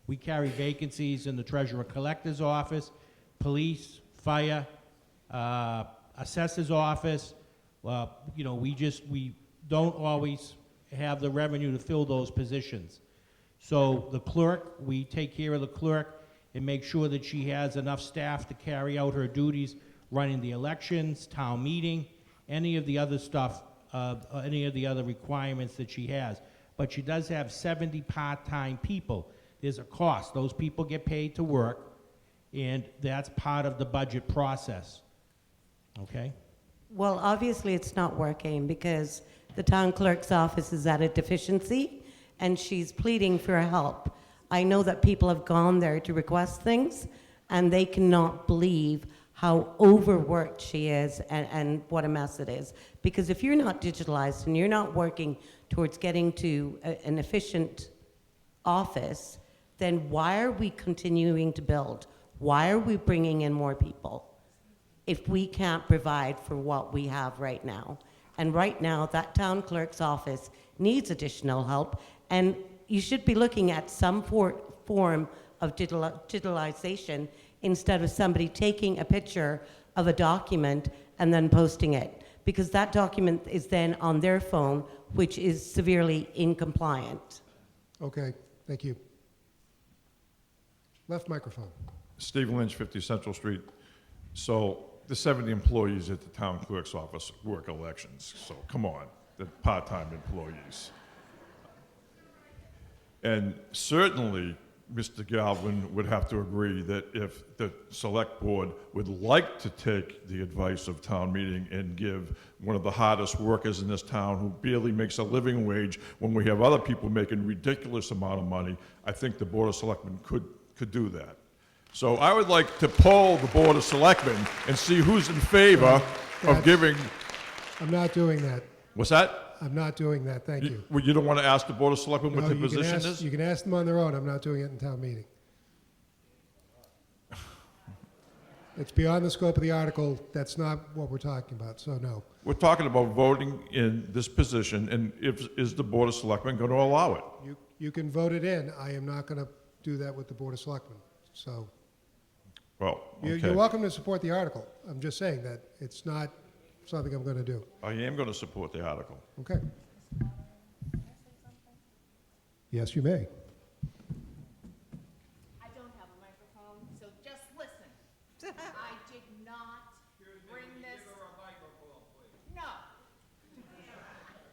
We carry vacancies in the treasurer collector's office, police, fire, assessor's office. We don't always have the revenue to fill those positions. So the clerk, we take care of the clerk and make sure that she has enough staff to carry out her duties running the elections, town meeting, any of the other stuff, any of the other requirements that she has. But she does have 70 part-time people. There's a cost. Those people get paid to work, and that's part of the budget process. Okay? Well, obviously it's not working because the town clerk's office is at a deficiency and she's pleading for help. I know that people have gone there to request things and they cannot believe how overworked she is and what a mess it is. Because if you're not digitalized and you're not working towards getting to an efficient office, then why are we continuing to build? Why are we bringing in more people if we can't provide for what we have right now? And right now, that town clerk's office needs additional help, and you should be looking at some form of digitalization instead of somebody taking a picture of a document and then posting it, because that document is then on their phone, which is severely incompliant. Okay, thank you. Left microphone. Steve Lynch, 50 Central Street. So the 70 employees at the town clerk's office work elections. So come on, they're part-time employees. And certainly, Mr. Galvin would have to agree that if the select board would like to take the advice of town meeting and give one of the hardest workers in this town who barely makes a living wage when we have other people making ridiculous amount of money, I think the Board of Selectmen could do that. So I would like to poll the Board of Selectmen and see who's in favor of giving. I'm not doing that. What's that? I'm not doing that, thank you. Well, you don't want to ask the Board of Selectmen what No, their you can position ask- is? You can ask them on their own, I'm not doing it in town meeting. It's beyond the scope of the article, that's not what we're talking about, so no. We're talking about voting in this position, and is the Board of Selectmen going to allow it? You can vote it in, I am not going to do that with the Board of Selectmen, so. Well, okay. You're welcome to support the article, I'm just saying that it's not something I'm going to do. I am going to support the article. Okay. Yes, you may. I don't have a microphone, so just listen. I did not bring this. No.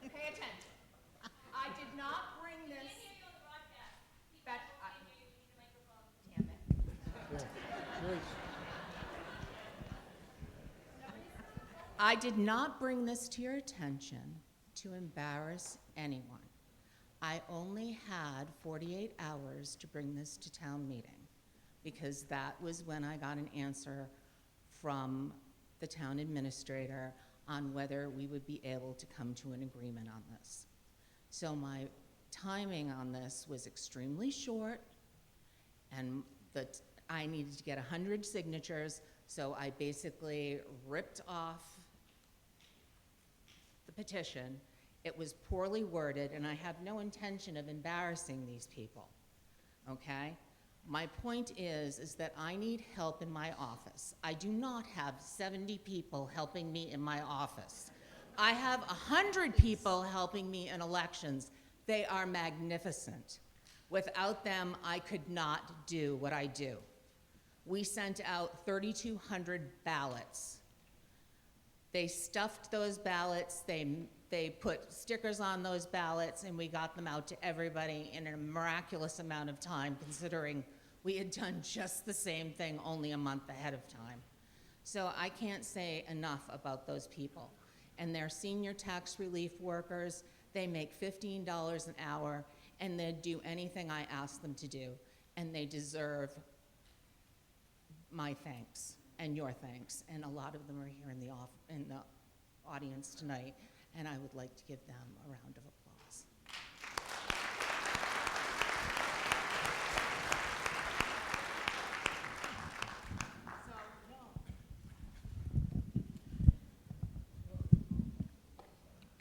Pay attention. I did not bring this. Damn it. I did not bring this to your attention to embarrass anyone. I only had 48 hours to bring this to town meeting because that was when I got an answer from the town administrator on whether we would be able to come to an agreement on this. So my timing on this was extremely short, and I needed to get 100 signatures, so I basically ripped off the petition. It was poorly worded, and I have no intention of embarrassing these people, okay? My point is that I need help in my office. I do not have 70 people helping me in my office. I have 100 people helping me in elections. They are magnificent. Without them, I could not do what I do. We sent out 3,200 ballots. They stuffed those ballots, they put stickers on those ballots, and we got them out to everybody in a miraculous amount of time, considering we had done just the same thing only a month ahead of time. So I can't say enough about those people. And they're senior tax relief workers. They make $15 an hour, and they do anything I ask them to do, and they deserve my thanks and your thanks, and a lot of them are here in the audience tonight, and I would like to give them a round of applause.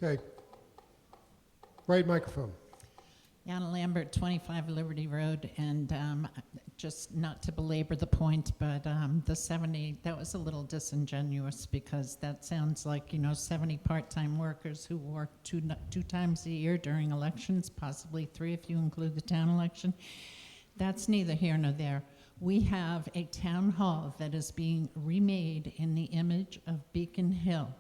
Okay. Right microphone. Yana Lambert, 25 Liberty Road, and just not to belabor the point, but the 70, that was a little disingenuous because that sounds like, 70 part-time workers who work two times a year during elections, possibly 3 if you include the town election. That's neither here nor there. We have a town hall that is being remade in the image of Beacon Hill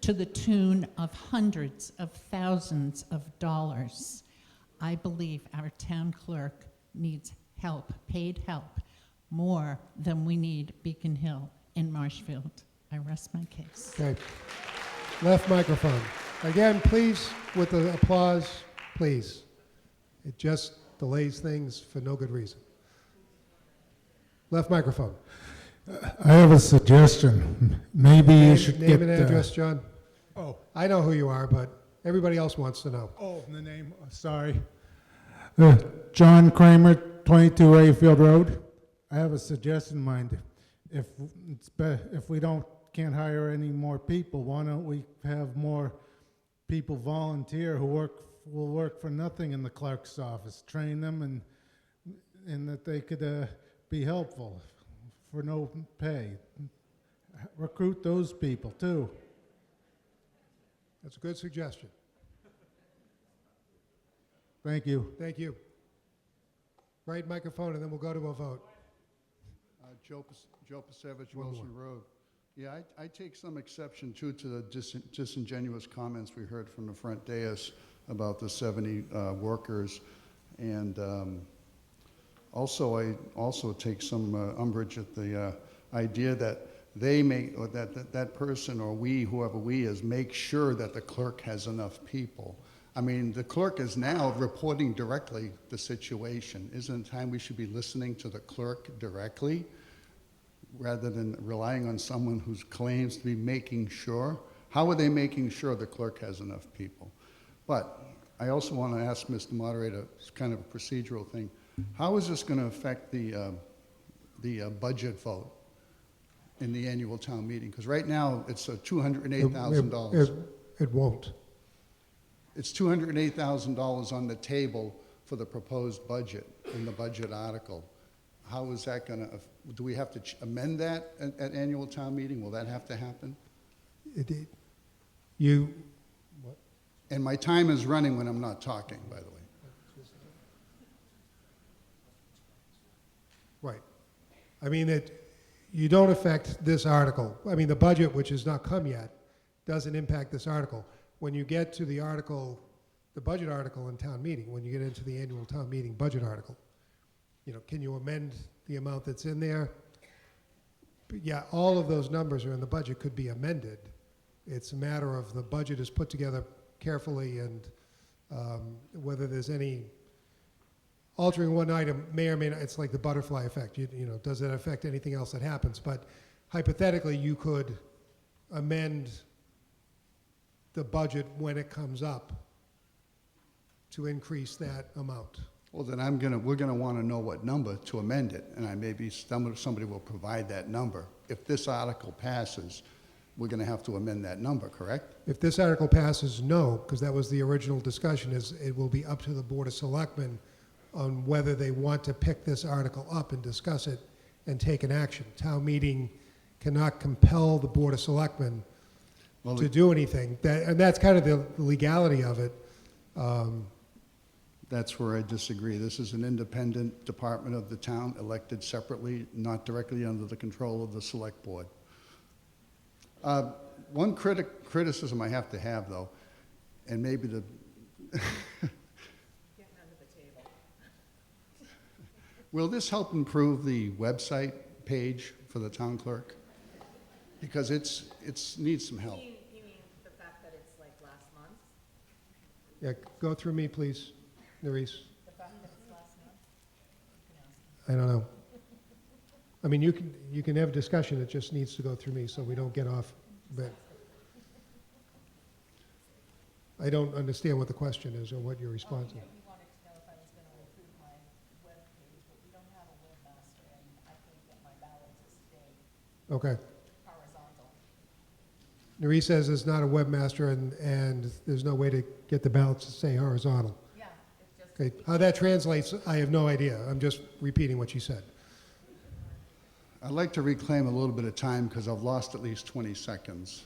to the tune of hundreds of thousands of dollars. I believe our town clerk needs help, paid help, more than we need Beacon Hill in Marshfield. I rest my case. Okay. Left microphone. Again, please, with the applause, please. It just delays things for no good reason. Left microphone. I have a suggestion. Maybe you should Name get... and address, John. Oh, I know who you are, but everybody else wants to know. oh, the name, sorry. John Kramer, 22 Rayfield Road. I have a suggestion in mind. If we can't hire any more people, why don't we have more people volunteer who will work for nothing in the clerk's office, train them and that they could be helpful for no pay. Recruit those people too. That's a good suggestion. Thank you. Thank you. Right microphone, and then we'll go to a vote. Joe Pasevich, Wilson Road. Yeah, I take some exception, too, to the disingenuous comments we heard from the front dais about the 70 workers. And I also take some umbrage at the idea that they make, or that person or we, whoever we is, make sure that the clerk has enough people. I mean, the clerk is now reporting directly the situation. Isn't it time we should be listening to the clerk directly rather than relying on someone who claims to be making sure? How are they making sure the clerk has enough people? But I also want to ask Mr. Moderator, it's kind of a procedural thing. How is this going to affect the budget vote in the annual town meeting? Because right now it's $208,000. It won't. It's $208,000 on the table for the proposed budget in the budget article. How is that going to, do we have to amend that at annual town meeting? Will that have to happen? And my time is running when I'm not talking, by the way. Right. I mean, you don't affect this article. I mean, the budget, which has not come yet, doesn't impact this article. When you get to the article, the budget article in town meeting, when you get into the annual town meeting budget article, can you amend the amount that's in there? But yeah, all of those numbers are in the budget, could be amended. It's a matter of the budget is put together carefully, and whether there's any altering one item may or may not. It's like the butterfly effect. Does it affect anything else that happens? But hypothetically, you could amend the budget when it comes up to increase that amount. Well, then we're gonna want to know what number to amend it, and maybe somebody will provide that number. If this article passes, we're gonna have to amend that number, correct? If this article passes, no, because that was the original discussion, is it will be up to the Board of Selectmen on whether they want to pick this article up and discuss it and take an action. Town meeting cannot compel the Board of Selectmen to do anything. And that's kind of the legality of it. That's where I disagree. This is an independent department of the town, elected separately, not directly under the control of the select board. One criticism I have to have, though, and maybe the will this help improve the website page for the town clerk? Because it needs some help. You mean the fact that it's like last month? Yeah, go through me, please, Nerese. The fact that it's last month? I don't know. I mean, you can have a discussion, it just needs to go through me so we don't get off. But I don't understand what the question is or what your response is. He wanted to know if I was going to improve my web page, but we don't have a webmaster, and I can't get my balances stay Okay. horizontal. Nerese says there's not a webmaster and there's no way to get the balance to stay horizontal. Yeah, it's just. Okay. How that translates, I have no idea. I'm just repeating what she said. I'd like to reclaim a little bit of time because I've lost at least 20 seconds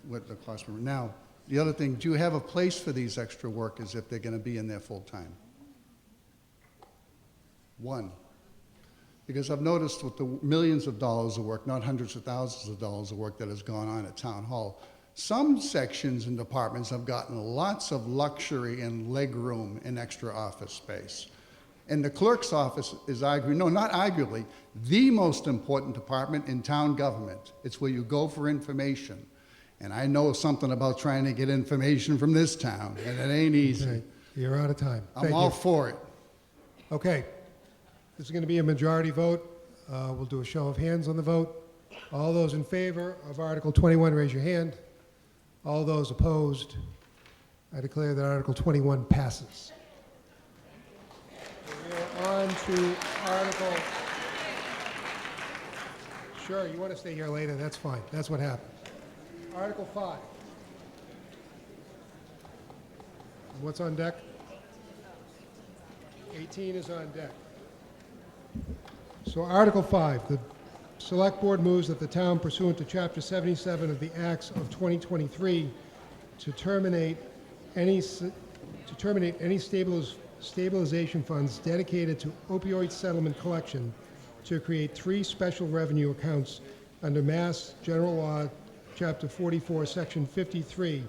with the cost. Now, the other thing, do you have a place for these extra workers if they're going to be in there full time? One. Because I've noticed with the millions of dollars of work, not hundreds of thousands of dollars of work that has gone on at Town Hall, some sections and departments have gotten lots of luxury and leg room and extra office space. And the clerk's office is not arguably, the most important department in town government. It's where you go for information. And I know something about trying to get information from this town, and it ain't easy. Okay, you're out of time. I'm all for it. Okay, this is going to be a majority vote. We'll do a show of hands on the vote. All those in favor of Article 21, raise your hand. All those opposed, I declare that Article 21 passes. We're on to Article... Sure, you want to stay here later, that's fine. That's what happened. Article 5. What's on deck? 18 is on deck. So Article 5, the Select Board moves that the town pursuant to Chapter 77 of the Acts of 2023 to terminate any stabilization funds dedicated to opioid settlement collection, to create 3 special revenue accounts under Mass General Law, Chapter 44, Section 53,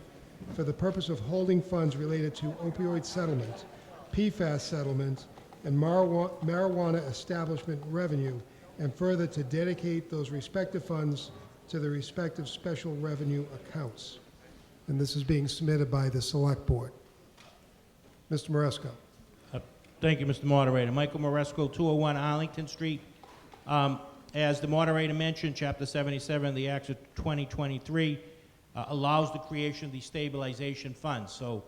for the purpose of holding funds related to opioid settlement, PFAS settlement, and marijuana establishment revenue, and further to dedicate those respective funds to the respective special revenue accounts. And this is being submitted by the Select Board. Mr. Maresco. Thank you, Mr. Moderator. Michael Maresco, 201 Arlington Street. As the moderator mentioned, Chapter 77 of the Acts of 2023 allows the creation of these stabilization funds. So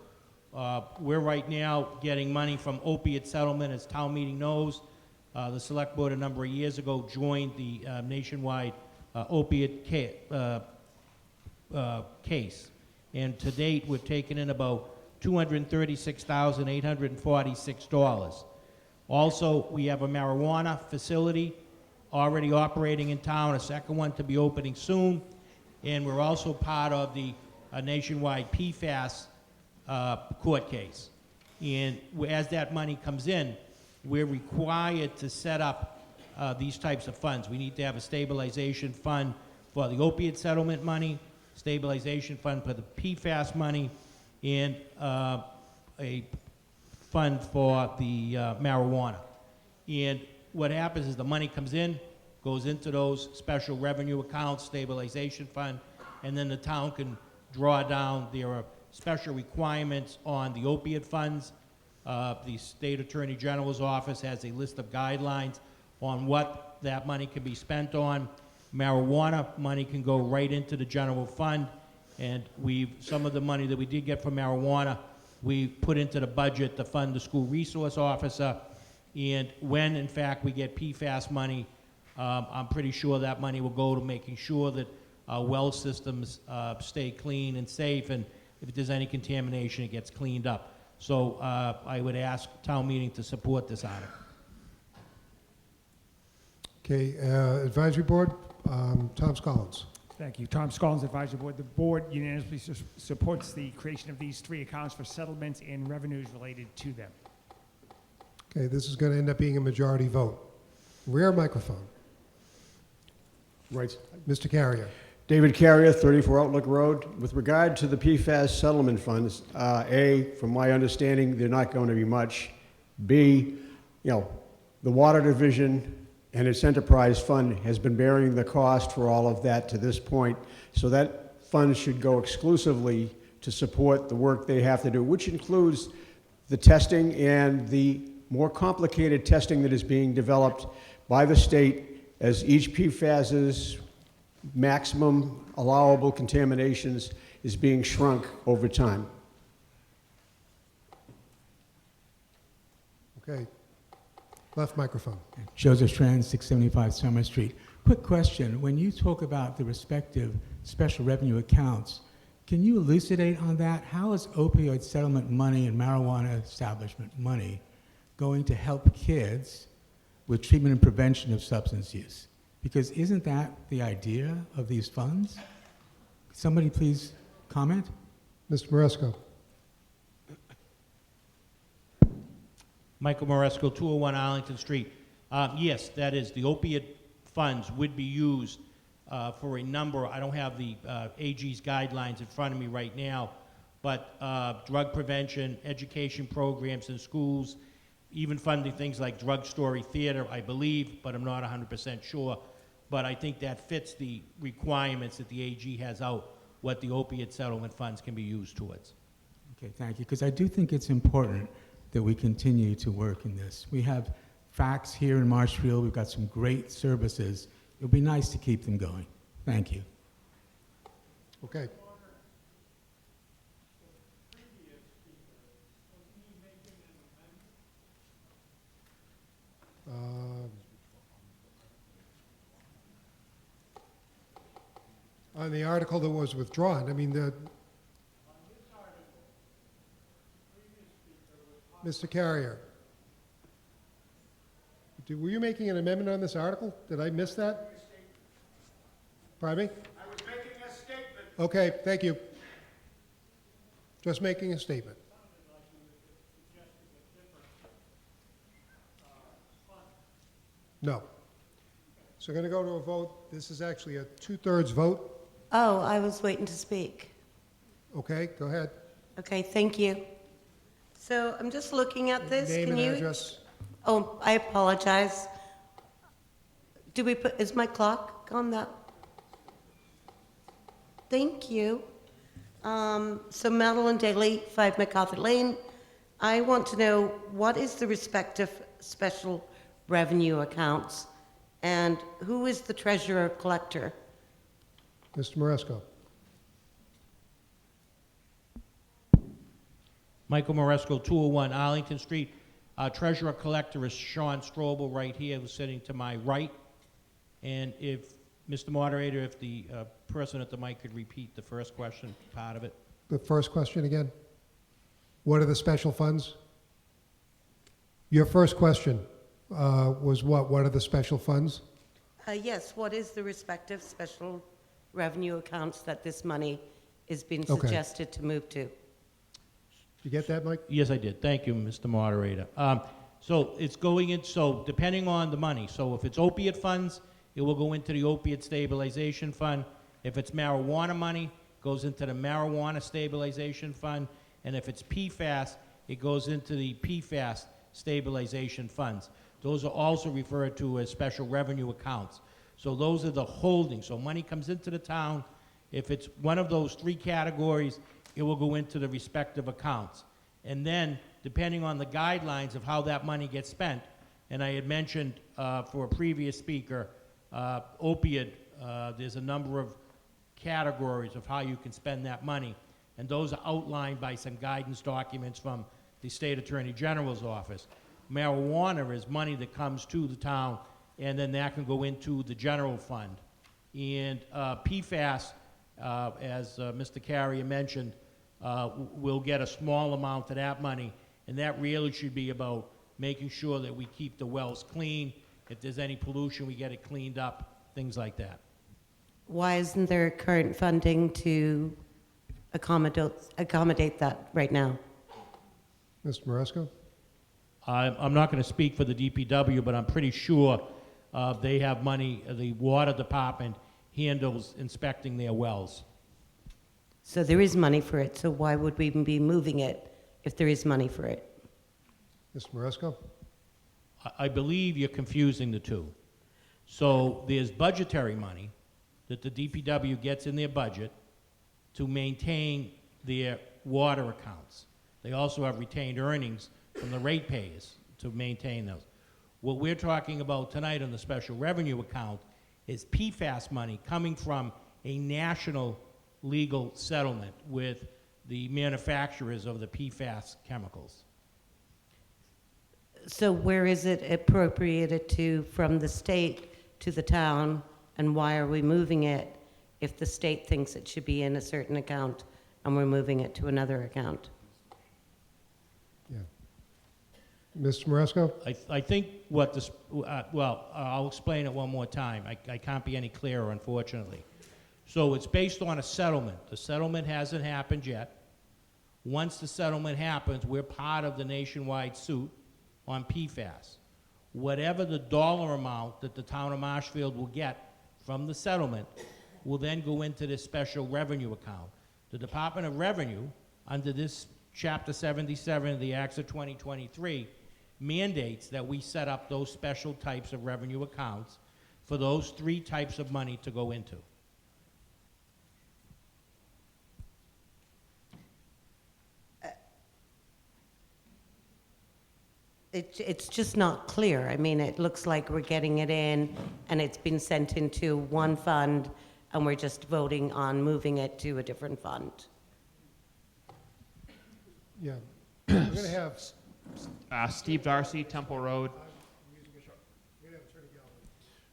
we're right now getting money from opiate settlement. As town meeting knows, the Select Board a number of years ago joined the nationwide opiate case. And to date, we've taken in about $236,846. Also, we have a marijuana facility already operating in town, a second one to be opening soon, and we're also part of the nationwide PFAS court case. And as that money comes in, we're required to set up these types of funds. We need to have a stabilization fund for the opiate settlement money, stabilization fund for the PFAS money, and a fund for the marijuana. And what happens is the money comes in, goes into those special revenue accounts, stabilization fund, and then the town can draw down. There are special requirements on the opiate funds. The State Attorney General's office has a list of guidelines on what that money can be spent on. Marijuana money can go right into the general fund, and some of the money that we did get from marijuana, we put into the budget to fund the school resource officer. And when, in fact, we get PFAS money, I'm pretty sure that money will go to making sure that our well systems stay clean and safe, and if there's any contamination, it gets cleaned up. So I would ask town meeting to support this article. Okay, Advisory Board, Tom Scollins. Thank you. Tom Scollins, Advisory Board. The board unanimously supports the creation of these 3 accounts for settlements and revenues related to them. Okay, this is going to end up being a majority vote. Rear microphone. Right. Mr. Carrier. David Carrier, 34 Outlook Road. With regard to the PFAS settlement funds, A, from my understanding, they're not going to be much. B, the Water Division and its enterprise fund has been bearing the cost for all of that to this point, so that fund should go exclusively to support the work they have to do, which includes the testing and the more complicated testing that is being developed by the state as each PFAS's maximum allowable contaminations is being shrunk over time. Okay. Left microphone. Joseph Strand, 675 Summer Street. Quick question. When you talk about the respective special revenue accounts, can you elucidate on that? How is opioid settlement money and marijuana establishment money going to help kids with treatment and prevention of substance use? Because isn't that the idea of these funds? Somebody please comment? Mr. Maresco. Michael Maresco, 201 Arlington Street. Yes, that is, the opiate funds would be used for a number, I don't have the AG's guidelines in front of me right now, but drug prevention, education programs in schools, even funding things like Drug Story Theater, I believe, but I'm not 100% sure. But I think that fits the requirements that the AG has out, what the opiate settlement funds can be used towards. Okay, thank you, because I do think it's important that we continue to work in this. We have facts here in Marshfield. We've got some great services. It would be nice to keep them going. Thank you. Okay. On the article that was withdrawn, I mean, Mr. Carrier, were you making an amendment on this article? Did I miss that? Pardon me? I was making a statement. Okay, thank you. Just making a statement. No. So we're going to go to a vote. This is actually a 2/3 vote. Oh, I was waiting to speak. Okay, go ahead. Okay, thank you. So I'm just looking at this. Name Can and you? address. Oh, I apologize. Do we put, is my clock on that? Thank you. So Madeline Daly, 5 MacArthur Lane. I want to know what is the respective special revenue accounts and who is the treasurer collector? Mr. Moresco. Michael Moresco, 201 Arlington Street. Treasurer collector is Sean Strobel right here, who's sitting to my right. And if, Mr. Moderator, if the person at the mic could repeat the first question, part of it. The first question again. What are the special funds? Your first question was what? What are the special funds? Yes, what is the respective special revenue accounts that this money is being Okay. suggested to move to? You get that, Mike? Yes, I did. Thank you, Mr. Moderator. So it's going in, so depending on the money, so if it's opiate funds, it will go into the opiate stabilization fund. If it's marijuana money, it goes into the marijuana stabilization fund. And if it's PFAS, it goes into the PFAS stabilization funds. Those are also referred to as special revenue accounts. So those are the holdings. So money comes into the town. If it's one of those three categories, it will go into the respective accounts. And then, depending on the guidelines of how that money gets spent, and I had mentioned for a previous speaker, opiate, there's a number of categories of how you can spend that money. And those are outlined by some guidance documents from the State Attorney General's office. Marijuana is money that comes to the town, and then that can go into the general fund. And PFAS, as Mr. Carrier mentioned, we'll get a small amount of that money, and that really should be about making sure that we keep the wells clean. If there's any pollution, we get it cleaned up, things like that. Why isn't there current funding to accommodate that right now? Mr. Moresco? I'm not going to speak for the DPW, but I'm pretty sure they have money, the water department handles inspecting their wells. So there is money for it, so why would we even be moving it if there is money for it? Mr. Moresco? I believe you're confusing the two. So there's budgetary money that the DPW gets in their budget to maintain their water accounts. They also have retained earnings from the ratepayers to maintain those. What we're talking about tonight on the special revenue account is PFAS money coming from a national legal settlement with the manufacturers of the PFAS chemicals. So where is it appropriated to from the state to the town, and why are we moving it if the state thinks it should be in a certain account and we're moving it to another account? Yeah. Mr. Moresco? I think what this, well, I'll explain it one more time. I can't be any clearer, unfortunately. So it's based on a settlement. The settlement hasn't happened yet. Once the settlement happens, we're part of the nationwide suit on PFAS. whatever the dollar amount that the town of Marshfield will get from the settlement will then go into this special revenue account. The Department of Revenue, under this Chapter 77 of the Acts of 2023, mandates that we set up those special types of revenue accounts for those three types of money to go into. It's just not clear. I mean, it looks like we're getting it in, and it's been sent into one fund, and we're just voting on moving it to a different fund. Yeah. We're going to have... Steve Darcy, Temple Road.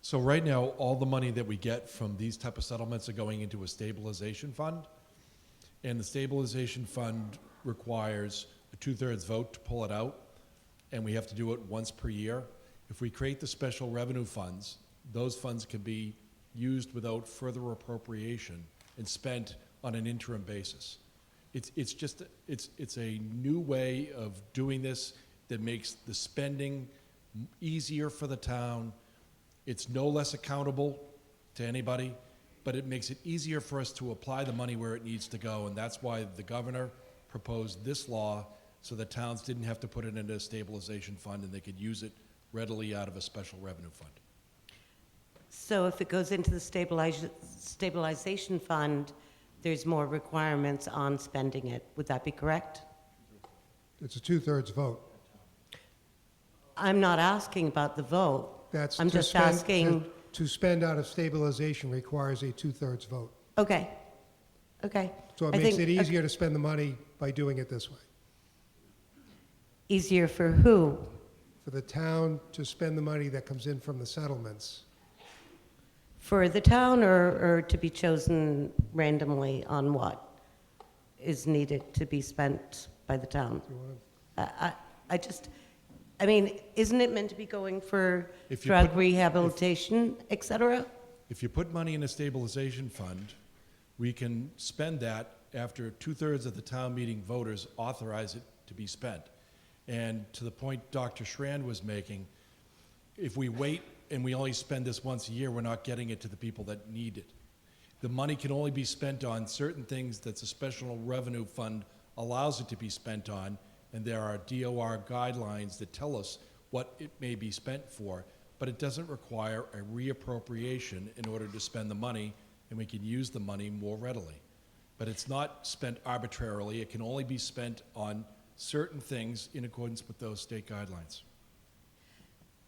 So right now, all the money that we get from these type of settlements are going into a stabilization fund. And the stabilization fund requires a 2/3 vote to pull it out. And we have to do it once per year. If we create the special revenue funds, those funds can be used without further appropriation and spent on an interim basis. It's a new way of doing this that makes the spending easier for the town. It's no less accountable to anybody, but it makes it easier for us to apply the money where it needs to go, and that's why the governor proposed this law, so the towns didn't have to put it into a stabilization fund and they could use it readily out of a special revenue fund. So if it goes into the stabilization fund, there's more requirements on spending it. Would that be correct? It's a 2/3 vote. I'm not asking about the vote. I'm to just spend- asking. To spend out of stabilization requires a 2/3 vote. Okay. Okay. So it I makes think- it easier to spend the money by doing it this way. Easier for who? For the town to spend the money that comes in from the settlements. For the town, or to be chosen randomly on what is needed to be spent by the town? I mean, isn't it meant to be going for If you drug put- rehabilitation, et cetera? If you put money in a stabilization fund, we can spend that after 2/3 of the town meeting voters authorize it to be spent. And to the point Dr. Schrand was making, if we wait and we only spend this once a year, we're not getting it to the people that need it. The money can only be spent on certain things that the special revenue fund allows it to be spent on, and there are DOR guidelines that tell us what it may be spent for, but it doesn't require a reappropriation in order to spend the money, and we can use the money more readily. But it's not spent arbitrarily. It can only be spent on certain things in accordance with those state guidelines.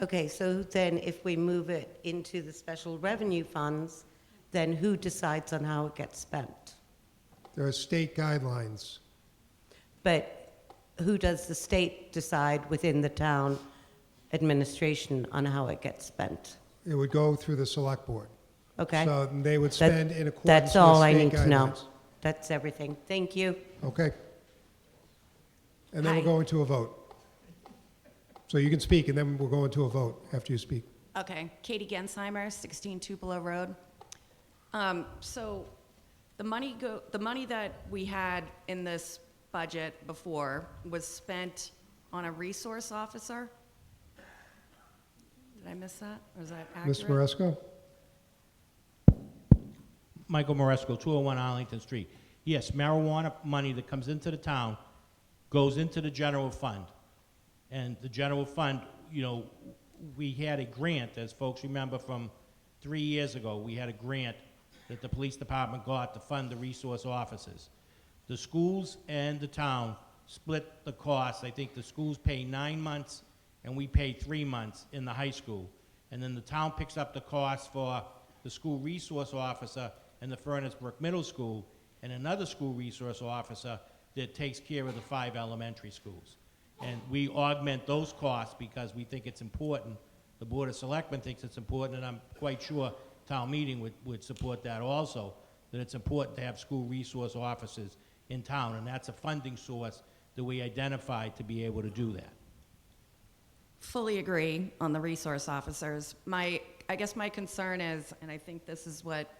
Okay, so then if we move it into the special revenue funds, then who decides on how it gets spent? There are state guidelines. But who does the state decide within the town administration on how it gets spent? It would go through the select board. Okay. So they would spend in accordance with That's all I state need to know. guidelines. That's everything. Thank you. Okay. And then we'll Hi. go into a vote. So you can speak, and then we'll go into a vote after you speak. Okay, Katie Gensheimer, 16 Tupelo Road. So the money that we had in this budget before was spent on a resource officer? Did I miss that? Or is that accurate? Ms. Maresco? Michael Moresco, 201 Arlington Street. Yes, marijuana money that comes into the town goes into the general fund. And the general fund, we had a grant, as folks remember from 3 years ago, we had a grant that the police department got to fund the resource officers. The schools and the town split the cost. I think the schools pay 9 months and we pay 3 months in the high school. And then the town picks up the cost for the school resource officer and the Furnace Brook Middle School, and another school resource officer that takes care of the 5 elementary schools. And we augment those costs because we think it's important. The Board of Selectmen thinks it's important, and I'm quite sure town meeting would support that also, that it's important to have school resource officers in town, and that's a funding source that we identified to be able to do that. Fully agree on the resource officers. I guess my concern is, and I think this is what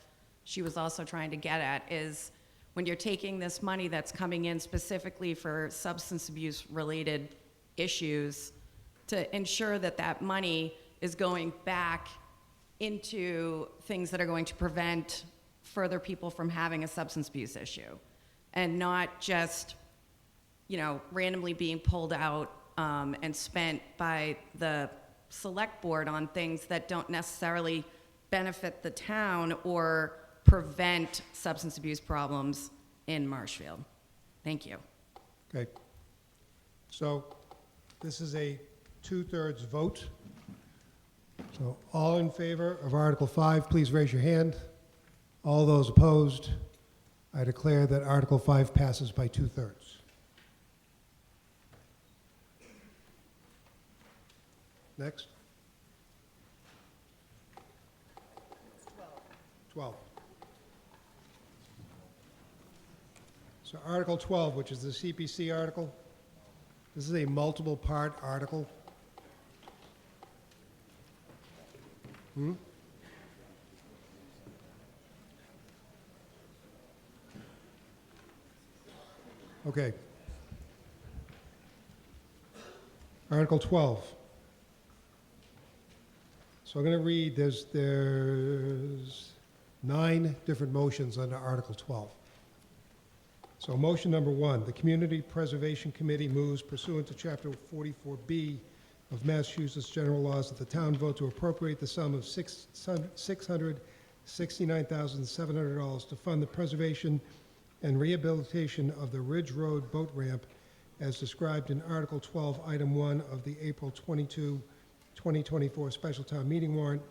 she was also trying to get at, is when you're taking this money that's coming in specifically for substance abuse related issues, to ensure that that money is going back into things that are going to prevent further people from having a substance abuse issue, and not just, you know, randomly being pulled out and spent by the select board on things that don't necessarily benefit the town or prevent substance abuse problems in Marshfield. Thank you. Okay. So this is a 2/3 vote. So all in favor of Article 5, please raise your hand. All those opposed, I declare that Article 5 passes by 2/3. Next. 12. So Article 12, which is the CPC article, this is a multiple part article. Okay. Article 12. So I'm going to read, there's 9 different motions under Article 12. So motion number 1, the Community Preservation Committee moves pursuant to Chapter 44B of Massachusetts General Laws that the town vote to appropriate the sum of $669,700 to fund the preservation and rehabilitation of the Ridge Road boat ramp as described in Article 12, Item 1 of the April 22, 2024 special town meeting warrant,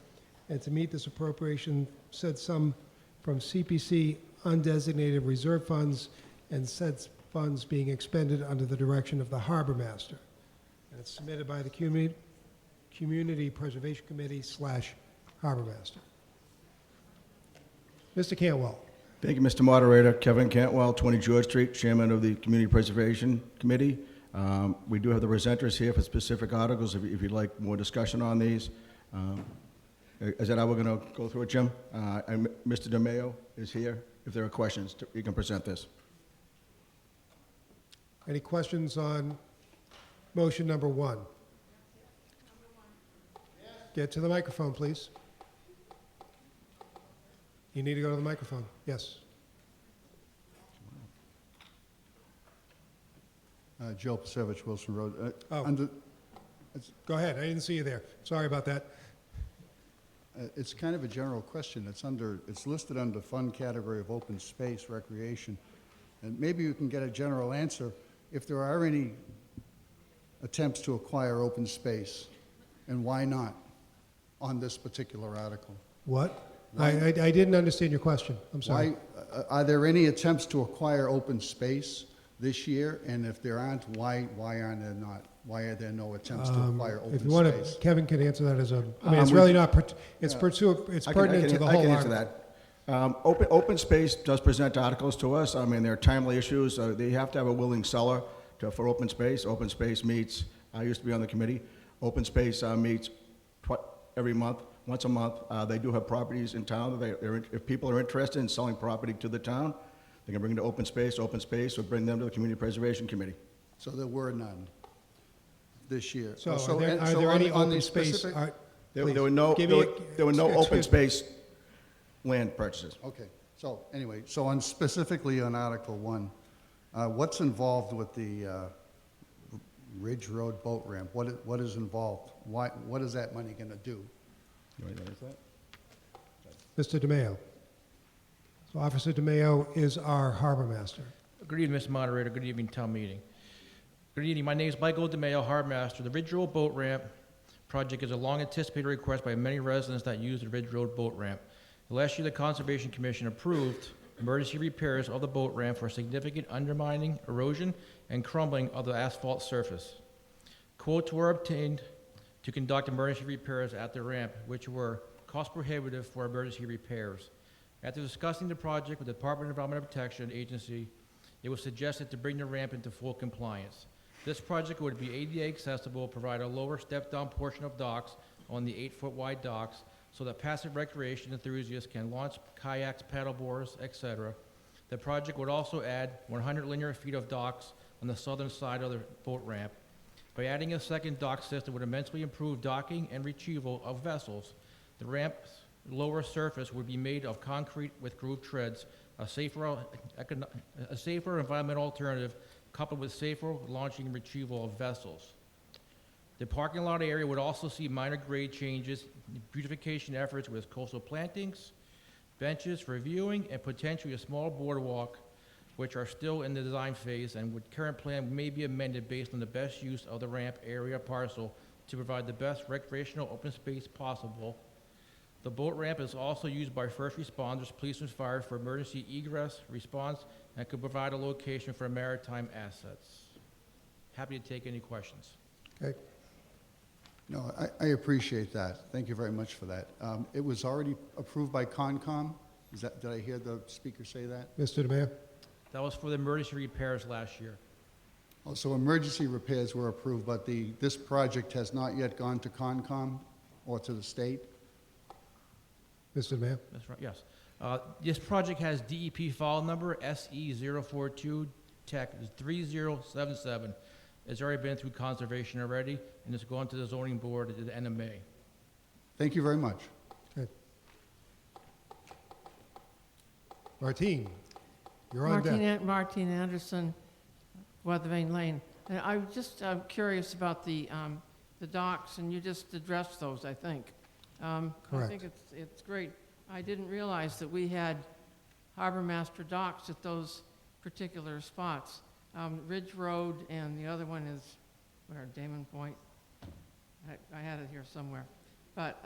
and to meet this appropriation, said sum from CPC undesignated reserve funds and said funds being expended under the direction of the Harbor Master. And it's submitted by the Community Preservation Committee / Harbor Master. Mr. Cantwell. Thank you, Mr. Moderator. Kevin Cantwell, 20 George Street, Chairman of the Community Preservation Committee. We do have the presenters here for specific articles if you'd like more discussion on these. Is that how we're going to go through it, Jim? And Mr. DeMayo is here. If there are questions, you can present this. Any questions on motion number 1? Get to the microphone, please. You need to go to the microphone. Yes. Joe Pasevich, Wilson Road. Go ahead. I didn't see you there. Sorry about that. It's kind of a general question. It's listed under fund category of open space recreation. And maybe you can get a general answer if there are any attempts to acquire open space, and why not on this particular article? What? I didn't understand your question. I'm sorry. Why, are there any attempts to acquire open space this year? And if there aren't, why aren't there not? Why are there no attempts to acquire open space? If you want to, Kevin can answer that as a. I mean, it's really not. It's pertinent to the whole. I can answer that. Open space does present articles to us. I mean, there are timely issues. They have to have a willing seller for open space. Open space meets. I used to be on the committee. Open space meets every month. Once a month. They do have properties in town. If people are interested in selling property to the town, they can bring it to open space. Open space will bring them to the Community Preservation Committee. So there were none this year. So are there any open space? There were no open space land purchases. Okay. So anyway, specifically on Article 1, what's involved with the Ridge Road boat ramp? What is involved? What is that money going to do? You want to answer that? Mr. DeMayo. So Officer DeMayo is our harbor master. Good evening, Mr. Moderator. Good evening, town meeting. Good evening. My name is Michael DeMayo, harbor master. The Ridge Road boat ramp project is a long-anticipated request by many residents that use the Ridge Road boat ramp. Last year, the Conservation Commission approved emergency repairs of the boat ramp for significant undermining, erosion, and crumbling of the asphalt surface. Quotes were obtained to conduct emergency repairs at the ramp, which were cost prohibitive for emergency repairs. After discussing the project with the Department of Environmental Protection Agency, it was suggested to bring the ramp into full compliance. This project would be ADA accessible, provide a lower step-down portion of docks on the 8-foot wide docks so that passive recreation enthusiasts can launch kayaks, paddleboards, etc. The project would also add 100 linear feet of docks on the southern side of the boat ramp. By adding a second dock system would immensely improve docking and retrieval of vessels. The ramp's lower surface would be made of concrete with groove treads, a safer environmental alternative coupled with safer launching and retrieval of vessels. The parking lot area would also see minor grade changes, beautification efforts with coastal plantings, benches for viewing, and potentially a small boardwalk, which are still in the design phase and with current plan may be amended based on the best use of the ramp area parcel to provide the best recreational open space possible. The boat ramp is also used by first responders, police and fire for emergency egress, response, and could provide a location for maritime assets. Happy to take any questions. Okay. No, I appreciate that. Thank you very much for that. It was already approved by Concom? Did I hear the speaker say that? Mr. DeMayor? That was for the emergency repairs last year. Oh, so emergency repairs were approved, but this project has not yet gone to Concom or to the state? Mr. DeMayor? That's right, yes. This project has DEP file number SE042 Tech 3077. It's already been through conservation already, and it's going to the zoning board at the end of May. Thank you very much. Okay. Martine, you're on deck. Martine Anderson, Weathervane Lane. And I'm just curious about the docks, and you just addressed those, I think. I Correct. think it's great. I didn't realize that we had harbor master docks at those particular spots. Ridge Road, and the other one is, where, Damon Point? I had it here somewhere. But,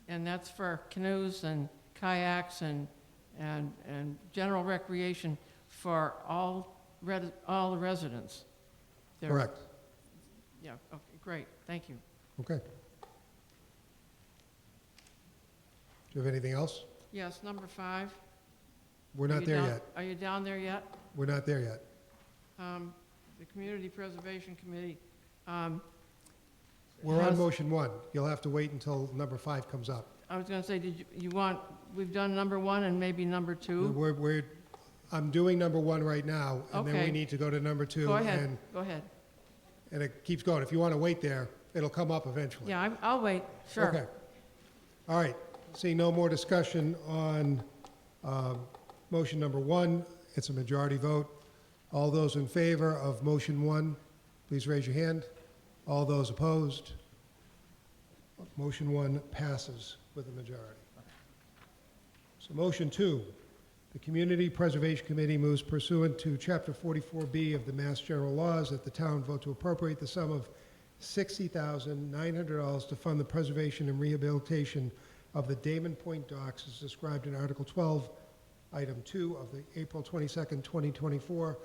and that's for canoes and kayaks and general recreation for all the residents. Correct. Yeah, okay, great, thank you. Okay. Do you have anything else? Yes, number 5. We're not there yet. Are you down there yet? We're not there yet. The Community Preservation Committee. We're on motion 1. You'll have to wait until number 5 comes up. I was going to say, did you want, we've done number 1 and maybe number 2? I'm doing number 1 right now, and then we Okay. need to go to number 2. Go ahead, go ahead. And it keeps going. If you want to wait there, it'll come up eventually. Yeah, I'll wait, sure. Okay. All right. Seeing no more discussion on motion number 1, it's a majority vote. All those in favor of motion 1, please raise your hand. All those opposed? Motion 1 passes with a majority. So motion 2, the Community Preservation Committee moves pursuant to Chapter 44B of the Mass General Laws that the town vote to appropriate the sum of $60,900 to fund the preservation and rehabilitation of the Damon Point docks as described in Article 12, Item 2 of the April 22nd, 2024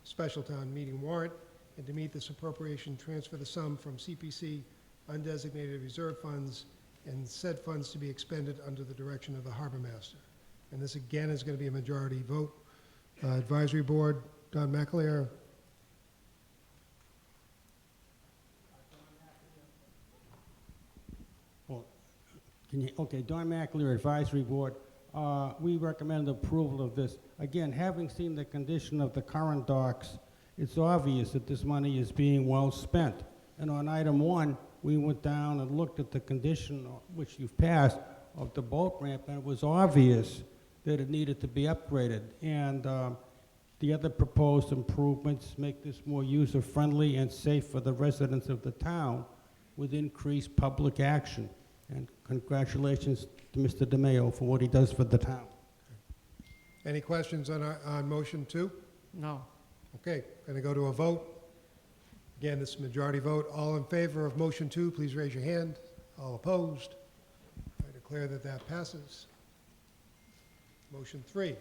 special town meeting warrant, and to meet this appropriation, transfer the sum from CPC undesignated reserve funds and said funds to be expended under the direction of the harbor master. And this again is going to be a majority vote. Advisory board, Don McAleer. Okay, Don McAleer, Advisory Board. We recommend approval of this. Again, having seen the condition of the current docks, it's obvious that this money is being well spent. And on item 1, we went down and looked at the condition, which you've passed, of the boat ramp, and it was obvious that it needed to be upgraded. And the other proposed improvements make this more user-friendly and safe for the residents of the town with increased public action. And congratulations to Mr. DeMayo for what he does for the town. Any questions on motion 2? No. Okay, going to go to a vote. Again, this is a majority vote. All in favor of motion 2, please raise your hand. All opposed? I declare that that passes. Motion 3,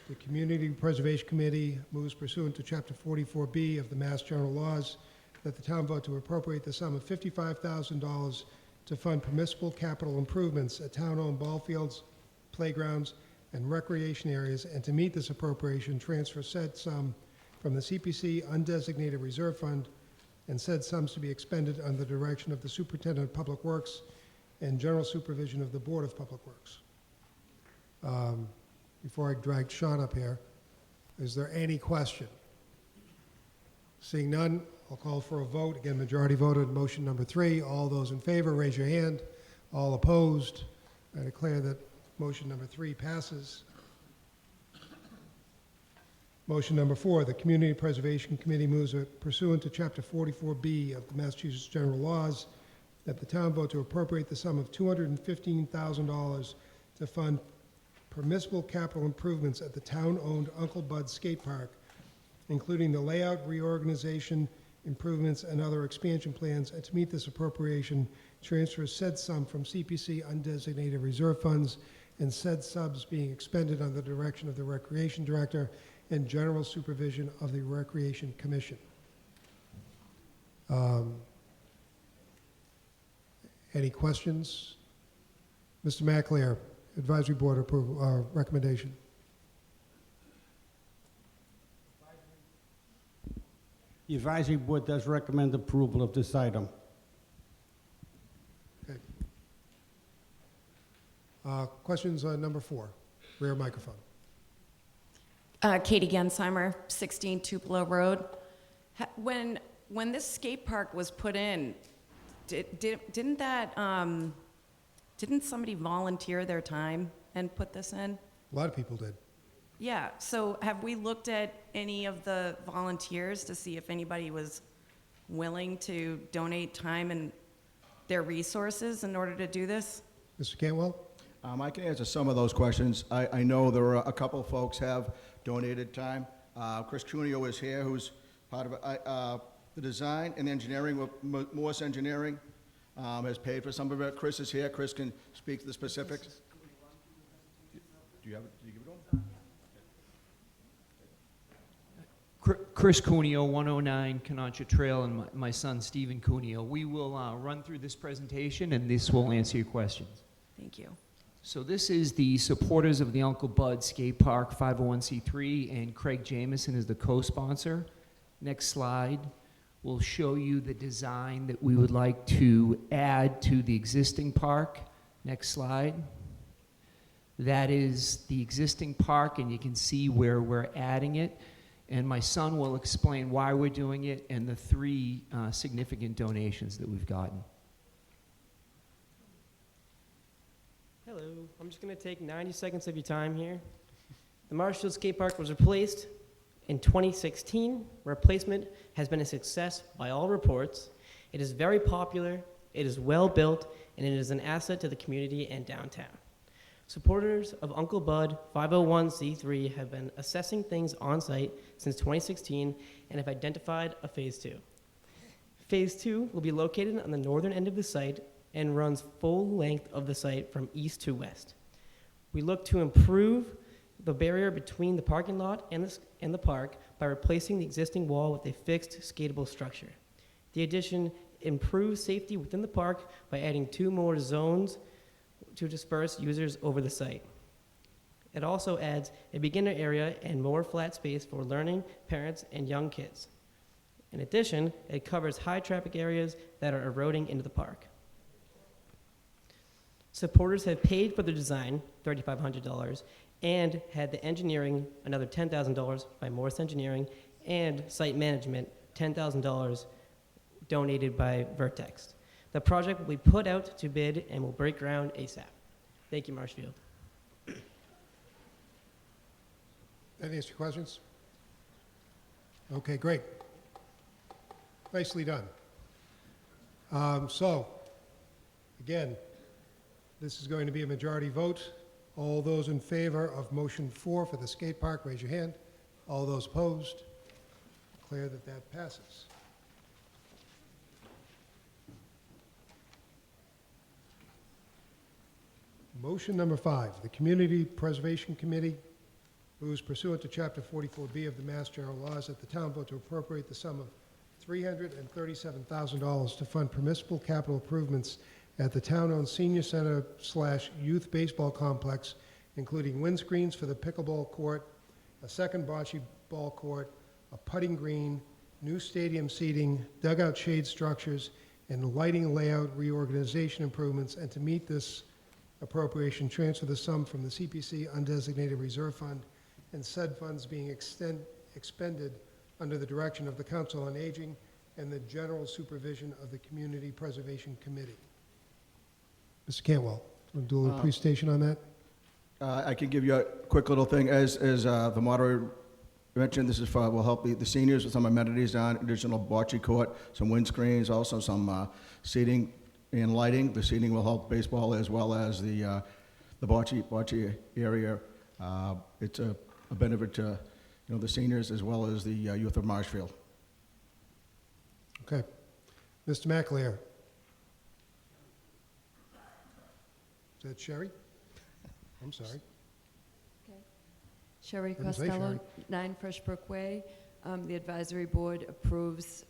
the Community Preservation Committee moves pursuant to Chapter 44B of the Mass General Laws that the town vote to appropriate the sum of $55,000 to fund permissible capital improvements at town-owned ball fields, playgrounds, and recreation areas, and to meet this appropriation, transfer said sum from the CPC undesignated reserve fund and said sums to be expended under the direction of the Superintendent of Public Works and general supervision of the Board of Public Works. Before I drag Sean up here, is there any question? Seeing none, I'll call for a vote. Again, majority voted, motion number 3. All those in favor, raise your hand. All opposed? I declare that motion number 3 passes. Motion number 4, the Community Preservation Committee moves that pursuant to Chapter 44B of the Massachusetts General Laws, that the town vote to appropriate the sum of $215,000 to fund permissible capital improvements at the town-owned Uncle Bud Skate Park, including the layout, reorganization, improvements, and other expansion plans, and to meet this appropriation, transfer said sum from CPC undesignated reserve funds and said subs being expended under the direction of the Recreation Director and general supervision of the Recreation Commission. Any questions? Mr. McAleer, Advisory Board approval, recommendation. The advisory board does recommend approval of this item. Okay. Questions on number 4? Rear microphone. Katie Gensheimer, 16 Tupelo Road. When this skate park was put in, didn't somebody volunteer their time and put this in? A lot of people did. Yeah, so have we looked at any of the volunteers to see if anybody was willing to donate time and their resources in order to do this? Mr. Cantwell? I can answer some of those questions. I know there are a couple folks have donated time. Chris Cuneo is here, who's part of the design and engineering with Morse Engineering, has paid for some of it. Chris is here. Chris can speak to the specifics. Do you have it? Did you give it to him? Chris Cuneo, 109 Canancha Trail, and my son Stephen Cuneo. We will run through this presentation, and this will answer your questions. Thank you. So this is the supporters of the Uncle Bud Skate Park 501c3, and Craig Jamison is the co-sponsor. Next slide will show you the design that we would like to add to the existing park. Next slide. That is the existing park, and you can see where we're adding it. And my son will explain why we're doing it and the 3 significant donations that we've gotten. Hello, I'm just going to take 90 seconds of your time here. The Marshfield Skate Park was replaced in 2016. Replacement has been a success by all reports. It is very popular, it is well built, and it is an asset to the community and downtown. Supporters of Uncle Bud 501c3 have been assessing things on site since 2016 and have identified a phase 2. Phase 2 will be located on the northern end of the site and runs full length of the site from east to west. We look to improve the barrier between the parking lot and the park by replacing the existing wall with a fixed skatable structure. The addition improves safety within the park by adding 2 more zones to disperse users over the site. It also adds a beginner area and more flat space for learning, parents, and young kids. In addition, it covers high traffic areas that are eroding into the park. Supporters have paid for the design, $3,500, and had the engineering, another $10,000 by Morse Engineering, and site management, $10,000 donated by Vertex. The project will be put out to bid and will break ground ASAP. Thank you, Marshfield. That answer your questions? Okay, great. Nicely done. So, again, this is going to be a majority vote. All those in favor of motion 4 for the skate park, raise your hand. All those opposed, declare that that passes. Motion number 5, the Community Preservation Committee moves pursuant to Chapter 44B of the Mass General Laws that the town vote to appropriate the sum of $337,000 to fund permissible capital improvements at the town-owned senior center / youth baseball complex, including windscreens for the pickleball court, a second bocce ball court, a putting green, new stadium seating, dugout shade structures, and lighting layout reorganization improvements, and to meet this appropriation, transfer the sum from the CPC undesignated reserve fund and said funds being expended under the direction of the Council on Aging and the general supervision of the Community Preservation Committee. Mr. Cantwell, want to do a little presentation on that? I can give you a quick little thing. As the moderator mentioned, this is for, will help the seniors with some amenities down, additional bocce court, some windscreens, also some seating and lighting. The seating will help baseball as well as the bocce area. It's a benefit to the seniors as well as the youth of Marshfield. Okay. Mr. McAleer. Is that Sherry? I'm sorry. Okay. Sherry Didn't say Costello, Sherry. 9 Freshbrook Way. The advisory board approves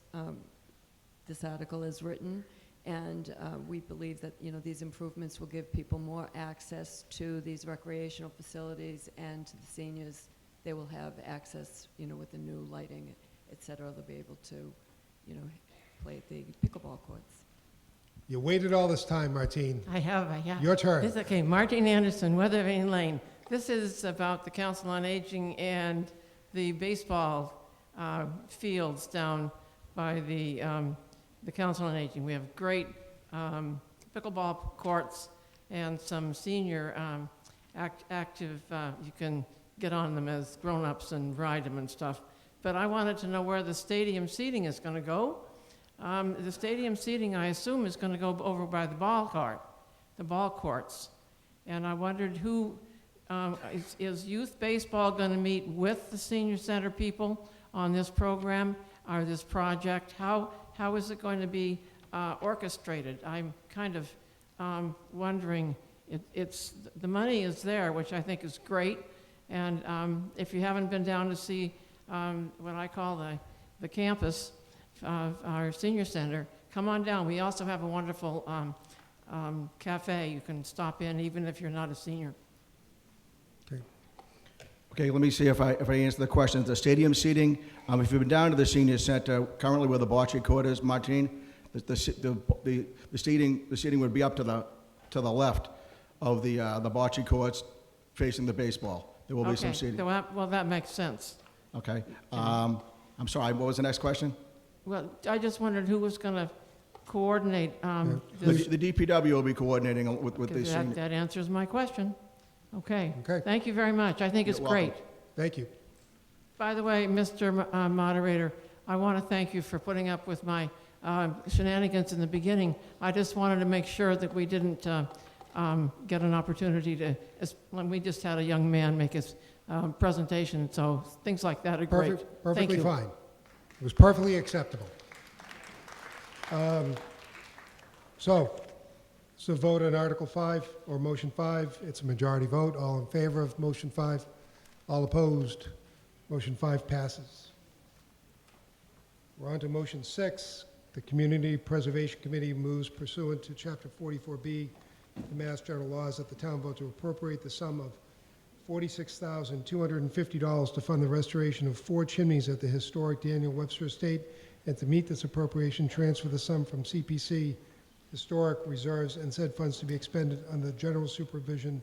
this article as written, and we believe that, these improvements will give people more access to these recreational facilities, and to the seniors, they will have access, with the new lighting, et cetera. They'll be able to, play at the pickleball courts. You waited all this time, Martine. I have. Your turn. It's okay. Martin Anderson, Weathervane Lane. This is about the Council on Aging and the baseball fields down by the Council on Aging. We have great pickleball courts and some senior active, you can get on them as grown-ups and ride them and stuff. But I wanted to know where the stadium seating is going to go. The stadium seating, I assume, is going to go over by the ball courts. And I wondered who, is youth baseball going to meet with the senior center people on this program or this project? How is it going to be orchestrated? I'm kind of wondering, the money is there, which I think is great. And if you haven't been down to see what I call the campus, our senior center, come on down. We also have a wonderful cafe you can stop in even if you're not a senior. Okay, let me see if I answer the question. The stadium seating, if you've been down to the senior center, currently where the bocce court is, Martine, the seating would be up to the left of the bocce courts facing the baseball. There will be some seating. Well, that makes sense. Okay. I'm sorry, what was the next question? Well, I just wondered who was going to coordinate this. The DPW will be coordinating with the senior. That answers my question. Okay. Okay. Thank you very much. I think it's You're welcome. great. Thank you. By the way, Mr. Moderator, I want to thank you for putting up with my shenanigans in the beginning. I just wanted to make sure that we didn't get an opportunity to, when we just had a young man make his presentation, so things like that are great. Perfectly Thank you. fine. It was perfectly acceptable. So vote on Article 5 or Motion 5. It's a majority vote. All in favor of Motion 5? All opposed? Motion 5 passes. We're on to Motion 6. The Community Preservation Committee moves pursuant to Chapter 44B of the Mass General Laws that the town vote to appropriate the sum of $46,250 to fund the restoration of 4 chimneys at the historic Daniel Webster Estate, and to meet this appropriation, transfer the sum from CPC historic reserves and said funds to be expended under the general supervision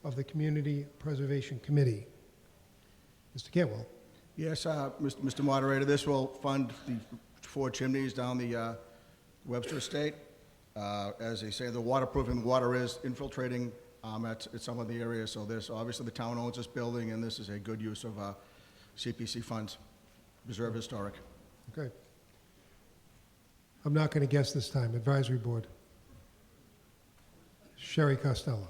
of the Community Preservation Committee. Mr. Cantwell. Yes, Mr. Moderator, this will fund the 4 chimneys down the Webster Estate. As they say, the waterproofing, water is infiltrating at some of the areas, so this, obviously the town owns this building, and this is a good use of CPC funds, reserve historic. Okay. I'm not going to guess this time. Advisory Board. Sherry Costello.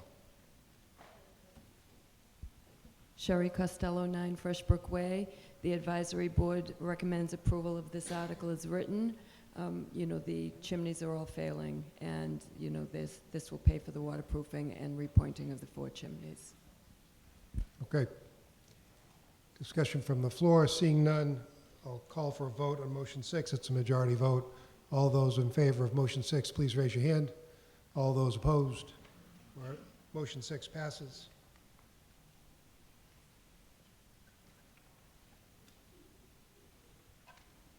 Sherry Costello, 9 Freshbrook Way. The advisory board recommends approval of this article as written. The chimneys are all failing, and, this will pay for the waterproofing and repointing of the 4 chimneys. Okay. Discussion from the floor. Seeing none, I'll call for a vote on Motion 6. It's a majority vote. All those in favor of Motion 6, please raise your hand. All those opposed? Motion 6 passes.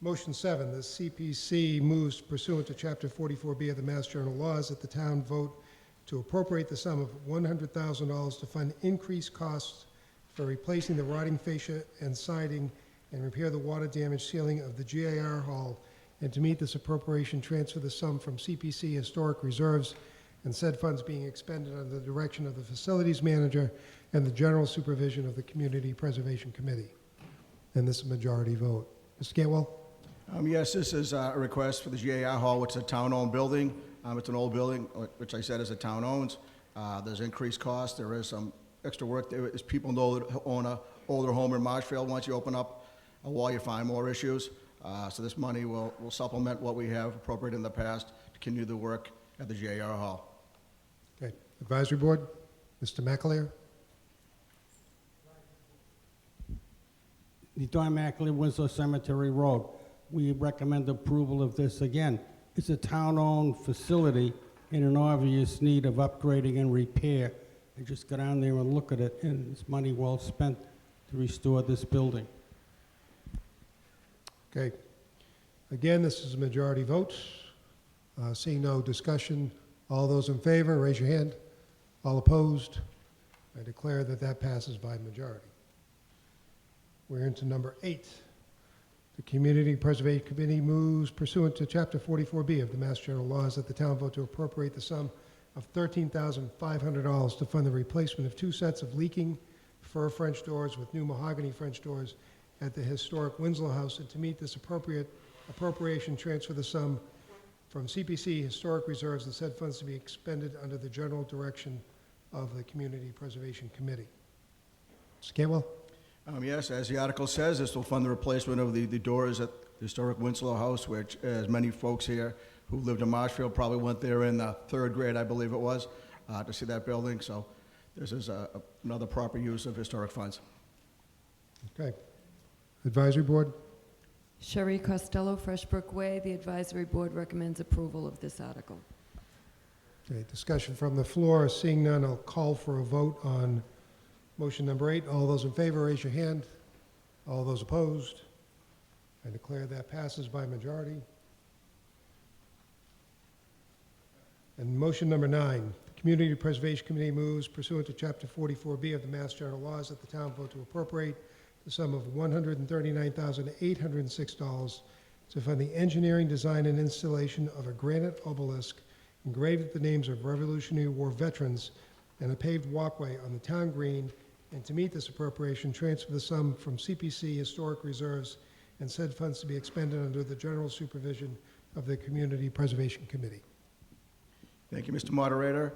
Motion 7, the CPC moves pursuant to Chapter 44B of the Mass General Laws that the town vote to appropriate the sum of $100,000 to fund increased costs for replacing the rotting fascia and siding and repair the water damage ceiling of the GAR Hall, and to meet this appropriation, transfer the sum from CPC Historic Reserves and said funds being expended under the direction of the facilities manager and the general supervision of the Community Preservation Committee. And this is a majority vote. Mr. Cantwell? Yes, this is a request for the GAR Hall, which is a town-owned building. It's an old building, which I said is a town owns. There's increased cost. There is some extra work. There is people know that own an older home in Marshfield. Once you open up a wall, you find more issues. So this money will supplement what we have appropriated in the past to continue the work at the GAR Hall. Okay. Advisory Board? Mr. McAleer? The Don McAleer Winslow Cemetery Road. We recommend approval of this again. It's a town-owned facility in an obvious need of upgrading and repair. And just go down there and look at it, and it's money well spent to restore this building. Okay. Again, this is a majority vote. Seeing no discussion, all those in favor, raise your hand. All opposed? I declare that that passes by majority. We're into number 8. The Community Preservation Committee moves pursuant to Chapter 44B of the Mass General Laws that the town vote to appropriate the sum of $13,500 to fund the replacement of 2 sets of leaking fir French doors with new mahogany French doors at the historic Winslow House, and to meet this appropriation, transfer the sum from CPC Historic Reserves and said funds to be expended under the general direction of the Community Preservation Committee. Mr. Cantwell? Yes, as the article says, this will fund the replacement of the doors at the historic Winslow House, which, as many folks here who lived in Marshfield probably went there in the 3rd grade, I believe it was, to see that building. So this is another proper use of historic funds. Okay. Advisory Board? Sherry Costello, Freshbrook Way. The advisory board recommends approval of this article. Okay, discussion from the floor. Seeing none, I'll call for a vote on motion number 8. All those in favor, raise your hand. All those opposed? I declare that passes by majority. And motion number 9, the Community Preservation Committee moves pursuant to Chapter 44B of the Mass General Laws that the town vote to appropriate the sum of $139,806 to fund the engineering, design, and installation of a granite obelisk engraved with the names of Revolutionary War veterans and a paved walkway on the town green, and to meet this appropriation, transfer the sum from CPC Historic Reserves and said funds to be expended under the general supervision of the Community Preservation Committee. Thank you, Mr. Moderator.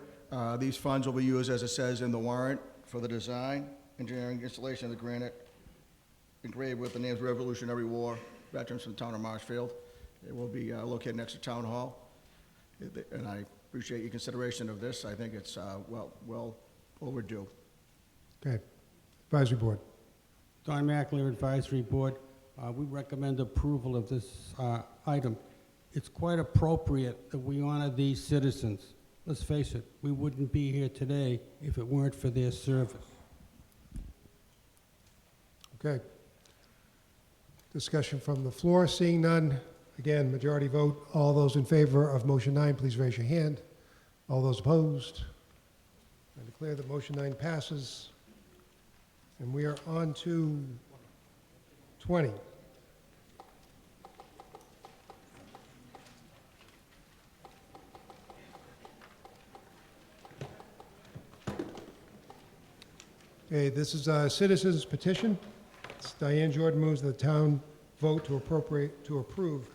These funds will be used, as it says in the warrant, for the design, engineering, installation of the granite engraved with the names of Revolutionary War veterans from the town of Marshfield. It will be located next to Town Hall, and I appreciate your consideration of this. I think it's well overdue. Okay. Advisory Board. Don McAleer Advisory Board. We recommend approval of this item. It's quite appropriate that we honor these citizens. Let's face it, we wouldn't be here today if it weren't for their service. Okay. Discussion from the floor. Seeing none, again, majority vote. All those in favor of motion 9, please raise your hand. All those opposed? I declare that motion 9 passes. And we are on to 20. Okay, this is a citizen's petition. Diane Jordan moves the town vote to approve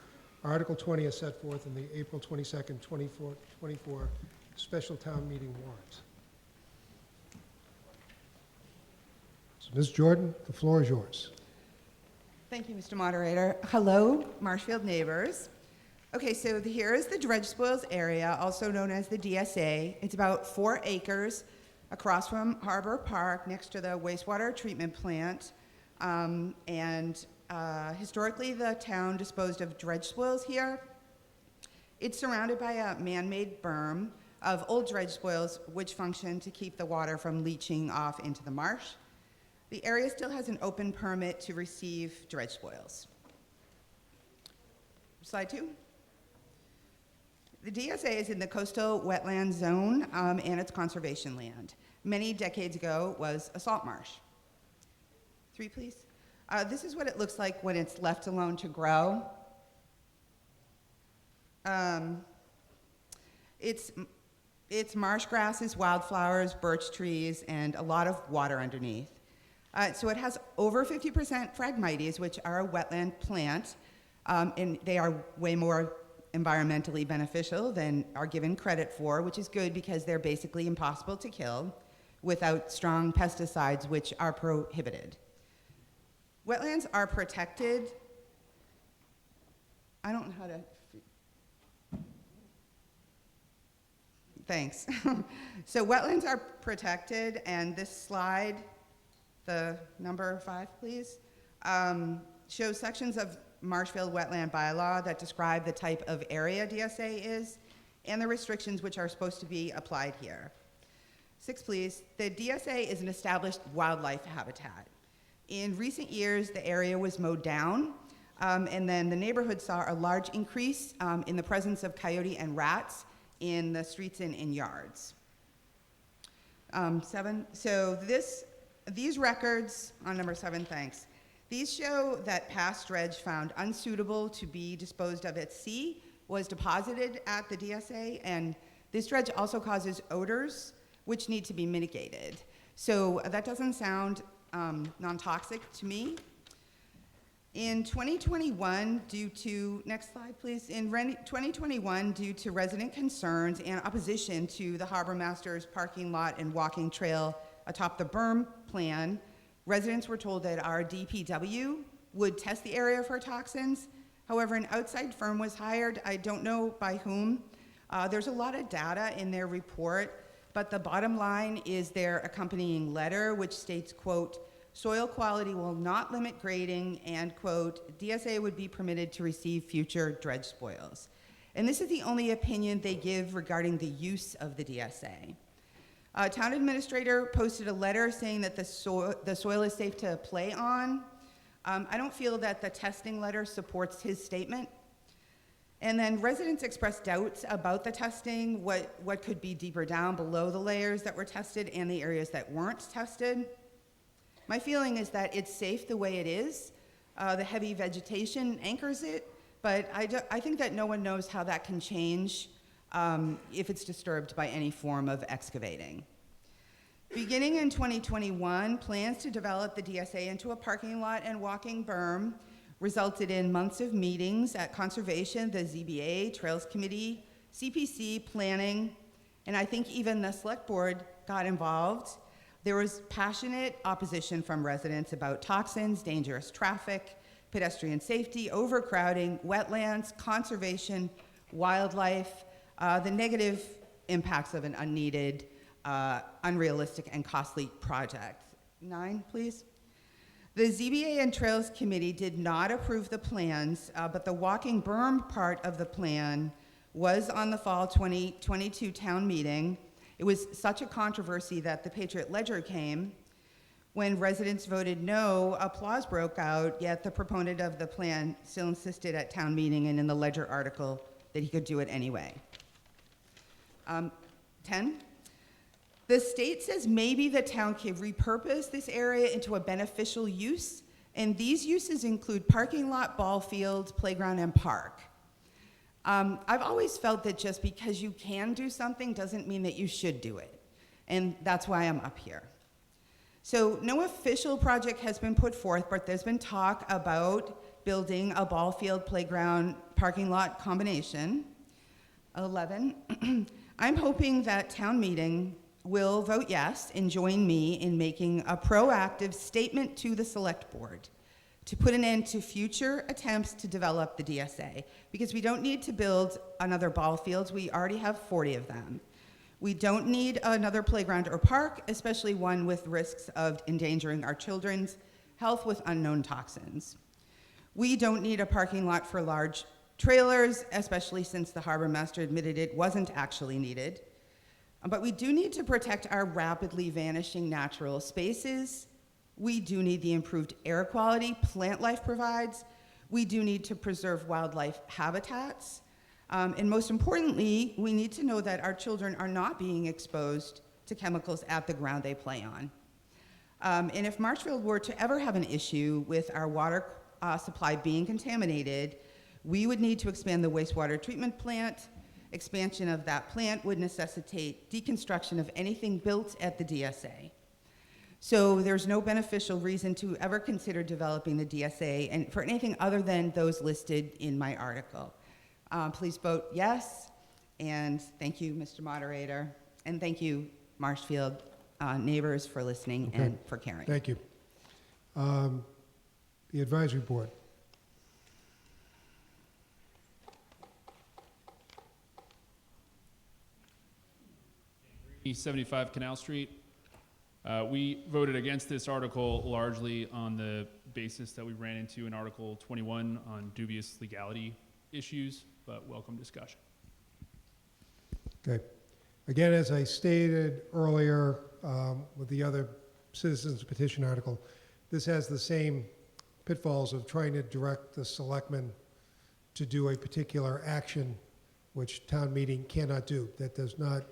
Article 20 as set forth in the April 22nd, 24 special town meeting warrant. So Ms. Jordan, the floor is yours. Thank you, Mr. Moderator. Hello, Marshfield neighbors. Okay, so here is the dredge spoils area, also known as the DSA. It's about 4 acres across from Harbor Park, next to the wastewater treatment plant. Historically, the town disposed of dredge spoils here. It's surrounded by a man-made berm of old dredge spoils, which function to keep the water from leaching off into the marsh. The area still has an open permit to receive dredge spoils. Slide 2. The DSA is in the coastal wetland zone and it's conservation land. Many decades ago was a salt marsh. 3, please. This is what it looks like when it's left alone to grow. It's marsh grasses, wildflowers, birch trees, and a lot of water underneath. So it has over 50% Phragmites, which are a wetland plant, and they are way more environmentally beneficial than are given credit for, which is good because they're basically impossible to kill without strong pesticides, which are prohibited. Wetlands are protected. I don't know how to. Thanks. So wetlands are protected, and this slide, the number 5, please, shows sections of Marshfield Wetland Bylaw that describe the type of area DSA is and the restrictions which are supposed to be applied here. 6, please. The DSA is an established wildlife habitat. In recent years, the area was mowed down, and then the neighborhood saw a large increase in the presence of coyote and rats in the streets and in yards. 7, so these records, on number 7, thanks. These show that past dredge found unsuitable to be disposed of at sea was deposited at the DSA, and this dredge also causes odors which need to be mitigated. So that doesn't sound non-toxic to me. In 2021, next slide please, in 2021, due to resident concerns and opposition to the harbor master's parking lot and walking trail atop the berm plan, residents were told that our DPW would test the area for toxins. However, an outside firm was hired. I don't know by whom. There's a lot of data in their report, but the bottom line is their accompanying letter, which states, quote, soil quality will not limit grading, and, quote, DSA would be permitted to receive future dredge spoils. And this is the only opinion they give regarding the use of the DSA. Town administrator posted a letter saying that the soil is safe to play on. I don't feel that the testing letter supports his statement. And then residents expressed doubts about the testing, what could be deeper down below the layers that were tested and the areas that weren't tested. My feeling is that it's safe the way it is. The heavy vegetation anchors it, but I think that no one knows how that can change if it's disturbed by any form of excavating. Beginning in 2021, plans to develop the DSA into a parking lot and walking berm resulted in months of meetings at Conservation, the ZBA, Trails Committee, CPC, Planning, and I think even the Select Board got involved. There was passionate opposition from residents about toxins, dangerous traffic, pedestrian safety, overcrowding, wetlands, conservation, wildlife, the negative impacts of an unneeded, unrealistic, and costly project. 9, please. The ZBA and Trails Committee did not approve the plans, but the walking berm part of the plan was on the fall 2022 town meeting. It was such a controversy that the Patriot Ledger came. When residents voted no, applause broke out, yet the proponent of the plan still insisted at town meeting and in the Ledger article that he could do it anyway. 10. The state says maybe the town can repurpose this area into a beneficial use, and these uses include parking lot, ball field, playground, and park. I've always felt that just because you can do something doesn't mean that you should do it, and that's why I'm up here. So no official project has been put forth, but there's been talk about building a ball field, playground, parking lot combination. 11, I'm hoping that town meeting will vote yes and join me in making a proactive statement to the select board to put an end to future attempts to develop the DSA, because we don't need to build another ball field. We already have 40 of them. We don't need another playground or park, especially one with risks of endangering our children's health with unknown toxins. We don't need a parking lot for large trailers, especially since the harbor master admitted it wasn't actually needed. But we do need to protect our rapidly vanishing natural spaces. We do need the improved air quality plant life provides. We do need to preserve wildlife habitats. And most importantly, we need to know that our children are not being exposed to chemicals at the ground they play on. And if Marshfield were to ever have an issue with our water supply being contaminated, we would need to expand the wastewater treatment plant. Expansion of that plant would necessitate deconstruction of anything built at the DSA. So there's no beneficial reason to ever consider developing the DSA and for anything other than those listed in my article. Please vote yes, and thank you, Mr. Moderator, and thank you, Marshfield neighbors, for listening and for caring. Thank you. The advisory board. 75 Canal Street. We voted against this article largely on the basis that we ran into in Article 21 on dubious legality issues, but welcome discussion. Okay. Again, as I stated earlier with the other citizens petition article, this has the same pitfalls of trying to direct the selectmen to do a particular action which town meeting cannot do. That does not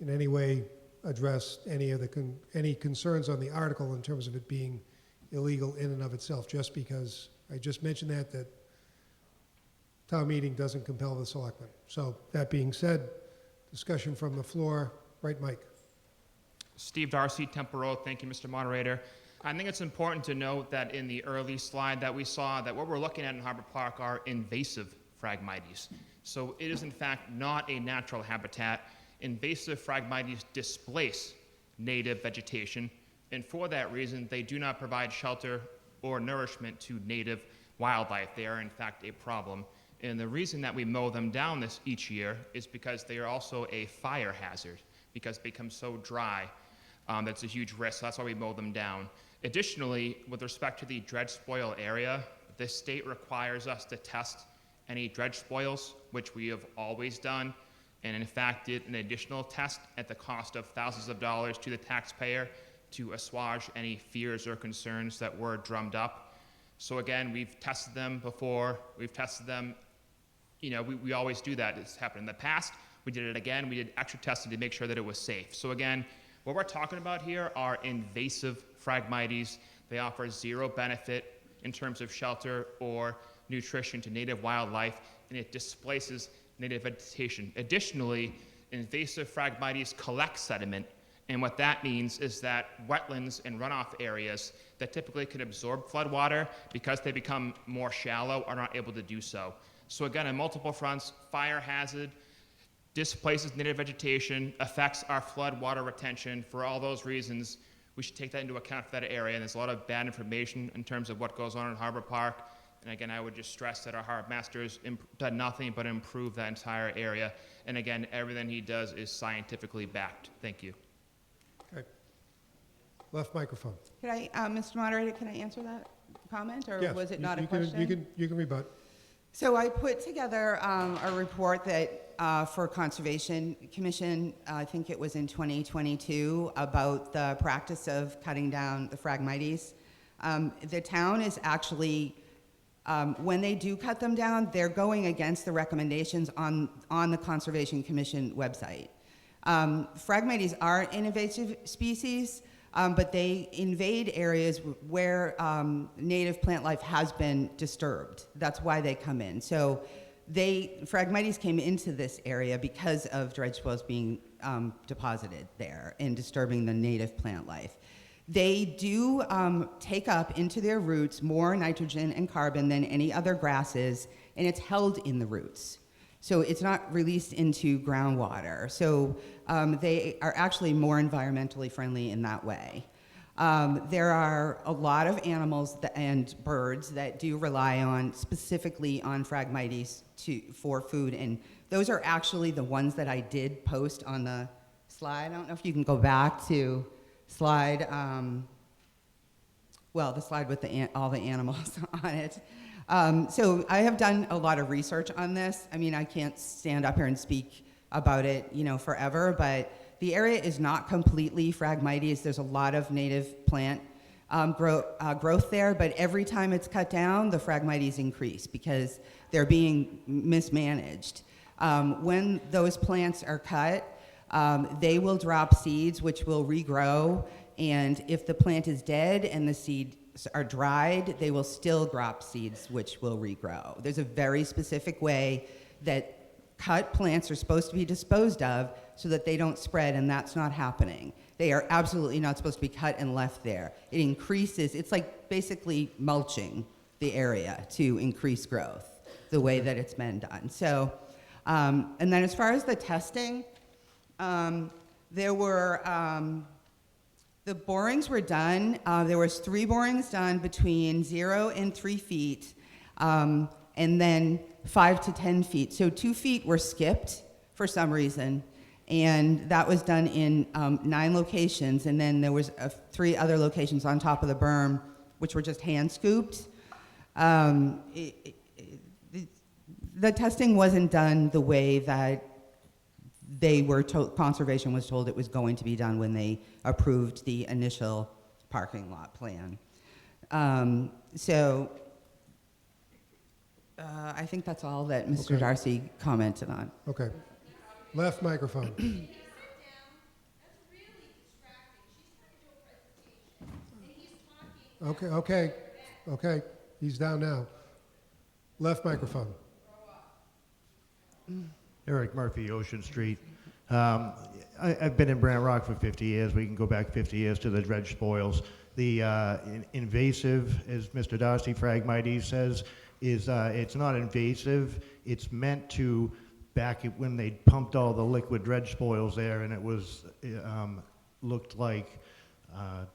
in any way address any of the any concerns on the article in terms of it being illegal in and of itself, just because I just mentioned that town meeting doesn't compel the selectmen. So that being said, discussion from the floor. Right, Mike? Steve Darcy, Temple Road. Thank you, Mr. Moderator. I think it's important to note that in the early slide that we saw, that what we're looking at in Harbor Park are invasive Phragmites. So it is in fact not a natural habitat. Invasive Phragmites displace native vegetation, and for that reason, they do not provide shelter or nourishment to native wildlife. They are in fact a problem. And the reason that we mow them down each year is because they are also a fire hazard, because they become so dry. That's a huge risk, so that's why we mow them down. Additionally, with respect to the dredge spoil area, the state requires us to test any dredge spoils, which we have always done, and in fact did an additional test at the cost of thousands of dollars to the taxpayer to assuage any fears or concerns that were drummed up. So again, we've tested them before, we've tested them, we always do that. It's happened in the past. We did it again. We did extra testing to make sure that it was safe. So again, what we're talking about here are invasive Phragmites. They offer zero benefit in terms of shelter or nutrition to native wildlife, and it displaces native vegetation. Additionally, invasive Phragmites collect sediment, and what that means is that wetlands and runoff areas that typically can absorb floodwater, because they become more shallow, are not able to do so. So again, on multiple fronts, fire hazard, displaces native vegetation, affects our flood water retention. For all those reasons, we should take that into account for that area. And there's a lot of bad information in terms of what goes on in Harbor Park. And again, I would just stress that our harbor master has done nothing but improve that entire area. And again, everything he does is scientifically backed. Thank you. Okay. Left microphone. Could I, Mr. Moderator, can I answer that comment, or Yes, was it not a you question? You can rebut. So I put together a report that for Conservation Commission, I think it was in 2022, about the practice of cutting down the Phragmites. The town is actually, when they do cut them down, they're going against the recommendations on the Conservation Commission website. Phragmites are an invasive species, but they invade areas where native plant life has been disturbed. That's why they come in. So Phragmites came into this area because of dredge spoils being deposited there and disturbing the native plant life. They do take up into their roots more nitrogen and carbon than any other grasses, and it's held in the roots. So it's not released into groundwater. So they are actually more environmentally friendly in that way. There are a lot of animals and birds that do rely on, specifically on Phragmites for food, and those are actually the ones that I did post on the slide. I don't know if you can go back to slide, the slide with all the animals on it. So I have done a lot of research on this. I mean, I can't stand up here and speak about it, forever, but the area is not completely Phragmites. There's a lot of native plant growth there, but every time it's cut down, the Phragmites increase because they're being mismanaged. When those plants are cut, they will drop seeds which will regrow, and if the plant is dead and the seeds are dried, they will still drop seeds which will regrow. There's a very specific way that cut plants are supposed to be disposed of so that they don't spread, and that's not happening. They are absolutely not supposed to be cut and left there. It increases, it's like basically mulching the area to increase growth, the way that it's been done. So, and then as far as the testing, there were, the borings were done. There was 3 borings done between 0 and 3 feet, and then 5 to 10 feet. So 2 feet were skipped for some reason, and that was done in 9 locations, and then there was 3 other locations on top of the berm, which were just hand scooped. The testing wasn't done the way that they were told, conservation was told it was going to be done when they approved the initial parking lot plan. I think that's all that Mr. Okay. Darcy commented on. Okay. Left microphone. Okay. He's down now. Left microphone. Eric Murphy, Ocean Street. I've been in Brant Rock for 50 years. We can go back 50 years to the dredge spoils. The invasive, as Mr. Darcy Phragmites says, is it's not invasive. It's meant to, when they pumped all the liquid dredge spoils there, and it was looked like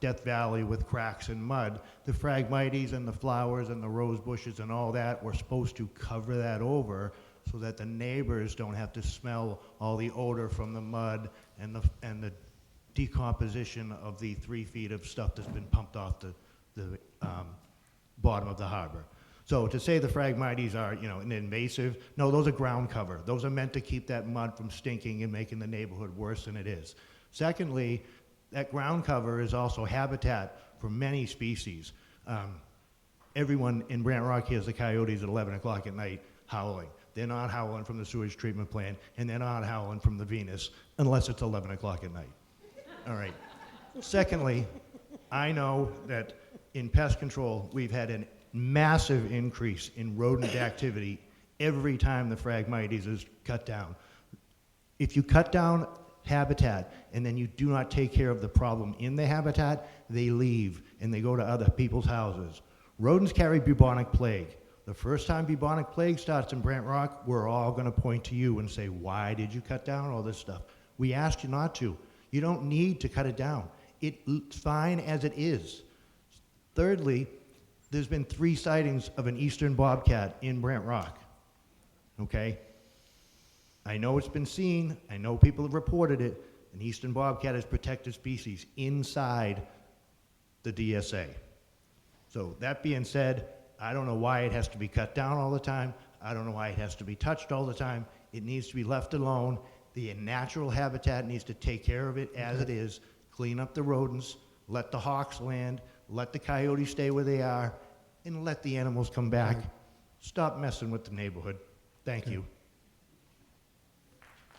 Death Valley with cracks and mud. The Phragmites and the flowers and the rose bushes and all that were supposed to cover that over so that the neighbors don't have to smell all the odor from the mud and the decomposition of the 3 feet of stuff that's been pumped off the bottom of the harbor. So to say the Phragmites are, an invasive, no, those are ground cover. Those are meant to keep that mud from stinking and making the neighborhood worse than it is. Secondly, that ground cover is also habitat for many species. Everyone in Brant Rock hears the coyotes at 11 o'clock at night howling. They're not howling from the sewage treatment plant, and they're not howling from the Venus, unless it's 11 o'clock at night. All right. Secondly, I know that in pest control, we've had a massive increase in rodent activity every time the Phragmites is cut down. If you cut down habitat and then you do not take care of the problem in the habitat, they leave and they go to other people's houses. Rodents carry bubonic plague. The first time bubonic plague starts in Brant Rock, we're all going to point to you and say, why did you cut down all this stuff? We asked you not to. You don't need to cut it down. It's fine as it is. Thirdly, there's been 3 sightings of an eastern bobcat in Brant Rock. Okay? I know it's been seen. I know people have reported it. An eastern bobcat is protected species inside the DSA. So that being said, I don't know why it has to be cut down all the time. I don't know why it has to be touched all the time. It needs to be left alone. The natural habitat needs to take care of it as it is, clean up the rodents, let the hawks land, let the coyotes stay where they are, and let the animals come back. Stop messing with the neighborhood. Thank you.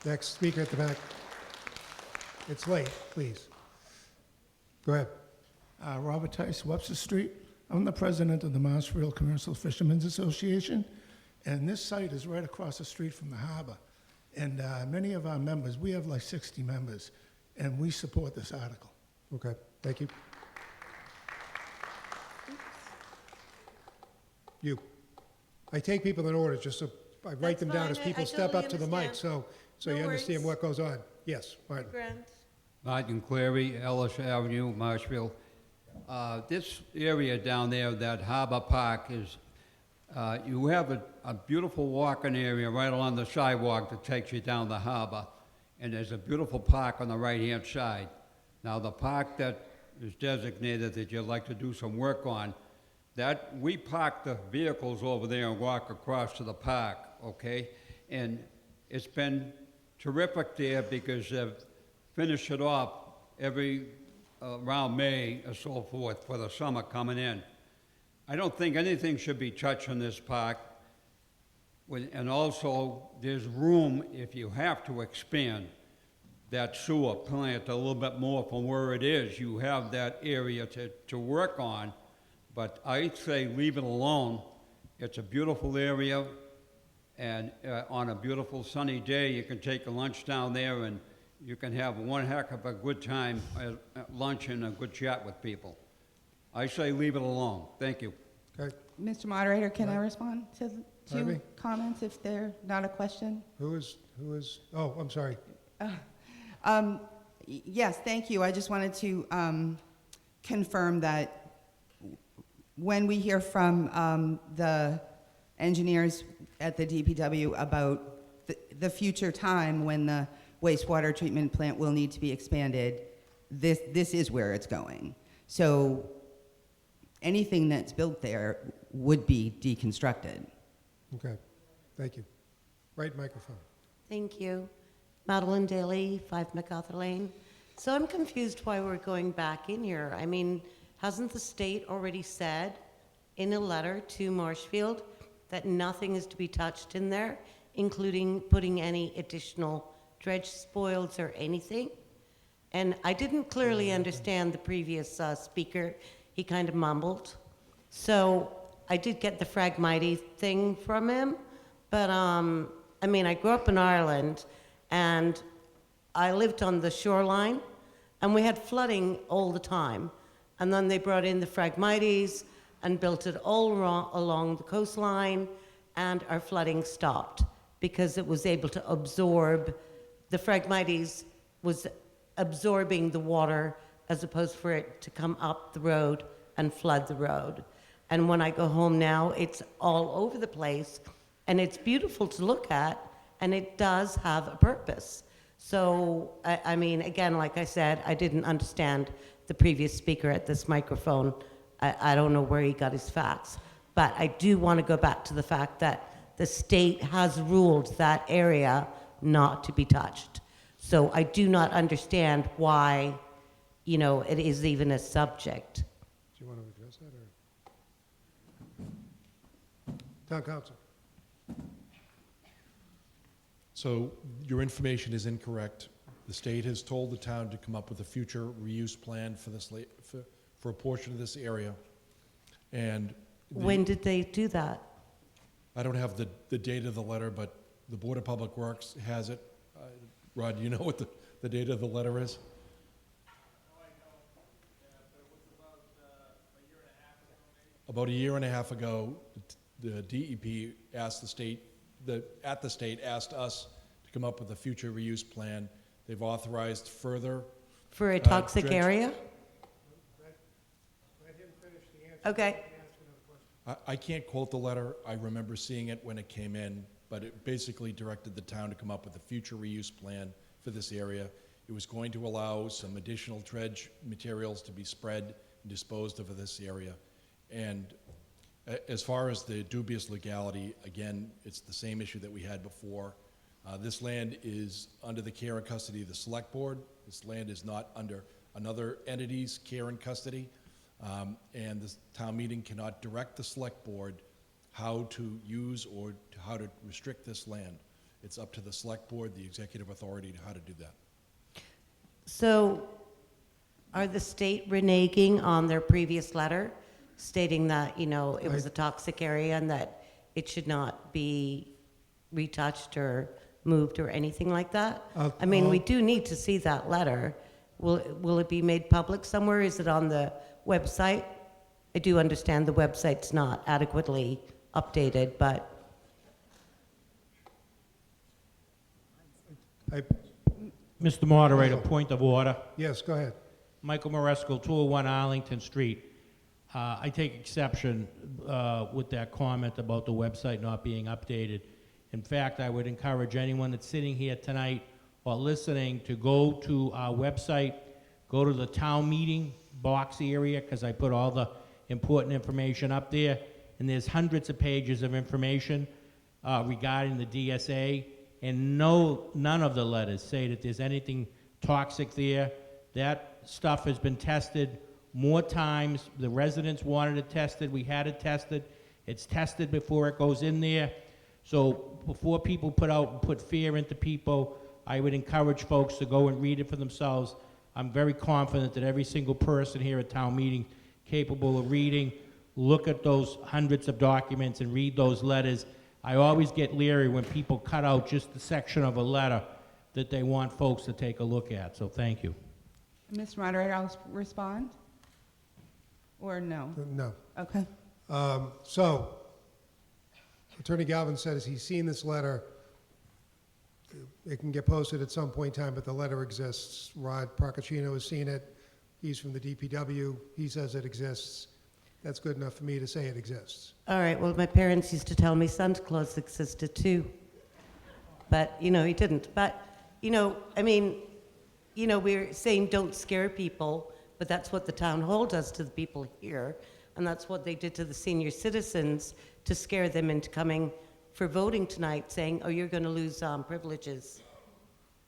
Next speaker at the back. It's late, please. Go ahead. Robert Tice, Webster Street. I'm the president of the Marshfield Commercial Fishermen's Association, and this site is right across the street from the harbor. And many of our members, we have like 60 members, and we support this article. Okay, thank you. You. I take people in order, just so I write That's them down fine. as people I step totally up to the mic, understand. so No you understand worries. what goes on. Yes, Martin. Grant. Martin Clary, Ellis Avenue, Marshfield. This area down there, that Harbor Park, is, you have a beautiful walking area right along the sidewalk that takes you down the harbor, and there's a beautiful park on the right-hand side. Now, the park that is designated that you'd like to do some work on, that we park the vehicles over there and walk across to the park, okay? And it's been terrific there because they've finished it off every around May or so forth for the summer coming in. I don't think anything should be touched in this park. And also, there's room if you have to expand. that sewer plant a little bit more from where it is. You have that area to work on, but I'd say leave it alone. It's a beautiful area, and on a beautiful sunny day, you can take a lunch down there and you can have one heck of a good time at lunch and a good chat with people. I say leave it alone. Thank you. Okay. Mr. Moderator, can I Right. respond to the Pardon me? two comments if they're not a question? Who is, oh, I'm sorry. Yes, thank you. I just wanted to confirm that when we hear from the engineers at the DPW about the future time when the wastewater treatment plant will need to be expanded, this is where it's going. So anything that's built there would be deconstructed. Okay, thank you. Right microphone. Thank you. Madeline Daly, 5 MacArthur Lane. So I'm confused why we're going back in here. I mean, hasn't the state already said in a letter to Marshfield that nothing is to be touched in there, including putting any additional dredge spoils or anything? And I didn't clearly understand the previous speaker. He kind of mumbled. So I did get the Phragmites thing from him, but I mean, I grew up in Ireland, and I lived on the shoreline, and we had flooding all the time. And then they brought in the Phragmites and built it all along the coastline, and our flooding stopped because it was able to absorb, the Phragmites was absorbing the water as opposed for it to come up the road and flood the road. And when I go home now, it's all over the place, and it's beautiful to look at, and it does have a purpose. So, I mean, again, like I said, I didn't understand the previous speaker at this microphone. I don't know where he got his facts, but I do want to go back to the fact that the state has ruled that area not to be touched. So I do not understand why, you know, it is even a subject. Do you want to address that, or? Town council. So your information is incorrect. The state has told the town to come up with a future reuse plan for this, for a portion of this area. And When did they do that? I don't have the date of the letter, but the Board of Public Works has it. Rod, do you know what the date of the letter is? About a year and a half ago, the DEP asked the state, at the state, asked us to come up with a future reuse plan. They've authorized further. For a toxic dredge- area? Okay. I can't quote the letter. I remember seeing it when it came in, but it basically directed the town to come up with a future reuse plan for this area. It was going to allow some additional dredge materials to be spread and disposed of this area. And as far as the dubious legality, again, it's the same issue that we had before. This land is under the care and custody of the Select Board. This land is not under another entity's care and custody. And the town meeting cannot direct the Select Board how to use or how to restrict this land. It's up to the Select Board, the executive authority, to how to do that. So are the state reneging on their previous letter stating that, you know, it was a toxic area and that it should not be retouched or moved or anything like that? I mean, we do need to see that letter. Will it be made public somewhere? Is it on the website? I do understand the website's not adequately updated, but Mr. Moderator, point of order. Yes, go ahead. Michael Maresco, 201 Arlington Street. I take exception with that comment about the website not being updated. In fact, I would encourage anyone that's sitting here tonight or listening to go to our website, go to the town meeting box area, because I put all the important information up there, and there's hundreds of pages of information regarding the DSA, and none of the letters say that there's anything toxic there. That stuff has been tested more times. The residents wanted it tested. We had it tested. It's tested before it goes in there. So before people put fear into people I would encourage folks to go and read it for themselves. I'm very confident that every single person here at town meeting capable of reading, look at those hundreds of documents and read those letters. I always get leery when people cut out just a section of a letter that they want folks to take a look at, so thank you. Mr. Moderator, I'll respond? Or no? No. Okay. So, Attorney Galvin says he's seen this letter. It can get posted at some point in time, but the letter exists. Rod Procaccino has seen it. He's from the DPW. He says it exists. That's good enough for me to say it exists. All right, well, my parents used to tell me Santa Claus existed too. But, he didn't. But, I mean, we're saying don't scare people, but that's what the town hall does to the people here. And that's what they did to the senior citizens to scare them into coming for voting tonight, saying, oh, you're going to lose privileges.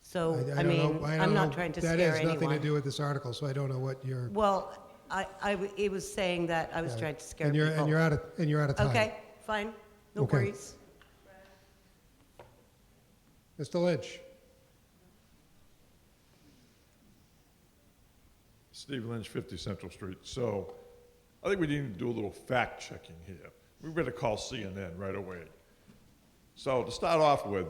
So, I'm not trying to scare anyone. That has nothing to do with this article, so I don't know what you're... Well, it was saying that I was trying to scare people. And you're out of time. Okay, fine. No Okay. worries. Mr. Lynch. Steve Lynch, 50 Central Street. So I think we need to do a little fact checking here. We better call CNN right away. So to start off with,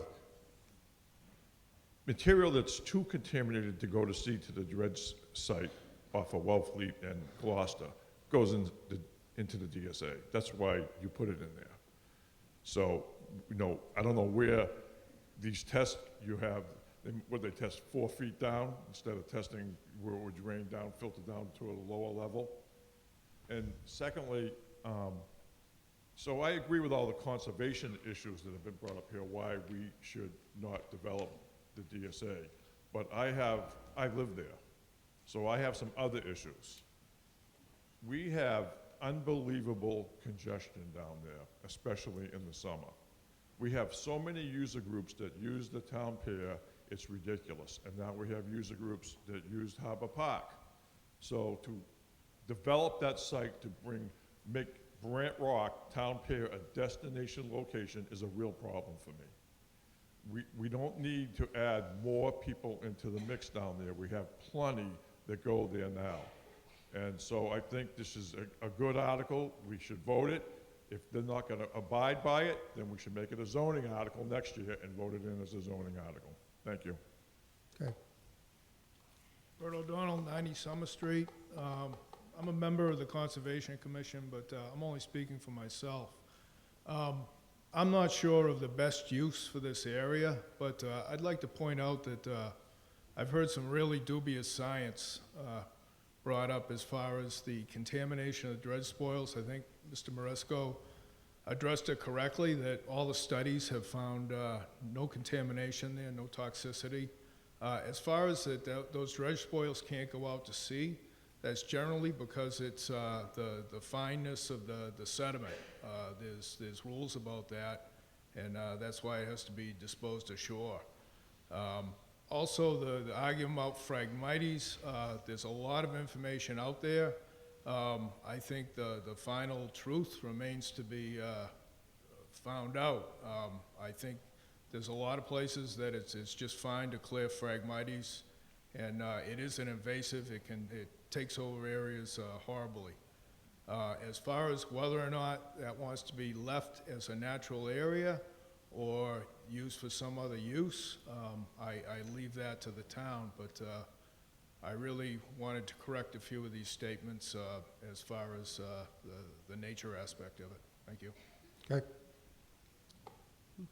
material that's too contaminated to go to sea to the dredge site off of Wellfleet and Gloucester goes into the DSA. That's why you put it in there. So, I don't know where these tests you have, they test 4 feet down instead of testing where it would drain down, filter down to a lower level. And secondly, so I agree with all the conservation issues that have been brought up here, why we should not develop the DSA. But I live there, so I have some other issues. We have unbelievable congestion down there, especially in the summer. We have so many user groups that use the town pier, it's ridiculous. And now we have user groups that use Harbor Park. So to develop that site to make Brant Rock Town Pier a destination location is a real problem for me. We don't need to add more people into the mix down there. We have plenty that go there now. And so I think this is a good article. We should vote it. If they're not going to abide by it, then we should make it a zoning article next year and vote it in as a zoning article. Thank you. Okay. Bert O'Donnell, 90 Summer Street. I'm a member of the Conservation Commission, but I'm only speaking for myself. I'm not sure of the best use for this area, but I'd like to point out that I've heard some really dubious science brought up as far as the contamination of dredge spoils. I think Mr. Maresco addressed it correctly, that all the studies have found no contamination there, no toxicity. As far as those dredge spoils can't go out to sea, that's generally because it's the fineness of the sediment. There's rules about that, and that's why it has to be disposed ashore. Also, the argument about Phragmites, there's a lot of information out there. I think the final truth remains to be found out. I think there's a lot of places that it's just fine to clear Phragmites, and it isn't invasive. It takes over areas horribly. As far as whether or not that wants to be left as a natural area or used for some other use, I leave that to the town, but I really wanted to correct a few of these statements as far as the nature aspect of it. Thank you. Okay.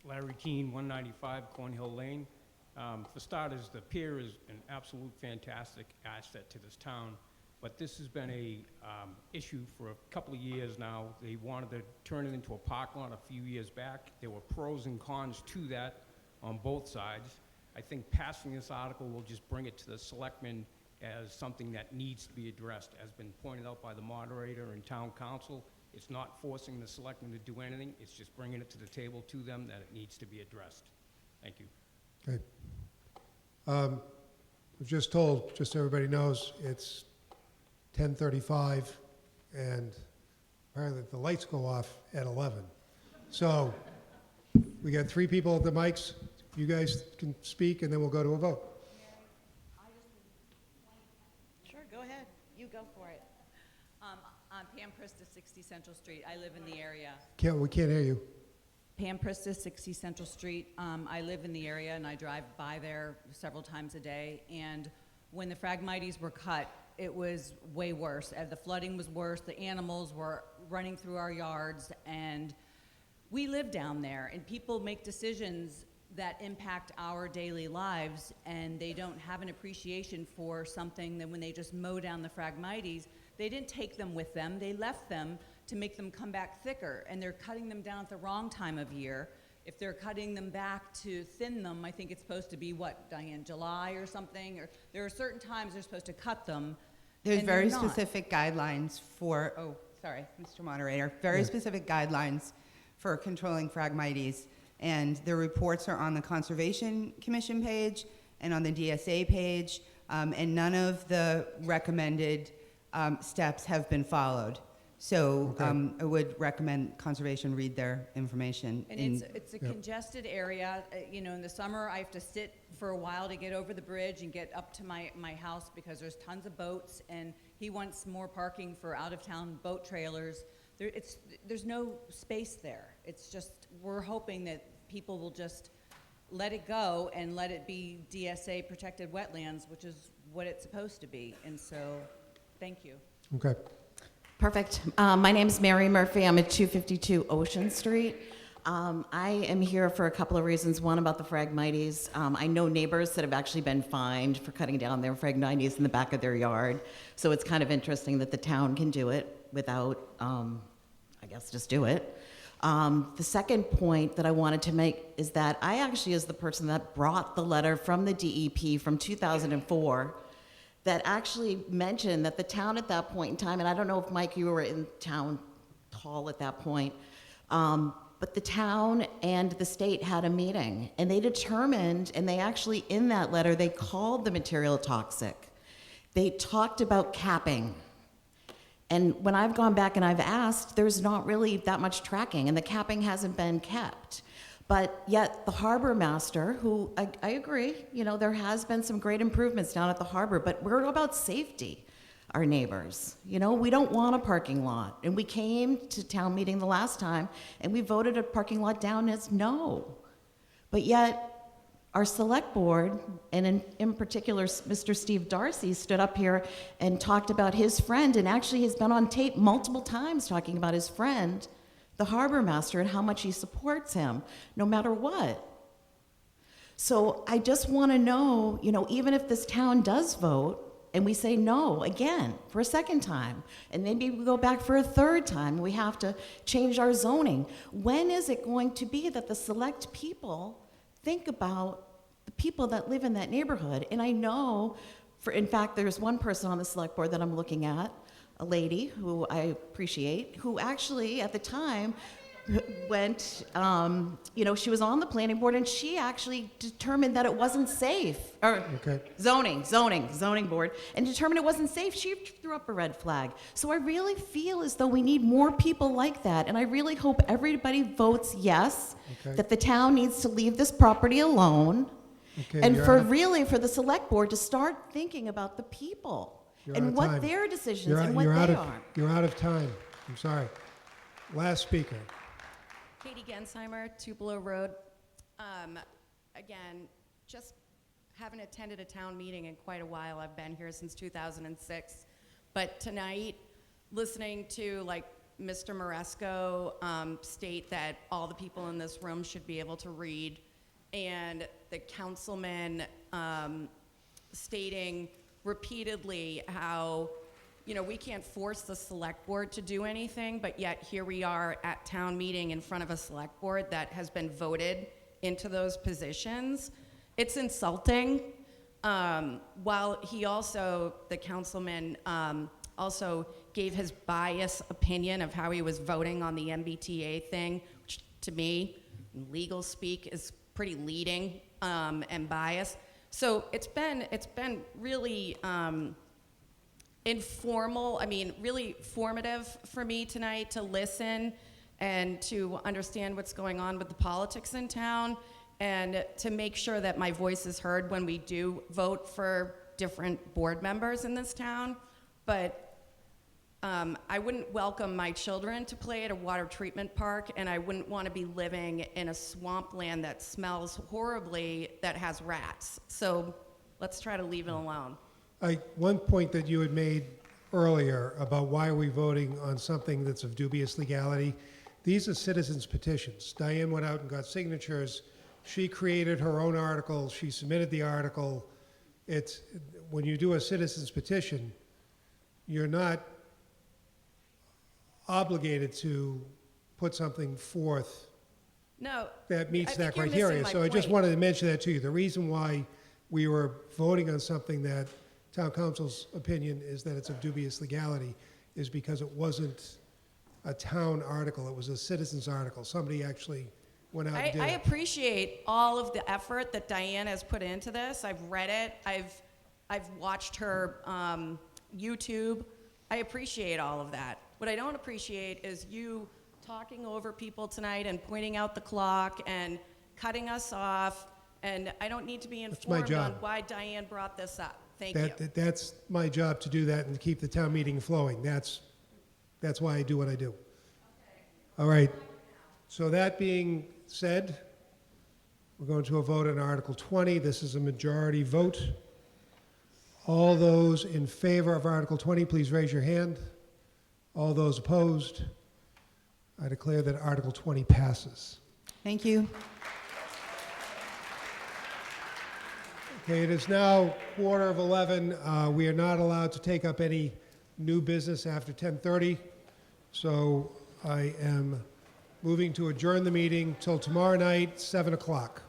Larry Keene, 195 Cornhill Lane. For starters, the pier is an absolute fantastic asset to this town, but this has been a issue for a couple of years now. They wanted to turn it into a park lot a few years back. There were pros and cons to that on both sides. I think passing this article will just bring it to the selectmen as something that needs to be addressed. As been pointed out by the moderator and town council, it's not forcing the selectmen to do anything, it's just bringing it to the table to them that it needs to be addressed. Thank you. Okay. We've just told, just so everybody knows, it's 10:35, and apparently the lights go off at 11. So we got 3 people at the mics. You guys can speak, and then we'll go to a vote. Sure, go ahead. You go for it. I'm Pam Prista, 60 Central Street. I live in the area. We can't hear you. Pam Prista, 60 Central Street. I live in the area, and I drive by there several times a day. And when the Phragmites were cut, it was way worse. The flooding was worse. The animals were running through our yards, and we live down there. And people make decisions that impact our daily lives, and they don't have an appreciation for something that when they just mow down the Phragmites, they didn't take them with them. They left them to make them come back thicker, and they're cutting them down at the wrong time of year. If they're cutting them back to thin them, I think it's supposed to be, what, Diane, July or something? Or there are certain times they're supposed to cut them. There's and very they're not. specific guidelines for, oh, sorry, Mr. Moderator, very specific guidelines for controlling Phragmites. And the reports are on the Conservation Commission page and on the DSA page, and none of the recommended steps have been followed. So I would recommend Conservation read their information. And it's a congested area. You know, in the summer, I have to sit for a while to get over the bridge and get up to my house because there's tons of boats, and he wants more parking for out-of-town boat trailers. There's no space there. It's just, we're hoping that people will just let it go and let it be DSA protected wetlands, which is what it's supposed to be. And so, thank you. Okay. Perfect. My name is Mary Murphy. I'm at 252 Ocean Street. I am here for a couple of reasons. One, about the Phragmites. I know neighbors that have actually been fined for cutting down their Phragmites in the back of their yard. So it's kind of interesting that the town can do it without, I guess, just do it. The second point that I wanted to make is that I actually, as the person that brought the letter from the DEP from 2004, that actually mentioned that the town at that point in time, and I don't know if, Mike, you were in town hall at that point, but the town and the state had a meeting, and they determined, and they actually, in that letter, they called the material toxic. They talked about capping. And when I've gone back and I've asked, there's not really that much tracking, and the capping hasn't been kept. But yet the harbor master, who I agree, you know, there has been some great improvements down at the harbor, but we're about safety, our neighbors. You know, we don't want a parking lot. And we came to town meeting the last time, and we voted a parking lot down as no. But yet our select board, and in particular Mr. Steve Darcy, stood up here and talked about his friend, and actually has been on tape multiple times talking about his friend, the harbor master, and how much he supports him, no matter what. So I just want to know, you know, even if this town does vote, and we say no again for a second time, and maybe we go back for a third time, we have to change our zoning. When is it going to be that the select people think about the people that live in that neighborhood? And I know, in fact, there's one person on the select board that I'm looking at, a lady who I appreciate, who actually at the time went, you know, she was on the planning board, and she actually determined that it wasn't safe, or zoning board, and determined it wasn't safe. She threw up a red flag. So I really feel as though we need more people like that, and I really hope everybody votes yes, that the town needs to leave this property alone, and for the select board to start thinking about the people and what their decisions and what they are. You're out of time. I'm sorry. Last speaker. Katie Gensheimer, Tupelo Road. Again, just haven't attended a town meeting in quite a while. I've been here since 2006. But tonight, listening to like Mr. Maresco state that all the people in this room should be able to read, and the councilman stating repeatedly how, you know, we can't force the select board to do anything, but yet here we are at town meeting in front of a select board that has been voted into those positions. It's insulting. While he also, the councilman, also gave his biased opinion of how he was voting on the MBTA thing, which to me, in legal speak, is pretty leading and biased. So it's been really informal, I mean, really formative for me tonight to listen and to understand what's going on with the politics in town. and to make sure that my voice is heard when we do vote for different board members in this town. But I wouldn't welcome my children to play at a water treatment park, and I wouldn't want to be living in a swampland that smells horribly, that has rats. So let's try to leave it alone. One point that you had made earlier about why are we voting on something that's of dubious legality, these are citizens' petitions. Diane went out and got signatures. She created her own article. She submitted the article. It's, when you do a citizen's petition, you're not obligated to put something forth No, that meets I that think you're criteria. missing So my I just point. wanted to mention that to you. The reason why we were voting on something that town council's opinion is that it's of dubious legality is because it wasn't a town article, it was a citizen's article. Somebody actually went out and did I it. appreciate all of the effort that Diane has put into this. I've read it. I've watched her YouTube. I appreciate all of that. What I don't appreciate is you talking over people tonight and pointing out the clock and cutting us off. And I don't need to be That's my informed on job. why Diane brought this up. Thank you. That's my job to do that and keep the town meeting flowing. That's why I do what I do. All right. So that being said, we're going to a vote on Article 20. This is a majority vote. All those in favor of Article 20, please raise your hand. All those opposed, I declare that Article 20 passes. Thank you. Okay, it is now 11:15. We are not allowed to take up any new business after 10:30, so I am moving to adjourn the meeting till tomorrow night, 7 o'clock.